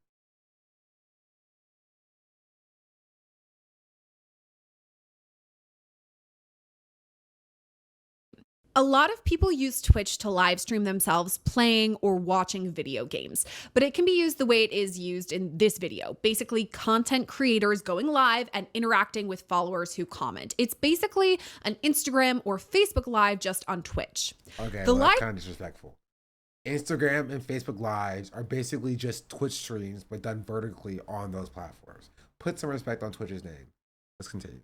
A lot of people use Twitch to live stream themselves playing or watching video games, but it can be used the way it is used in this video. Basically, content creators going live and interacting with followers who comment. It's basically an Instagram or Facebook Live just on Twitch. Okay, that's kind of disrespectful. Instagram and Facebook Lives are basically just Twitch streams, but done vertically on those platforms. Put some respect on Twitch's name. Let's continue.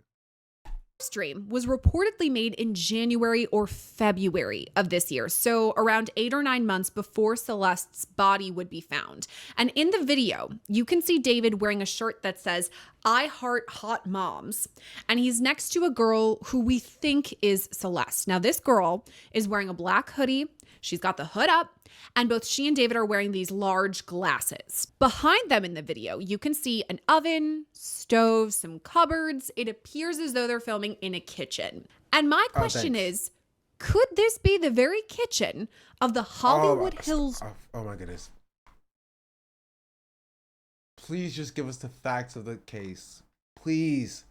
Stream was reportedly made in January or February of this year, so around 8 or 9 months before Celeste's body would be found. And in the video, you can see David wearing a shirt that says, "I heart hot moms," and he's next to a girl who we think is Celeste. Now, this girl is wearing a black hoodie. She's got the hood up, and both she and David are wearing these large glasses. Behind them in the video, you can see an oven, stove, some cupboards. It appears as though they're filming in a kitchen. And my question is, could this be the very kitchen of the Hollywood Hills? Oh my goodness. Please just give us the facts of the case. Please.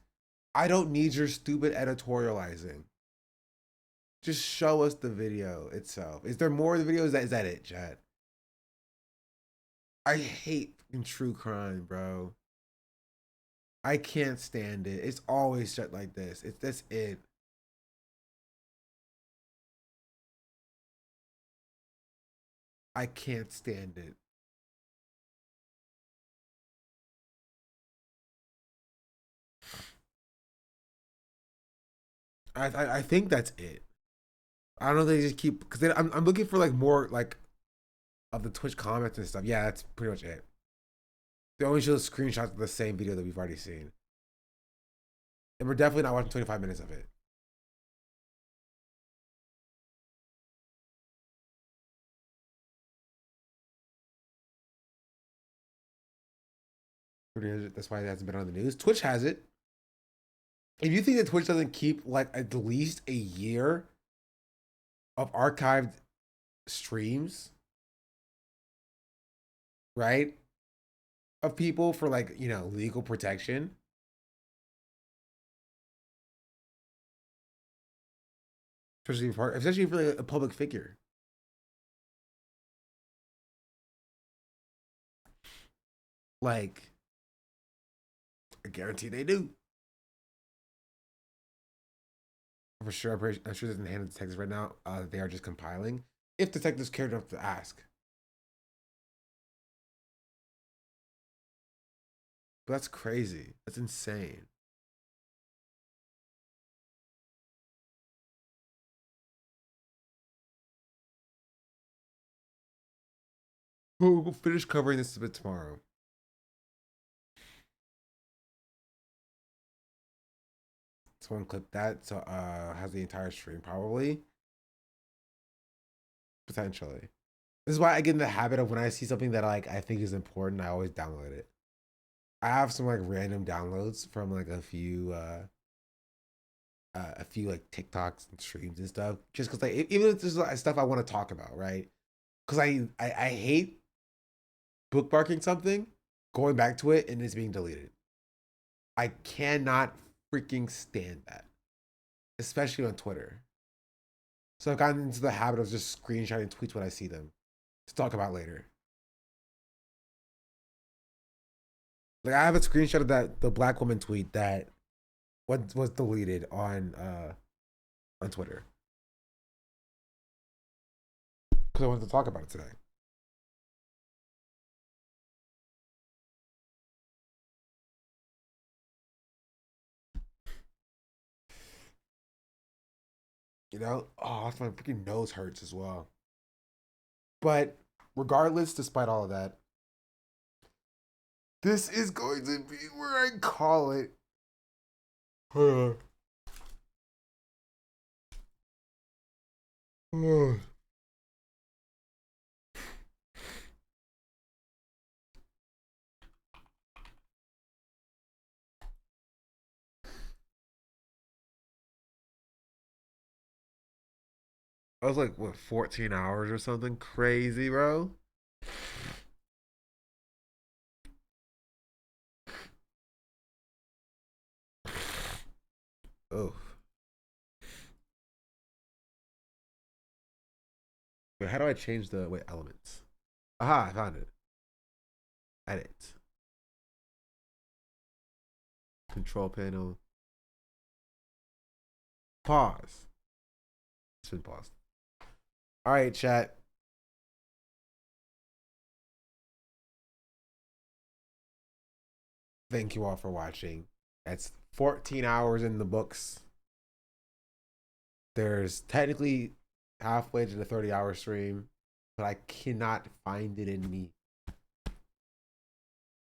I don't need your stupid editorializing. Just show us the video itself. Is there more of the videos? Is that it, chat? I hate fucking true crime, bro. I can't stand it. It's always shit like this. That's it. I can't stand it. I think that's it. I don't know if they just keep, because I'm looking for like more like of the Twitch comments and stuff. Yeah, that's pretty much it. They only show screenshots of the same video that we've already seen. And we're definitely not watching 25 minutes of it. That's why it hasn't been on the news. Twitch has it. If you think that Twitch doesn't keep like at least a year of archived streams, right? Of people for like, you know, legal protection. Especially for like a public figure. Like, I guarantee they do. For sure, I'm sure there's an hand of detectives right now. They are just compiling. If detectives cared enough to ask. But that's crazy. That's insane. We'll finish covering this a bit tomorrow. Someone clip that, so has the entire stream probably. Potentially. This is why I get in the habit of when I see something that like I think is important, I always download it. I have some like random downloads from like a few like TikToks and streams and stuff. Just because like even if there's like stuff I want to talk about, right? Because I hate bookmarking something, going back to it, and it's being deleted. I cannot freaking stand that, especially on Twitter. So I've gotten into the habit of just screenshotting tweets when I see them to talk about later. Like I have a screenshot of the black woman tweet that was deleted on Twitter because I wanted to talk about it today. You know, oh, my freaking nose hurts as well. But regardless, despite all of that, this is going to be where I call it. Hold on. I was like, what, 14 hours or something crazy, bro? Oh. Wait, how do I change the elements? Aha, I found it. Edit. Control panel. Pause. It's been paused. All right, chat. Thank you all for watching. That's 14 hours in the books. There's technically halfway to the 30-hour stream, but I cannot find it in me.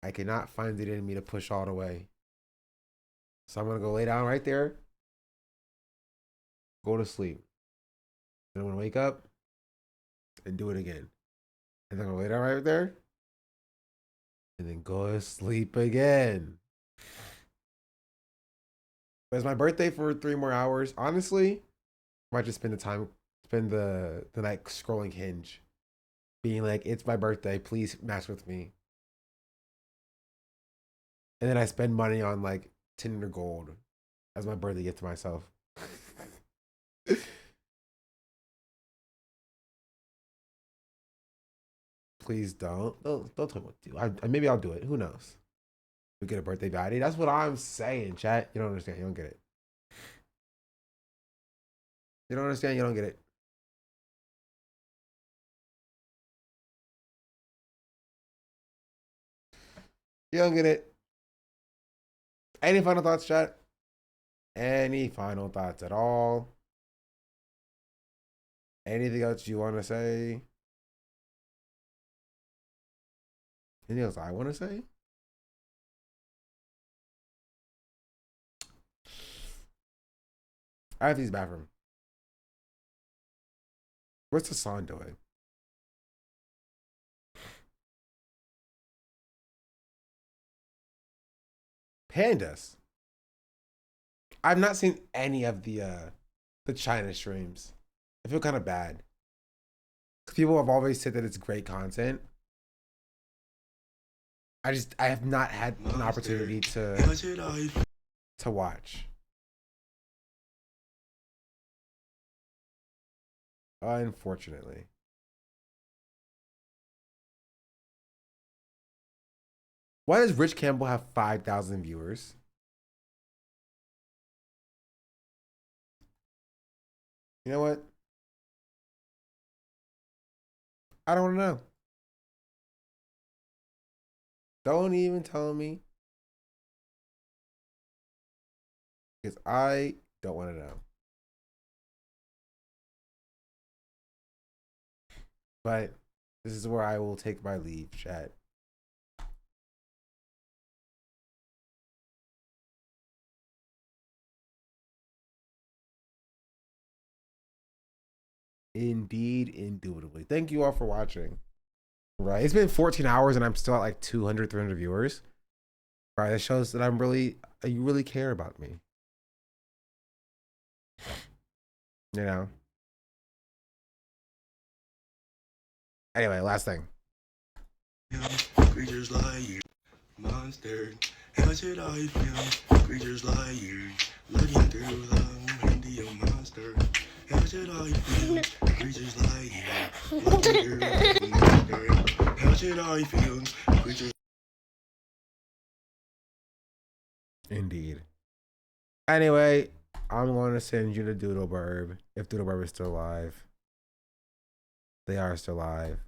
I cannot find it in me to push all the way. So I'm going to go lay down right there. Go to sleep. And I'm going to wake up and do it again. And then I'm going to lay down right there. And then go to sleep again. But it's my birthday for 3 more hours. Honestly, I might just spend the night scrolling Hinge. Being like, it's my birthday, please match with me. And then I spend money on like Tinder Gold as my birthday gift to myself. Please don't. Don't tell me what to do. Maybe I'll do it. Who knows? We get a birthday baddie. That's what I'm saying, chat. You don't understand. You don't get it. You don't understand. You don't get it. You don't get it. Any final thoughts, chat? Any final thoughts at all? Anything else you want to say? Anything else I want to say? I have to use the bathroom. What's the song doing? Pandas. I've not seen any of the China streams. I feel kind of bad. People have always said that it's great content. I have not had an opportunity to watch. Unfortunately. Why does Rich Campbell have 5,000 viewers? You know what? I don't know. Don't even tell me. Because I don't want to know. But this is where I will take my leave, chat. Indeed, indubitably. Thank you all for watching. Right, it's been 14 hours and I'm still at like 200, 300 viewers. Right, that shows that you really care about me. You know. Anyway, last thing. Creatures like you, monster. How should I feel? Creatures like you, looking through the India monster. How should I feel? Creatures like you, looking through the monster. How should I feel? Creatures. Indeed. Anyway, I'm going to send you to Doodleburb if Doodleburb is still alive. They are still alive.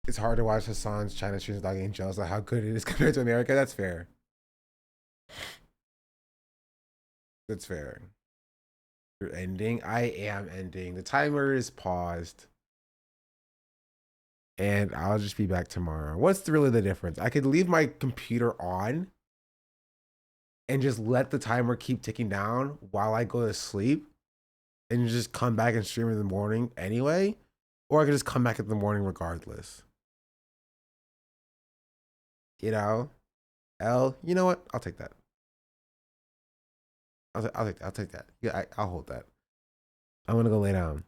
It's hard to watch Hassan's China streams without getting jealous of how good it is compared to America. That's fair. That's fair. You're ending? I am ending. The timer is paused. And I'll just be back tomorrow. What's really the difference? I could leave my computer on and just let the timer keep ticking down while I go to sleep and just come back and stream in the morning anyway. Or I could just come back in the morning regardless. You know? You know what? I'll take that. I'll take that. Yeah, I'll hold that. I'm gonna go lay down.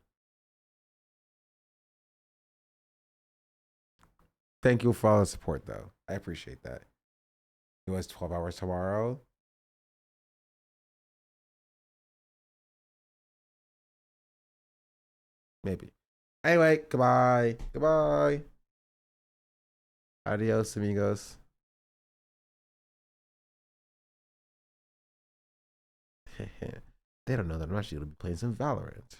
Thank you for all the support, though. I appreciate that. It was 12 hours tomorrow. Maybe. Anyway, goodbye. Goodbye. Adios, amigos. They don't know that I'm actually going to be playing some Valorant.